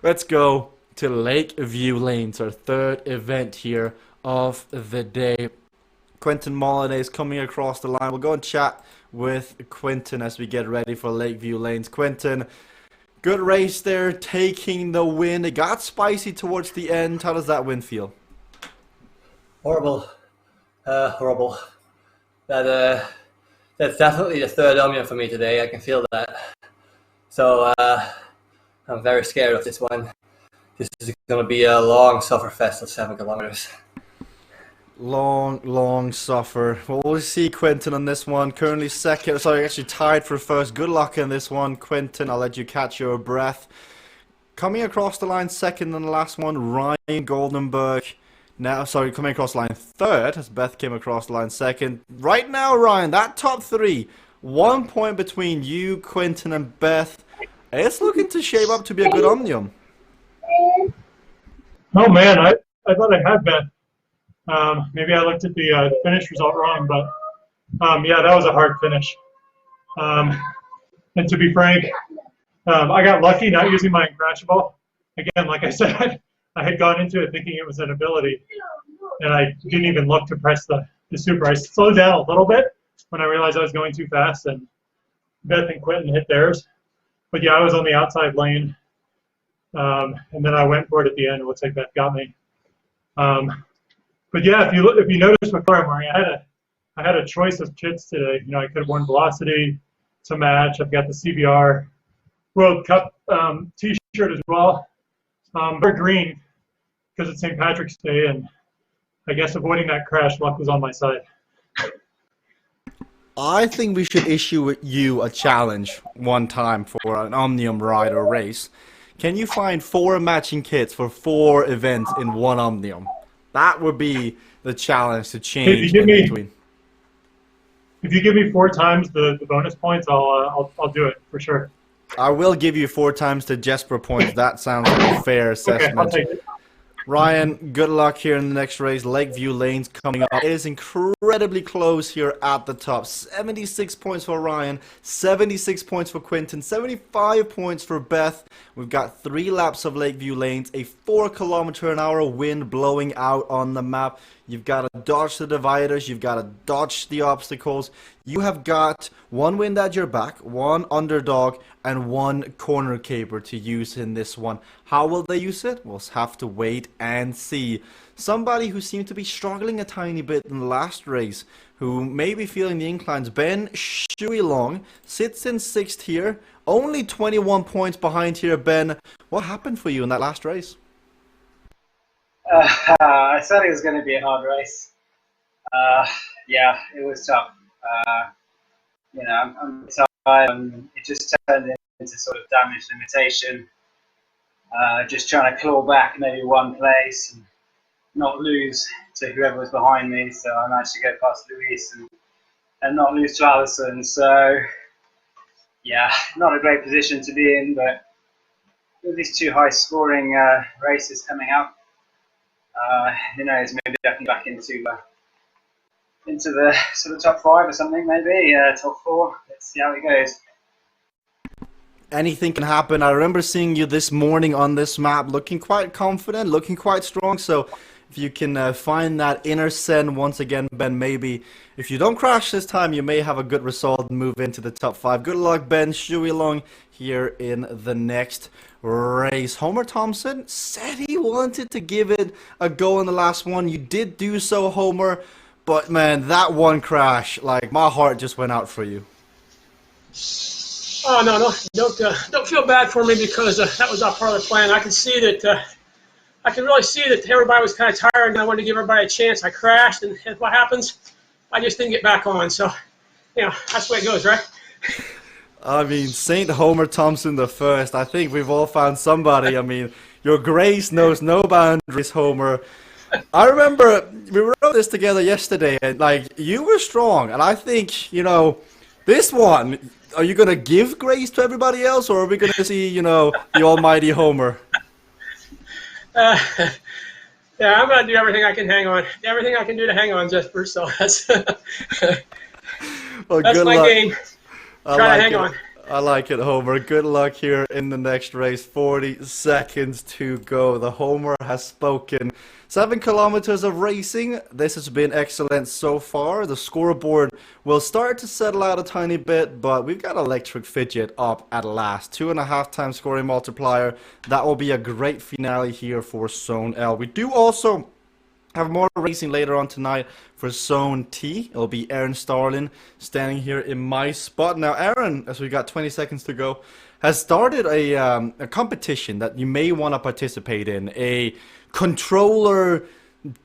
Let's go to Lakeview Lanes, our 3rd event here of the day. Quinton Molyneux is coming across the line. We'll go and chat with Quinton as we get ready for Lakeview Lanes. Quinton, good race there, taking the win. It got spicy towards the end. How does that win feel? Horrible. Horrible. That's definitely the 3rd Omnium for me today. I can feel that. So I'm very scared of this one. This is going to be a long sufferfest of 7 kilometers. Long suffer. Well, we'll see Quinton on this one. Currently second. Sorry, actually tied for first. Good luck in this one, Quinton. I'll let you catch your breath. Coming across the line second in the last one, Ryan Goldenberg. Now, sorry, coming across the line third as Beth came across the line second. Right now, Ryan, that top 3, 1 point between you, Quinton, and Beth. It's looking to shape up to be a good Omnium. Oh man, I thought I had Beth. Maybe I looked at the finish result wrong, but yeah, that was a hard finish. And to be frank, I got lucky not using my Uncrashable. Again, like I said, I had gone into it thinking it was an ability, and I didn't even look to press the super. I slowed down a little bit when I realized I was going too fast, and Beth and Quinton hit theirs. But yeah, I was on the outside lane, and then I went for it at the end. It looks like Beth got me. But yeah, if you notice before I'm wearing, I had a choice of kits today. You know, I could have worn Velocity to match. I've got the CVR World Cup T-shirt as well. Very green because it's St. Patrick's Day, and I guess avoiding that crash, luck was on my side. I think we should issue you a challenge one time for an Omnium ride or race. Can you find 4 matching kits for 4 events in one Omnium? That would be the challenge to change in between. If you give me 4 times the bonus points, I'll do it for sure. I will give you 4 times the Jesper points. That sounds like a fair assessment. Okay, I'll take it. Ryan, good luck here in the next race. Lakeview Lanes coming up. It is incredibly close here at the top. 76 points for Ryan, 76 points for Quinton, 75 points for Beth. We've got 3 laps of Lakeview Lanes, a 4-kilometer-an-hour wind blowing out on the map. You've got to dodge the dividers. You've got to dodge the obstacles. You have got 1 wind at your back, 1 underdog, and 1 corner caper to use in this one. How will they use it? We'll have to wait and see. Somebody who seemed to be struggling a tiny bit in the last race, who may be feeling the inclines, Ben Shuilong, sits in 6th here. Only 21 points behind here, Ben. What happened for you in that last race? I thought it was going to be a hard race. Yeah, it was tough. You know, I'm tired, and it just turned into sort of damage limitation. Just trying to claw back maybe 1 place and not lose to whoever was behind me. So I managed to go past Luis and not lose to Alison. So yeah, not a great position to be in, but with these 2 high-scoring races coming up, who knows, maybe I can get back into the sort of top 5 or something, maybe top 4. Let's see how it goes. Anything can happen. I remember seeing you this morning on this map looking quite confident, looking quite strong. So if you can find that inner send once again, Ben, maybe if you don't crash this time, you may have a good result and move into the top 5. Good luck, Ben. Shui Long here in the next race. Homer Thompson said he wanted to give it a go in the last one. You did do so, Homer, but man, that one crash, like, my heart just went out for you. Oh no, don't feel bad for me because that was not part of the plan. I can see that. I can really see that everybody was kind of tired, and I wanted to give everybody a chance. I crashed, and what happens? I just didn't get back on. So, that's the way it goes, right? I mean, Saint Homer Thompson the first. I think we've all found somebody. I mean, your grace knows no boundaries, Homer. I remember we wrote this together yesterday, and like, you were strong, and I think, this one, are you gonna give grace to everybody else, or are we gonna see, the almighty Homer? Yeah, I'm gonna do everything I can hang on. Everything I can do to hang on, Jesper. So that's Well, that's good my luck. game. Try to hang on. I like it, Homer. Good luck here in the next race. 40 seconds to go. The Homer has spoken. 7 kilometers of racing. This has been excellent so far. The scoreboard will start to settle out a tiny bit, but we've got Electric Fidget up at last. 2.5 times scoring multiplier. That will be a great finale here for Zone L. We do also have more racing later on tonight for Zone T. It'll be Aaron Starlin standing here in my spot. Now, Aaron, as we got 20 seconds to go, has started a competition that you may want to participate in. A controller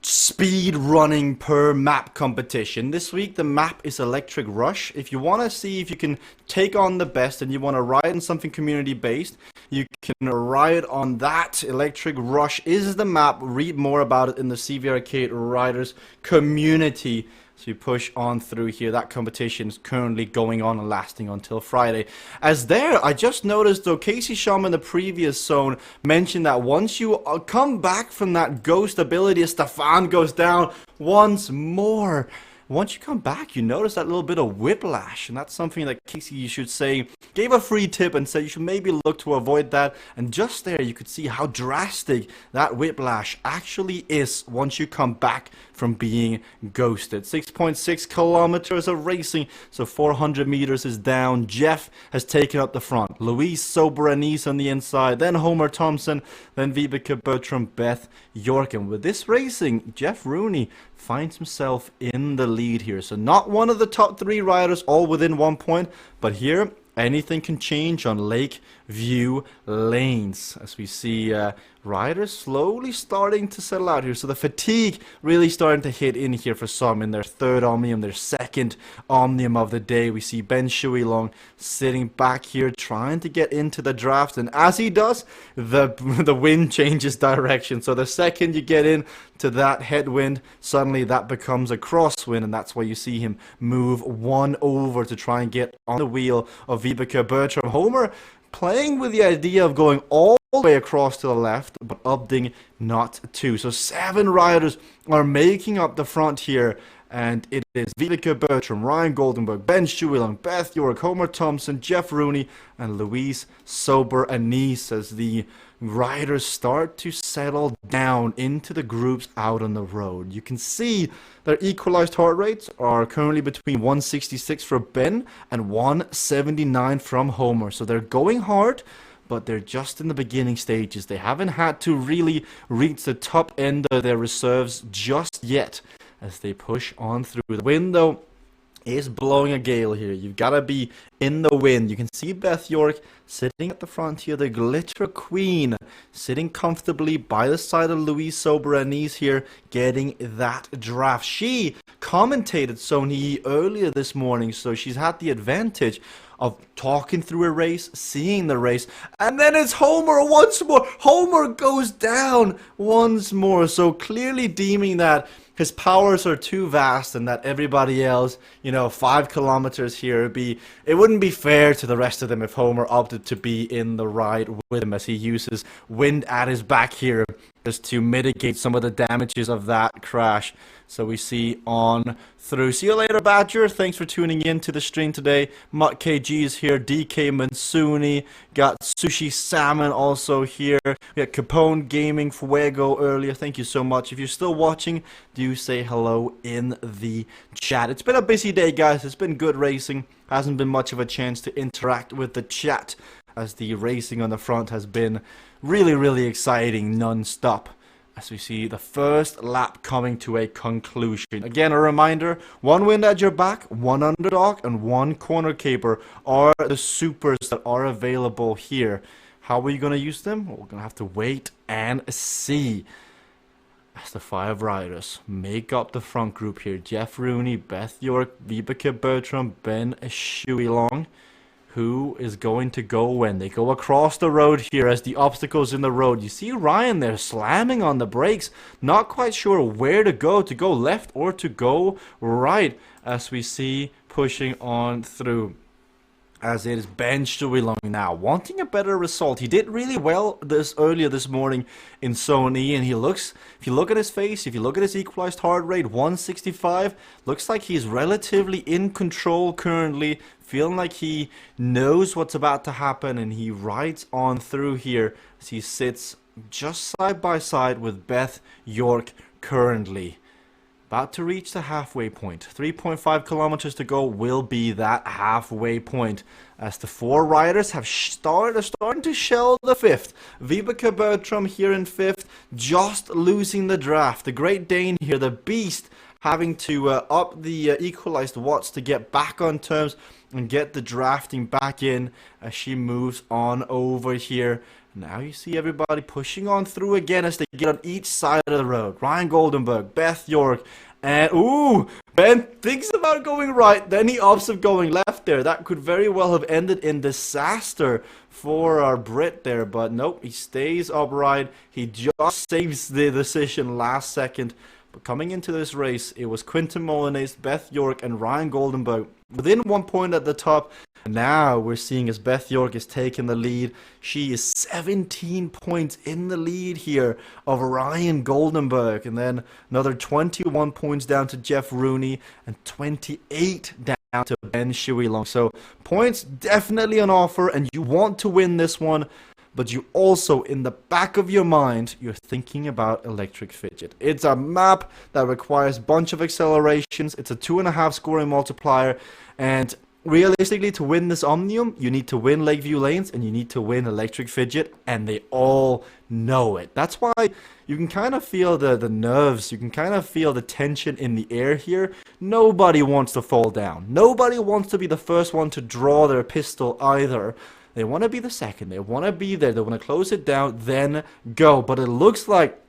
speed running per map competition. This week the map is Electric Rush. If you want to see if you can take on the best and you want to ride in something community based, you can ride on that. Electric Rush is the map. Read more about it in the CVRcade Riders community. So you push on through here. That competition is currently going on and lasting until Friday. As there, I just noticed though, Casey Shum in the previous zone mentioned that once you come back from that ghost ability, Stefan goes down once more. Once you come back, you notice that little bit of whiplash, and that's something that Casey, you should say, gave a free tip and said you should maybe look to avoid that. And just there, you could see how drastic that whiplash actually is once you come back from being ghosted. 6.6 kilometers of racing, so 400 meters is down. Jeff has taken up the front. Louise Sober Anise on the inside, then Homer Thompson, then Vibeke Bertram, Beth York. And with this racing, Jeff Rooney finds himself in the lead here. So not one of the top 3 riders all within 1 point, but here anything can change on Lake View lanes as we see riders slowly starting to settle out here. So the fatigue really starting to hit in here for some in their third Omnium, their second Omnium of the day. We see Ben Shui Long sitting back here trying to get into the draft, and as he does, the wind changes direction. So the second you get in to that headwind, suddenly that becomes a crosswind, and that's why you see him move one over to try and get on the wheel of Vibeke Bertram. Homer playing with the idea of going all the way across to the left, but opting not to. So 7 riders are making up the front here, and it is Vibeke Bertram, Ryan Goldenberg, Ben Shuilong, Beth York, Homer Thompson, Jeff Rooney, and Louise Sober Anise as the riders start to settle down into the groups out on the road. You can see their equalized heart rates are currently between 166 for Ben and 179 from Homer. So they're going hard, but they're just in the beginning stages. They haven't had to really reach the top end of their reserves just yet as they push on through. The wind, though, is blowing a gale here. You've got to be in the wind. You can see Beth York sitting at the front here, the Glitter Queen, sitting comfortably by the side of Louise Sober Anise here, getting that draft. She commentated Sony earlier this morning, so she's had the advantage of talking through a race, seeing the race, and then it's Homer once more. Homer goes down once more, so clearly deeming that his powers are too vast and that everybody else, 5 kilometers here, it wouldn't be fair to the rest of them if Homer opted to be in the ride with him as he uses wind at his back here just to mitigate some of the damages of that crash. So we see on through. See you later, Badger. Thanks for tuning in to the stream today. Mutt KG is here. DK Mansuni. Got Sushi Salmon also here. We got Capone Gaming Fuego earlier. Thank you so much. If you're still watching, do say hello in the chat. It's been a busy day, guys. It's been good racing. Hasn't been much of a chance to interact with the chat, as the racing on the front has been really, really exciting non-stop. As we see the first lap coming to a conclusion. Again, a reminder, 1 wind at your back, 1 underdog, and 1 corner caper are the supers that are available here. How are you going to use them? Well, we're going to have to wait and see. As the 5 riders make up the front group here. Jeff Rooney, Beth York, Vibeke Bertram, Ben Shuilong. Who is going to go when? They go across the road here as the obstacles in the road. You see Ryan there slamming on the brakes. Not quite sure where to go left or to go right. As we see pushing on through. As it is Ben Shuilong now, wanting a better result. He did really well earlier this morning in Zone E, and he looks, if you look at his face, if you look at his equalized heart rate, 165, looks like he's relatively in control currently, feeling like he knows what's about to happen, and he rides on through here as he sits just side by side with Beth York currently. About to reach the halfway point. 3.5 kilometers to go will be that halfway point. As the 4 riders have starting to shell the 5th. Vibeke Bertram here in 5th, just losing the draft. The Great Dane here, the beast, having to up the equalized watts to get back on terms and get the drafting back in as she moves on over here. Now you see everybody pushing on through again as they get on each side of the road. Ryan Goldenberg, Beth York, and ooh, Ben thinks about going right, then he opts of going left there. That could very well have ended in disaster for our Brit there, but nope, he stays upright. He just saves the decision last second. But coming into this race, it was Quinton Molinese, Beth York, and Ryan Goldenberg within 1 point at the top. Now we're seeing as Beth York is taking the lead. She is 17 points in the lead here of Ryan Goldenberg. And then another 21 points down to Jeff Rooney and 28 down to Ben Shuilong. So points definitely on offer, and you want to win this one. But you also, in the back of your mind, you're thinking about Electric Fidget. It's a map that requires a bunch of accelerations. It's a 2.5 scoring multiplier. And realistically, to win this Omnium, you need to win Lakeview Lanes and you need to win Electric Fidget. And they all know it. That's why you can kind of feel the nerves. You can kind of feel the tension in the air here. Nobody wants to fall down. Nobody wants to be the first one to draw their pistol either. They want to be the second. They want to be there. They want to close it down, then go. But it looks like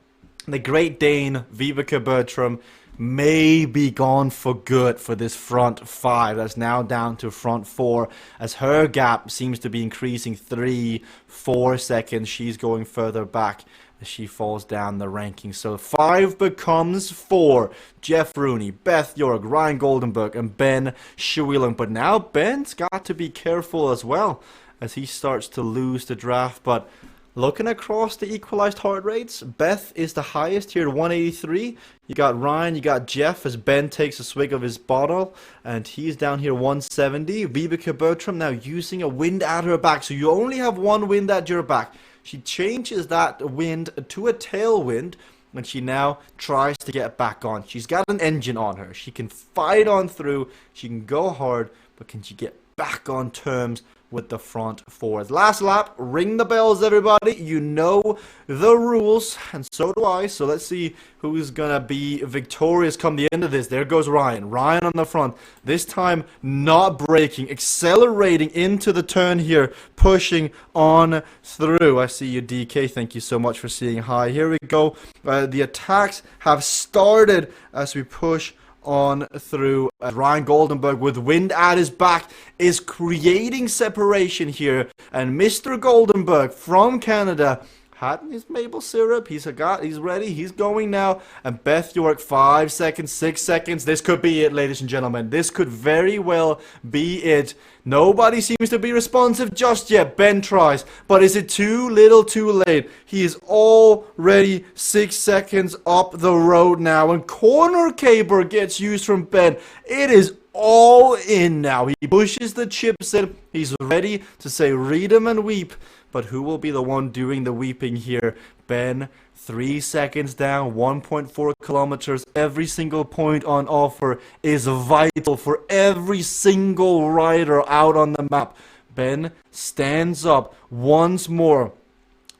the Great Dane, Vibeke Bertram, may be gone for good for this front 5. That's now down to front 4, as her gap seems to be increasing 3-4 seconds. She's going further back as she falls down the rankings. So 5 becomes 4. Jeff Rooney, Beth York, Ryan Goldenberg, and Ben Shuilong. But now Ben's got to be careful as well, as he starts to lose the draft. But looking across the equalized heart rates, Beth is the highest here at 183. You got Ryan, you got Jeff as Ben takes a swig of his bottle, and he's down here 170. Vibeke Bertram now using a wind at her back, so you only have 1 wind at your back. She changes that wind to a tailwind, and she now tries to get back on. She's got an engine on her. She can fight on through, she can go hard, but can she get back on terms with the front 4? Last lap, ring the bells everybody. You know the rules, and so do I. So let's see who's gonna be victorious come the end of this. There goes Ryan. Ryan on the front. This time not braking, accelerating into the turn here, pushing on through. I see you, DK. Thank you so much for saying hi. Here we go. The attacks have started as we push on through. Ryan Goldenberg with wind at his back is creating separation here, and Mr. Goldenberg from Canada had his maple syrup. He's ready. He's going now. And Beth York, 5 seconds, 6 seconds. This could be it, ladies and gentlemen. This could very well be it. Nobody seems to be responsive just yet. Ben tries. But is it too little too late? He is already 6 seconds up the road now. And corner caber gets used from Ben. It is all in now. He pushes the chips in. He's ready to say read 'em and weep. But who will be the one doing the weeping here? Ben, 3 seconds down, 1.4 kilometers. Every single point on offer is vital for every single rider out on the map. Ben stands up once more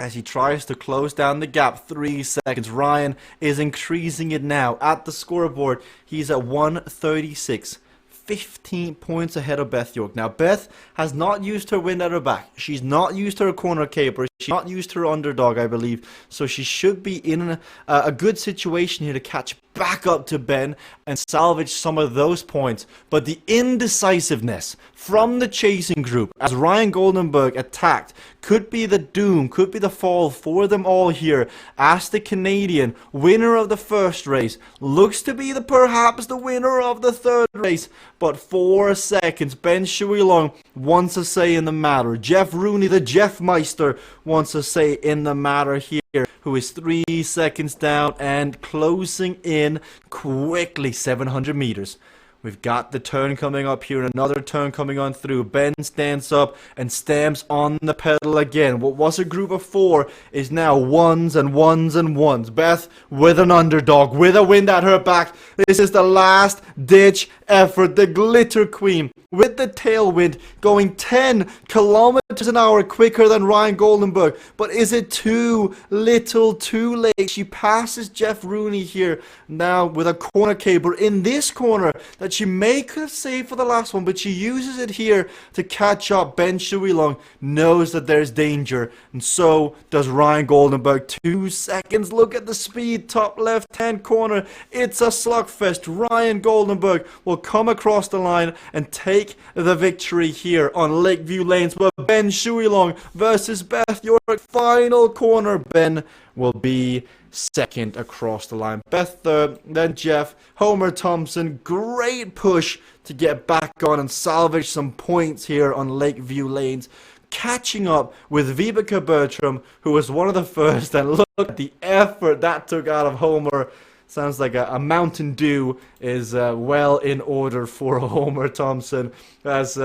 as he tries to close down the gap. 3 seconds. Ryan is increasing it now at the scoreboard. He's at 1:36. 15 points ahead of Beth York. Now, Beth has not used her wind at her back. She's not used her corner caper. She's not used her underdog, I believe. So she should be in a good situation here to catch back up to Ben and salvage some of those points. But the indecisiveness from the chasing group as Ryan Goldenberg attacked could be the doom, could be the fall for them all here, as the Canadian winner of the first race looks to be perhaps the winner of the third race. But 4 seconds. Ben Shuilong wants a say in the matter. Jeff Rooney, the Jeff Meister, wants a say in the matter here, who is 3 seconds down and closing in quickly. 700 meters. We've got the turn coming up here, another turn coming on through. Ben stands up and stamps on the pedal again. What was a group of 4 is now ones and ones and ones. Beth with an underdog, with a wind at her back. This is the last ditch effort. The Glitter Queen with the tailwind going 10 kilometers an hour quicker than Ryan Goldenberg. But is it too little too late? She passes Jeff Rooney here now with a corner caber in this corner that she may could have saved for the last one, but she uses it here to catch up. Ben Shuilong knows that there's danger, and so does Ryan Goldenberg. 2 seconds. Look at the speed. Top left-hand corner. It's a slugfest. Ryan Goldenberg will come across the line and take the victory here on Lakeview Lanes. But Ben Shuilong versus Beth York. Final corner. Ben will be second across the line. Beth third, then Jeff, Homer Thompson. Great push to get back on and salvage some points here on Lakeview Lanes. Catching up with Vibeke Bertram, who was one of the first. And look at the effort that took out of Homer. Sounds like a Mountain Dew is well in order for Homer Thompson. As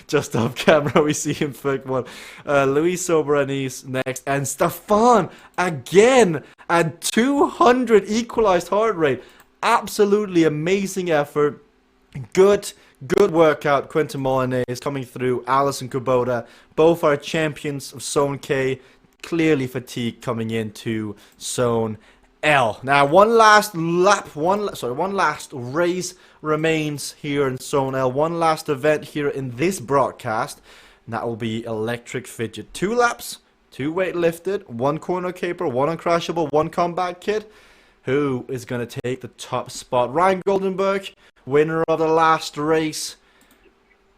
just off camera we see him flick one. Luis Sobranis next. And Stefan again at 200 equalized heart rate. Absolutely amazing effort. Good workout. Quentin Molinez coming through. Alison Kubota. Both are champions of Zone K. Clearly fatigued coming into Zone L. Now one last race remains here in Zone L. One last event here in this broadcast. And that will be Electric Fidget. 2 laps, 2 weight lifted, 1 corner caper, 1 uncrashable, 1 combat kit. Who is going to take the top spot? Ryan Goldenberg, winner of the last race.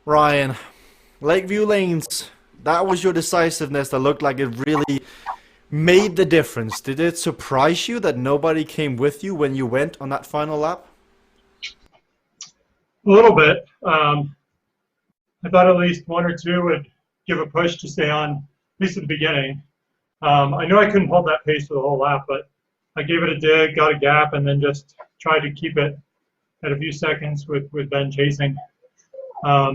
Ryan, Lakeview Lanes, that was your decisiveness that looked like it really made the difference. Did it surprise you that nobody came with you when you went on that final lap? A little bit. I thought at least 1 or 2 would give a push to stay on, at least at the beginning. I knew I couldn't hold that pace for the whole lap, but I gave it a dig, got a gap, and then just tried to keep it at a few seconds with Ben chasing. Yeah,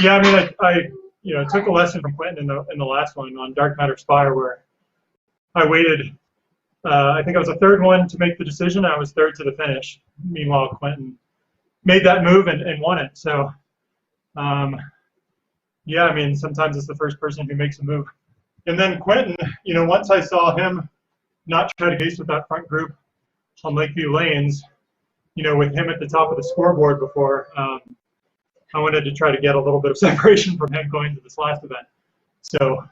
I mean, I took a lesson from Quentin in the last one on Dark Matter Spire, where I waited. I think I was the third one to make the decision. I was third to the finish. Meanwhile, Quentin made that move and won it. So, yeah, I mean, sometimes it's the first person who makes a move. And then Quentin, once I saw him not try to pace with that front group on Lakeview Lanes, with him at the top of the scoreboard before, I wanted to try to get a little bit of separation from him going to this last event. So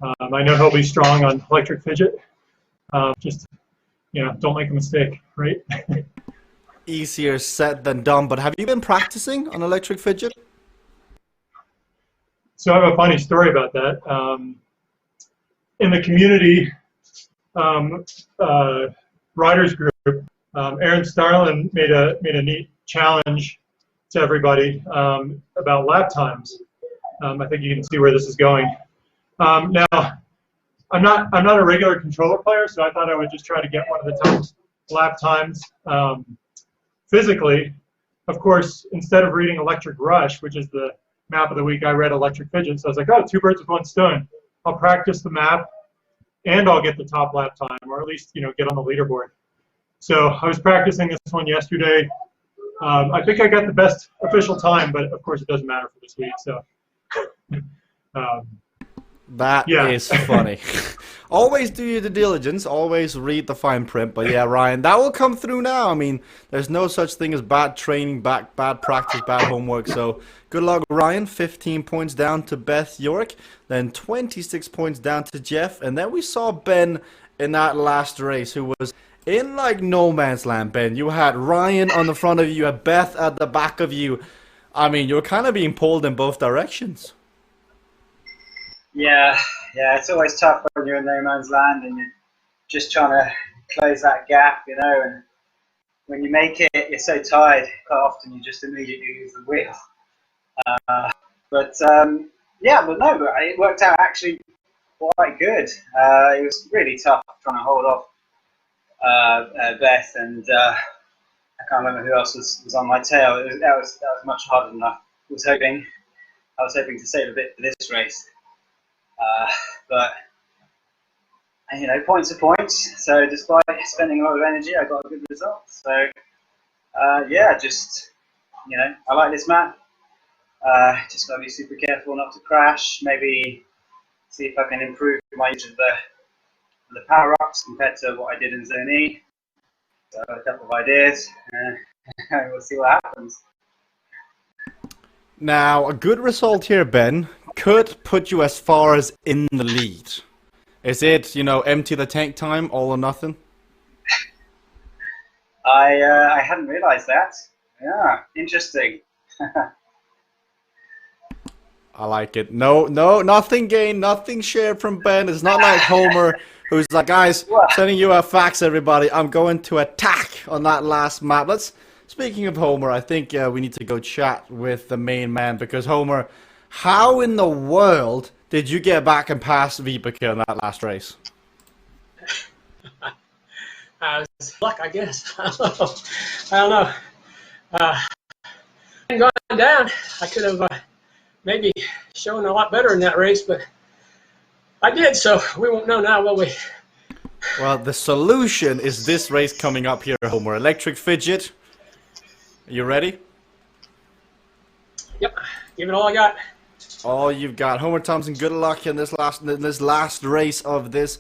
I know he'll be strong on Electric Fidget. Just, don't make a mistake, right? Easier said than done, but have you been practicing on Electric Fidget? So I have a funny story about that. in the community um, riders group, Aaron Starlin made a neat challenge to everybody about lap times. I think you can see where this is going. Now, I'm not a regular controller player, so I thought I would just try to get one of the top lap times physically. Of course, instead of reading Electric Rush, which is the map of the week, I read Electric Fidget. So I was like, oh, two birds with one stone. I'll practice the map, and I'll get the top lap time, or at least get on the leaderboard. So I was practicing this one yesterday. I think I got the best official time, but of course it doesn't matter for this week. So that is funny. Always do your due diligence, always read the fine print. But yeah, Ryan, that will come through now. I mean, there's no such thing as bad training, bad practice, bad homework. So good luck, Ryan. 15 points down to Beth York, then 26 points down to Jeff. And then we saw Ben in that last race, who was in like no man's land. Ben, you had Ryan on the front of you, you had Beth at the back of you. I mean, you were kind of being pulled in both directions. Yeah, it's always tough when you're in no man's land and you're just trying to close that gap, and when you make it, you're so tired, quite often you just immediately lose the wheel. But it worked out actually quite good. It was really tough trying to hold off Beth, and I can't remember who else was on my tail. That was much harder than I was hoping. I was hoping to save a bit for this race. But points are points. So despite spending a lot of energy, I got a good result. So I like this map. Just got to be super careful not to crash. Maybe see if I can improve my use of the power ups compared to what I did in Zone E. So I've got a couple of ideas. We'll see what happens. Now, a good result here, Ben, could put you as far as in the lead. Is it, empty the tank time, all or nothing? I hadn't realized that. Yeah, interesting. I like it. No, nothing gained, nothing shared from Ben. It's not like Homer, who's like, guys, sending you a fax, everybody. I'm going to attack on that last map. Speaking of Homer, I think we need to go chat with the main man, because Homer, how in the world did you get back and pass Vibeke in that last race? Luck, I guess. I don't know. Hadn't gone down. I could have maybe shown a lot better in that race, but I did, so we won't know now, will we? Well, the solution is this race coming up here, Homer. Electric Fidget. Are you ready? Yep. Give it all I got. All you've got. Homer Thompson, good luck in this last race of this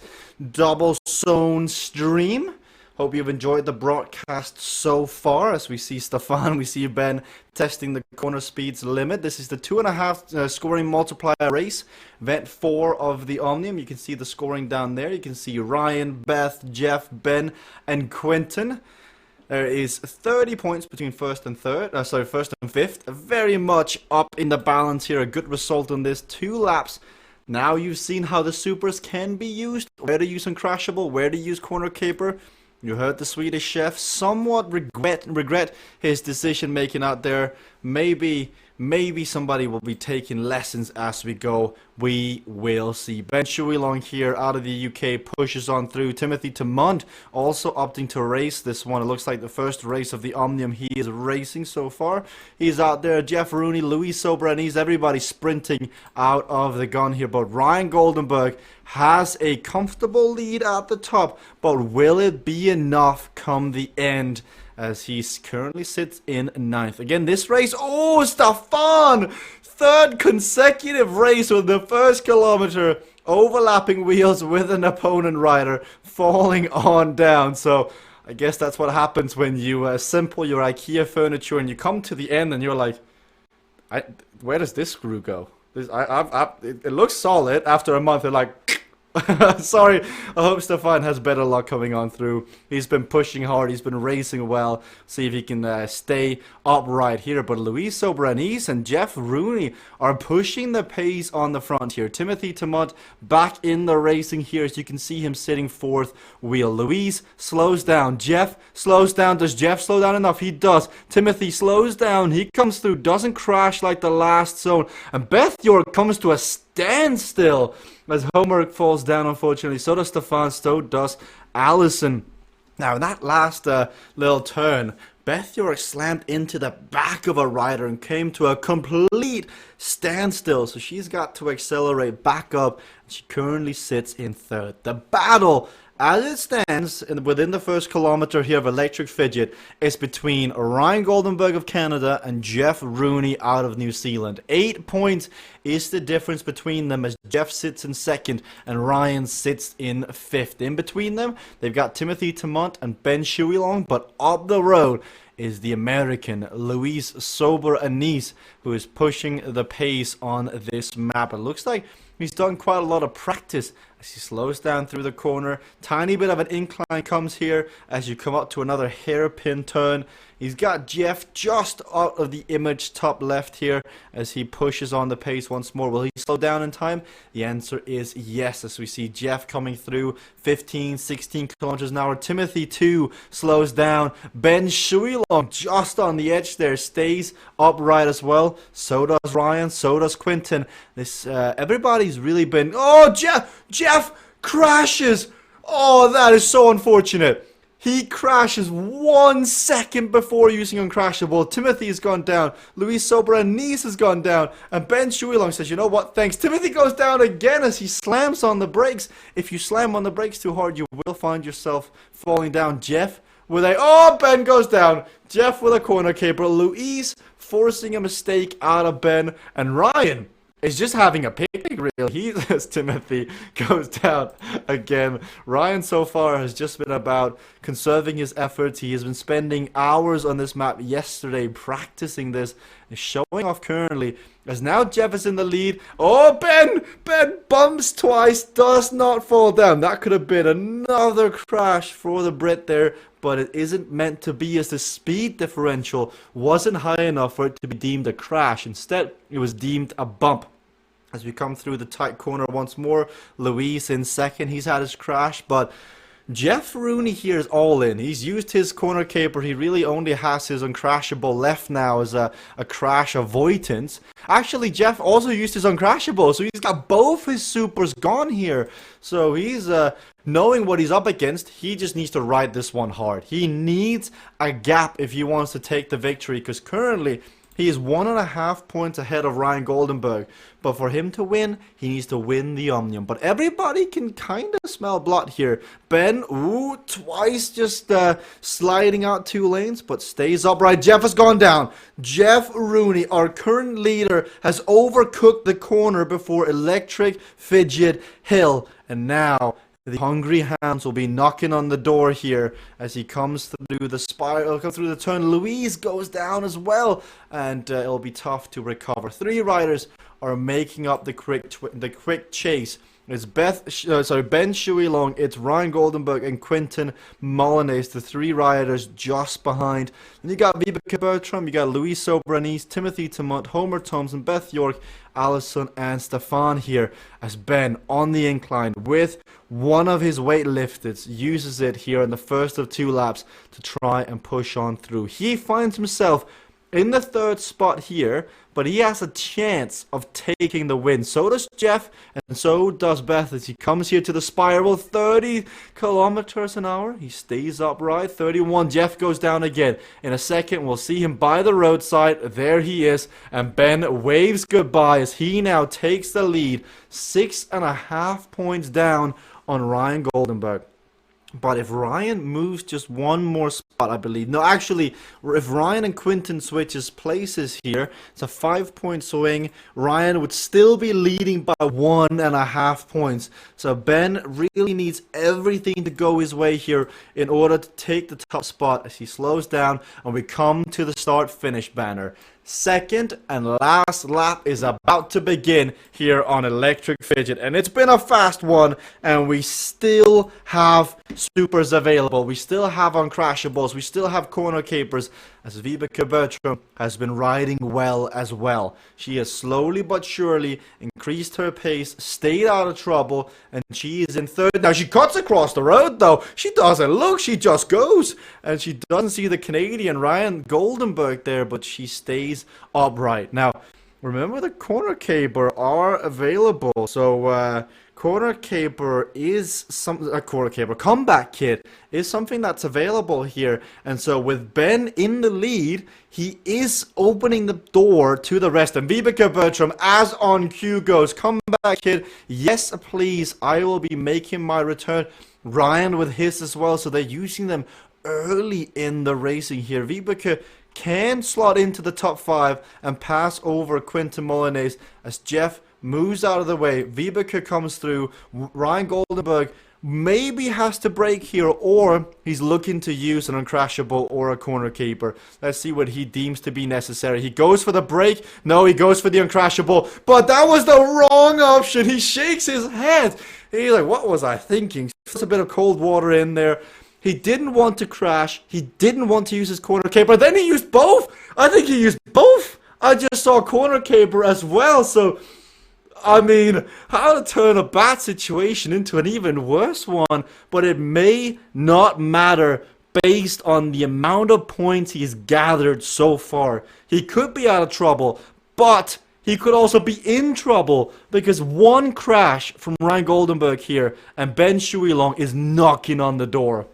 double zone stream. Hope you've enjoyed the broadcast so far. As we see Stefan, we see Ben testing the corner speeds limit. This is the 2.5 scoring multiplier race, event 4 of the Omnium. You can see the scoring down there. You can see Ryan, Beth, Jeff, Ben, and Quentin. There is 30 points between first and fifth. Very much up in the balance here. A good result on this. 2 laps. Now you've seen how the supers can be used. Where to use Uncrashable, where to use Corner Caper. You heard the Swedish chef somewhat regret his decision making out there. Maybe somebody will be taking lessons as we go. We will see. Ben Shuilong here out of the UK pushes on through. Timothy Tamund also opting to race this one. It looks like the first race of the Omnium he is racing so far. He's out there. Jeff Rooney, Luis Sobranese, everybody sprinting out of the gun here. But Ryan Goldenberg has a comfortable lead at the top. But will it be enough come the end? As he currently sits in 9th. Again, this race, Stefan! 3rd consecutive race with the first kilometer, overlapping wheels with an opponent rider, falling on down. So, I guess that's what happens when you assemble your IKEA furniture and you come to the end and you're like, where does this screw go? It looks solid. After a month, they're like, Sorry, I hope Stefan has better luck coming on through. He's been pushing hard, he's been racing well. See if he can stay upright here. But Luis Sobranis and Jeff Rooney are pushing the pace on the front here. Timothy Tamont back in the racing here, as you can see him sitting fourth wheel. Luis slows down, Jeff slows down. Does Jeff slow down enough? He does. Timothy slows down, he comes through, doesn't crash like the last zone. And Beth York comes to a standstill as Homer falls down, unfortunately. So does Stefan, so does Allison. Now, in that last little turn, Beth York slammed into the back of a rider and came to a complete standstill. So she's got to accelerate back up, and she currently sits in third. The battle, as it stands within the first kilometer here of Electric Fidget, is between Ryan Goldenberg of Canada and Jeff Rooney out of New Zealand. 8 points is the difference between them, as Jeff sits in second and Ryan sits in fifth. In between them, they've got Timothy Tamont and Ben Shuilong, but up the road is the American Luis Sober-Anise, who is pushing the pace on this map. It looks like he's done quite a lot of practice as he slows down through the corner. Tiny bit of an incline comes here as you come up to another hairpin turn. He's got Jeff just out of the image top left here as he pushes on the pace once more. Will he slow down in time? The answer is yes, as we see Jeff coming through 15, 16 kilometers an hour. Timothy too slows down. Ben Shuilong just on the edge there stays upright as well. So does Ryan, so does Quinton. This everybody's really been... Oh, Jeff crashes! Oh, that is so unfortunate. He crashes 1 second before using Uncrashable. Timothy has gone down. Luis Sober-Anise has gone down. And Ben Shuilong says, you know what, thanks. Timothy goes down again as he slams on the brakes. If you slam on the brakes too hard, you will find yourself falling down. Jeff with a... Oh, Ben goes down. Jeff with a corner caper. Luis forcing a mistake out of Ben. And Ryan is just having a picnic, really. He, as Timothy goes down again. Ryan so far has just been about conserving his efforts. He has been spending hours on this map yesterday practicing this and showing off currently, as now Jeff is in the lead. Oh, Ben bumps twice, does not fall down. That could have been another crash for the Brit there, but it isn't meant to be, as the speed differential wasn't high enough for it to be deemed a crash. Instead, it was deemed a bump. As we come through the tight corner once more, Luis in second. He's had his crash, but Jeff Rooney here is all in. He's used his corner caper. He really only has his Uncrashable left now as a crash avoidance. Actually, Jeff also used his Uncrashable, so he's got both his supers gone here. So he's knowing what he's up against. He just needs to ride this one hard. He needs a gap if he wants to take the victory, because currently he is 1.5 points ahead of Ryan Goldenberg. But for him to win, he needs to win the Omnium. But everybody can kind of smell blood here. Ben, twice just sliding out 2 lanes, but stays upright. Jeff has gone down. Jeff Rooney, our current leader, has overcooked the corner before Electric Fidget Hill. And now the hungry hands will be knocking on the door here as he comes through the spiral, comes through the turn. Louise goes down as well, and it'll be tough to recover. 3 riders are making up the quick chase. It's Ben Shuilong, it's Ryan Goldenberg, and Quinton Molyneux, the 3 riders just behind. Then you got Vibeke Bertram, you got Luis Sober-Anise, Timothy Tamont, Homer Thompson, Beth York, Allison, and Stefan here, as Ben on the incline with one of his weightlifters uses it here in the first of 2 laps to try and push on through. He finds himself in the 3rd spot here, but he has a chance of taking the win. So does Jeff, and so does Beth as he comes here to the spiral. 30 kilometers an hour. He stays upright. 31. Jeff goes down again. In a second, we'll see him by the roadside. There he is, and Ben waves goodbye as he now takes the lead. 6.5 points down on Ryan Goldenberg. But if Ryan moves just one more spot, I believe. No, actually, if Ryan and Quinton switches places here, it's a 5-point swing. Ryan would still be leading by 1.5 points. So Ben really needs everything to go his way here in order to take the top spot as he slows down and we come to the start-finish banner. Second and last lap is about to begin here on Electric Fidget, and it's been a fast one, and we still have supers available. We still have uncrashables, we still have corner capers, as Vibeke Bertram has been riding well as well. She has slowly but surely increased her pace, stayed out of trouble, and she is in third. Now she cuts across the road though. She doesn't look, she just goes. And she doesn't see the Canadian Ryan Goldenberg there, but she stays upright. Now, remember the corner caper are available. So corner caper is comeback kit is something that's available here. And so with Ben in the lead, he is opening the door to the rest. And Vibeke Bertram, as on cue, goes, comeback kit, yes please, I will be making my return. Ryan with his as well, so they're using them early in the racing here. Vibeke can slot into the top 5 and pass over Quinton Molinez as Jeff moves out of the way. Vibeke comes through. Ryan Goldenberg maybe has to brake here, or he's looking to use an uncrashable or a corner keeper. Let's see what he deems to be necessary. He goes for the brake. No, he goes for the uncrashable, but that was the wrong option. He shakes his head. He's like, what was I thinking? There's a bit of cold water in there. He didn't want to crash. He didn't want to use his corner caper. Then he used both. I think he used both. I just saw corner caper as well. So, I mean, how to turn a bad situation into an even worse one. But it may not matter based on the amount of points he's gathered so far. He could be out of trouble, but he could also be in trouble because one crash from Ryan Goldenberg here and Ben Shuilong is knocking on the door.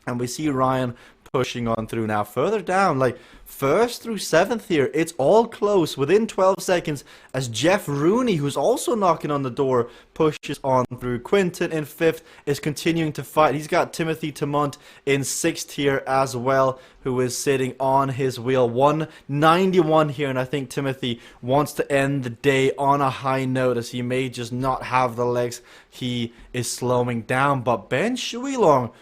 And we see Ryan pushing on through now. Further down, like 1st through 7th here, it's all close within 12 seconds as Jeff Rooney, who's also knocking on the door, pushes on through. Quinton in 5th is continuing to fight. He's got Timothy Tamont in 6th here as well, who is sitting on his wheel. 191 here, and I think Timothy wants to end the day on a high note as he may just not have the legs. He is slowing down, but Ben Shuilong,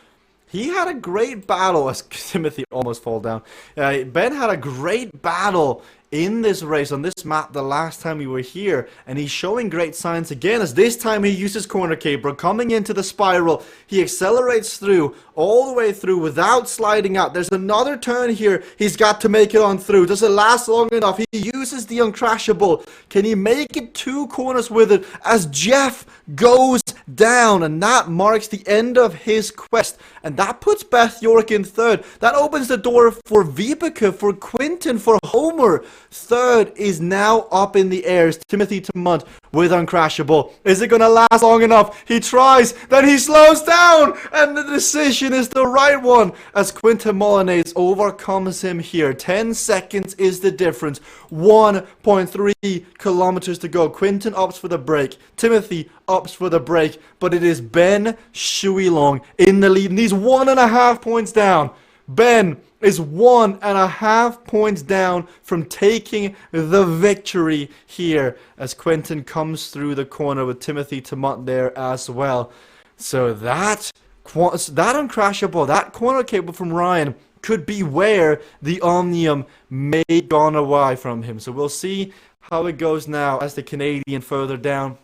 he had a great battle as Timothy almost fall down. Ben had a great battle in this race on this map the last time we were here, and he's showing great signs again as this time he uses corner caper coming into the spiral. He accelerates through all the way through without sliding out. There's another turn here he's got to make it on through. Does it last long enough? He uses the uncrashable. Can he make it 2 corners with it as Jeff goes down? And that marks the end of his quest, and that puts Beth York in 3rd. That opens the door for Vibeke, for Quinton, for Homer. 3rd is now up in the air. It's Timothy Tamont with uncrashable. Is it going to last long enough? He tries, then he slows down, and the decision is the right one as Quinton Molinez overcomes him here. 10 seconds is the difference. 1.3 kilometers to go. Quinton opts for the brake. Timothy opts for the brake, but it is Ben Shuilong in the lead, and he's 1.5 points down. Ben is 1.5 points down from taking the victory here as Quinton comes through the corner with Timothy Tamont there as well. So that uncrashable, that corner cable from Ryan could be where the Omnium may gone away from him. So we'll see how it goes now as the Canadian further down.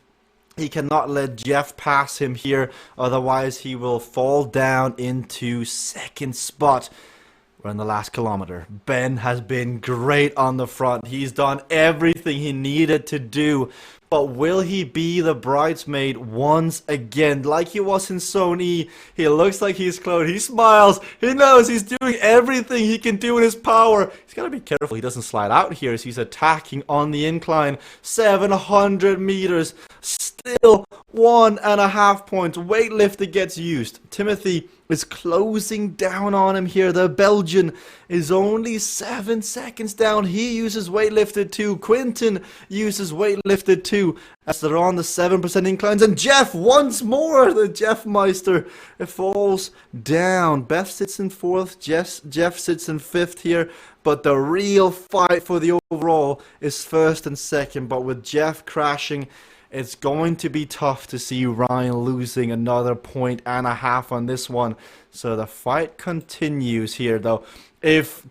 He cannot let Jeff pass him here, otherwise he will fall down into 2nd spot. We're in the last kilometer. Ben has been great on the front. He's done everything he needed to do. But will he be the bridesmaid once again? Like he was in Zone E. He looks like he's close. He smiles. He knows he's doing everything he can do in his power. He's got to be careful he doesn't slide out here as he's attacking on the incline. 700 meters. Still 1.5 points. Weightlifter gets used. Timothy is closing down on him here. The Belgian is only 7 seconds down. He uses weightlifted 2. Quinton uses weightlifted 2 as they're on the 7% inclines. And Jeff once more, the Jeff Meister, falls down. Beth sits in 4th. Jeff sits in 5th here. But the real fight for the overall is 1st and 2nd. But with Jeff crashing, it's going to be tough to see Ryan losing another 1.5 on this one. So the fight continues here, though. If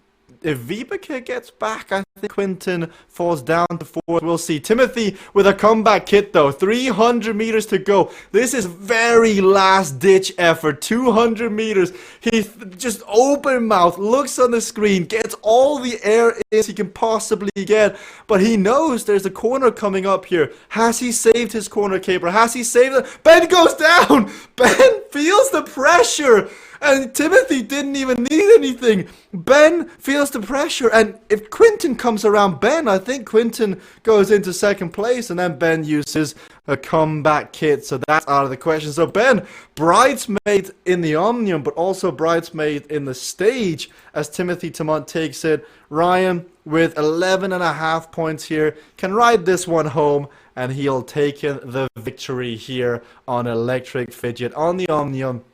if Vibeke gets back, I think Quinton falls down to 4th. We'll see. Timothy with a comeback kit, though. 300 meters to go. This is very last-ditch effort. 200 meters. He just open mouth, looks on the screen, gets all the air in he can possibly get, but he knows there's a corner coming up here. Has he saved his corner caper? Has he saved it? Ben goes down! Ben feels the pressure! And Timothy didn't even need anything. Ben feels the pressure. And if Quinton comes around Ben, I think Quinton goes into 2nd place. And then Ben uses a comeback kit. So that's out of the question. So Ben, bridesmaid in the Omnium, but also bridesmaid in the stage as Timothy Tamont takes it. Ryan with 11.5 points here can ride this one home. And he'll take in the victory here on Electric Fidget on the Omnium.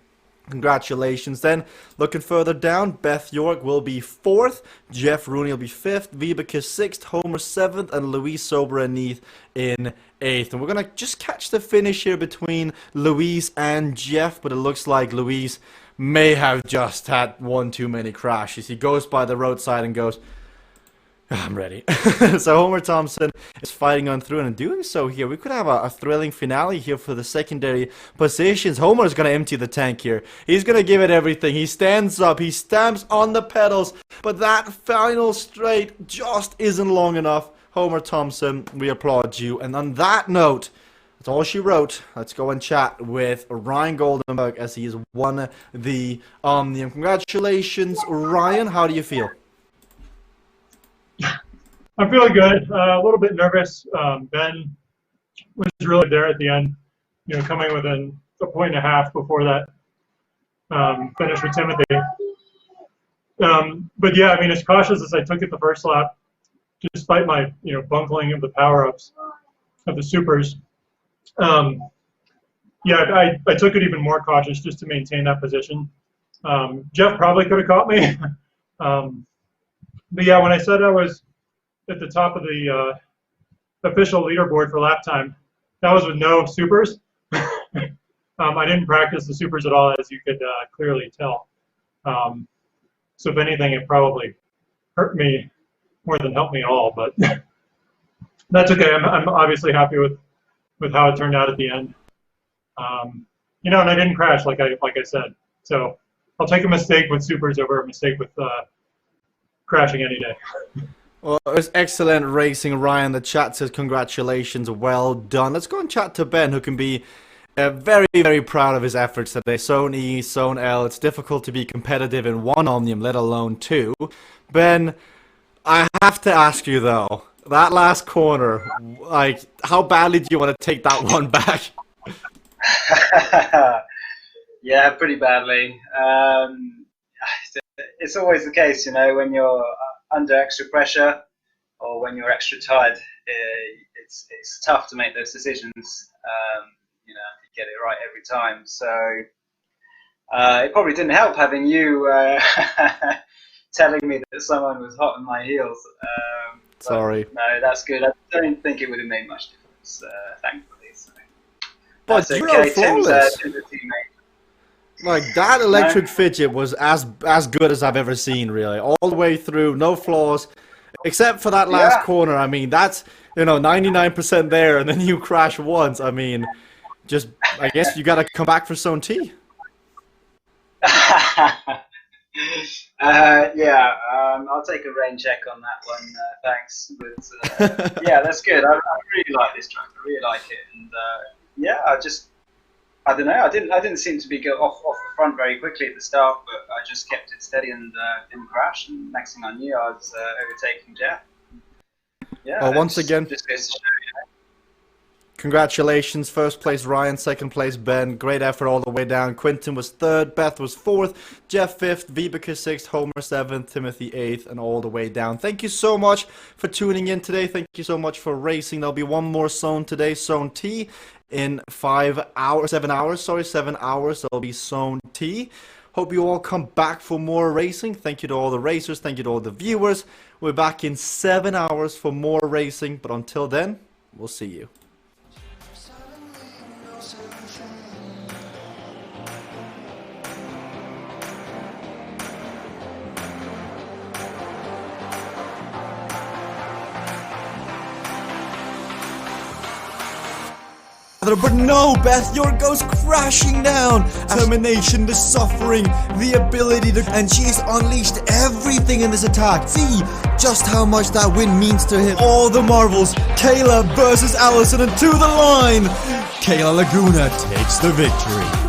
Congratulations. Then, looking further down, Beth York will be 4th, Jeff Rooney will be 5th, Vibeke 6th, Homer 7th, and Louise Sobereneath in 8th. And we're going to just catch the finish here between Louise and Jeff, but it looks like Louise may have just had one too many crashes. He goes by the roadside and goes, I'm ready. So Homer Thompson is fighting on through, and in doing so here, we could have a thrilling finale here for the secondary positions. Homer is going to empty the tank here. He's going to give it everything. He stands up, he stamps on the pedals, but that final straight just isn't long enough. Homer Thompson, we applaud you. And on that note, that's all she wrote. Let's go and chat with Ryan Goldenberg as he has won the Omnium. Congratulations, Ryan. How do you feel? I'm feeling good. A little bit nervous. Ben was really there at the end, coming within a point and a half before that finish with Timothy. But yeah, I mean, as cautious as I took it the first lap, despite my bunkling of the power-ups of the supers, yeah, I took it even more cautious just to maintain that position. Jeff probably could have caught me. But yeah, when I said I was at the top of the official leaderboard for lap time, that was with no supers. I didn't practice the supers at all, as you could clearly tell. So if anything, it probably hurt me more than helped me at all, but that's okay. I'm obviously happy with how it turned out at the end. And I didn't crash like I said. So I'll take a mistake with supers over a mistake with crashing any day. Well, it was excellent racing, Ryan. The chat says congratulations, well done. Let's go and chat to Ben, who can be very, very proud of his efforts today. Zone E, Zone L. It's difficult to be competitive in one Omnium, let alone two. Ben, I have to ask you though, that last corner, like, how badly do you want to take that one back? Yeah, pretty badly. It's always the case, when you're under extra pressure or when you're extra tired. It's tough to make those decisions. To get it right every time. So it probably didn't help having you telling me that someone was hot on my heels. Sorry. No, that's good. I don't think it would have made much difference, thankfully. So. But that's you're okay. flawless. Tim's a teammate. Like, that electric fidget was as good as I've ever seen, really. All the way through, no flaws. Except for that last corner. I mean, that's, 99% there, and then you crash once. I mean, I guess you got to come back for Zone T. I'll take a rain check on that one, thanks. But yeah, that's good. I really like this track. I really like it, and I don't know. I didn't seem to be go off the front very quickly at the start, but I just kept it steady and didn't crash. And next thing I knew, I was overtaking Jeff. Yeah. Well, once again, just goes to show, congratulations. First place Ryan, second place Ben. Great effort all the way down. Quinton was 3rd, Beth was 4th, Jeff 5th, Vibeke 6th, Homer 7th, Timothy 8th, and all the way down. Thank you so much for tuning in today. Thank you so much for racing. There'll be one more zone today, Zone T, in 7 hours. There'll be Zone T. Hope you all come back for more racing. Thank you to all the racers. Thank you to all the viewers. We're back in 7 hours for more racing. But until then, we'll see you. But no, Beth, your goes crashing down. Determination, the suffering, the ability to... And she's unleashed everything in this attack. See just how much that win means to him. All the marbles. Kayla versus Allison, and to the line. Kayla Laguna takes the victory.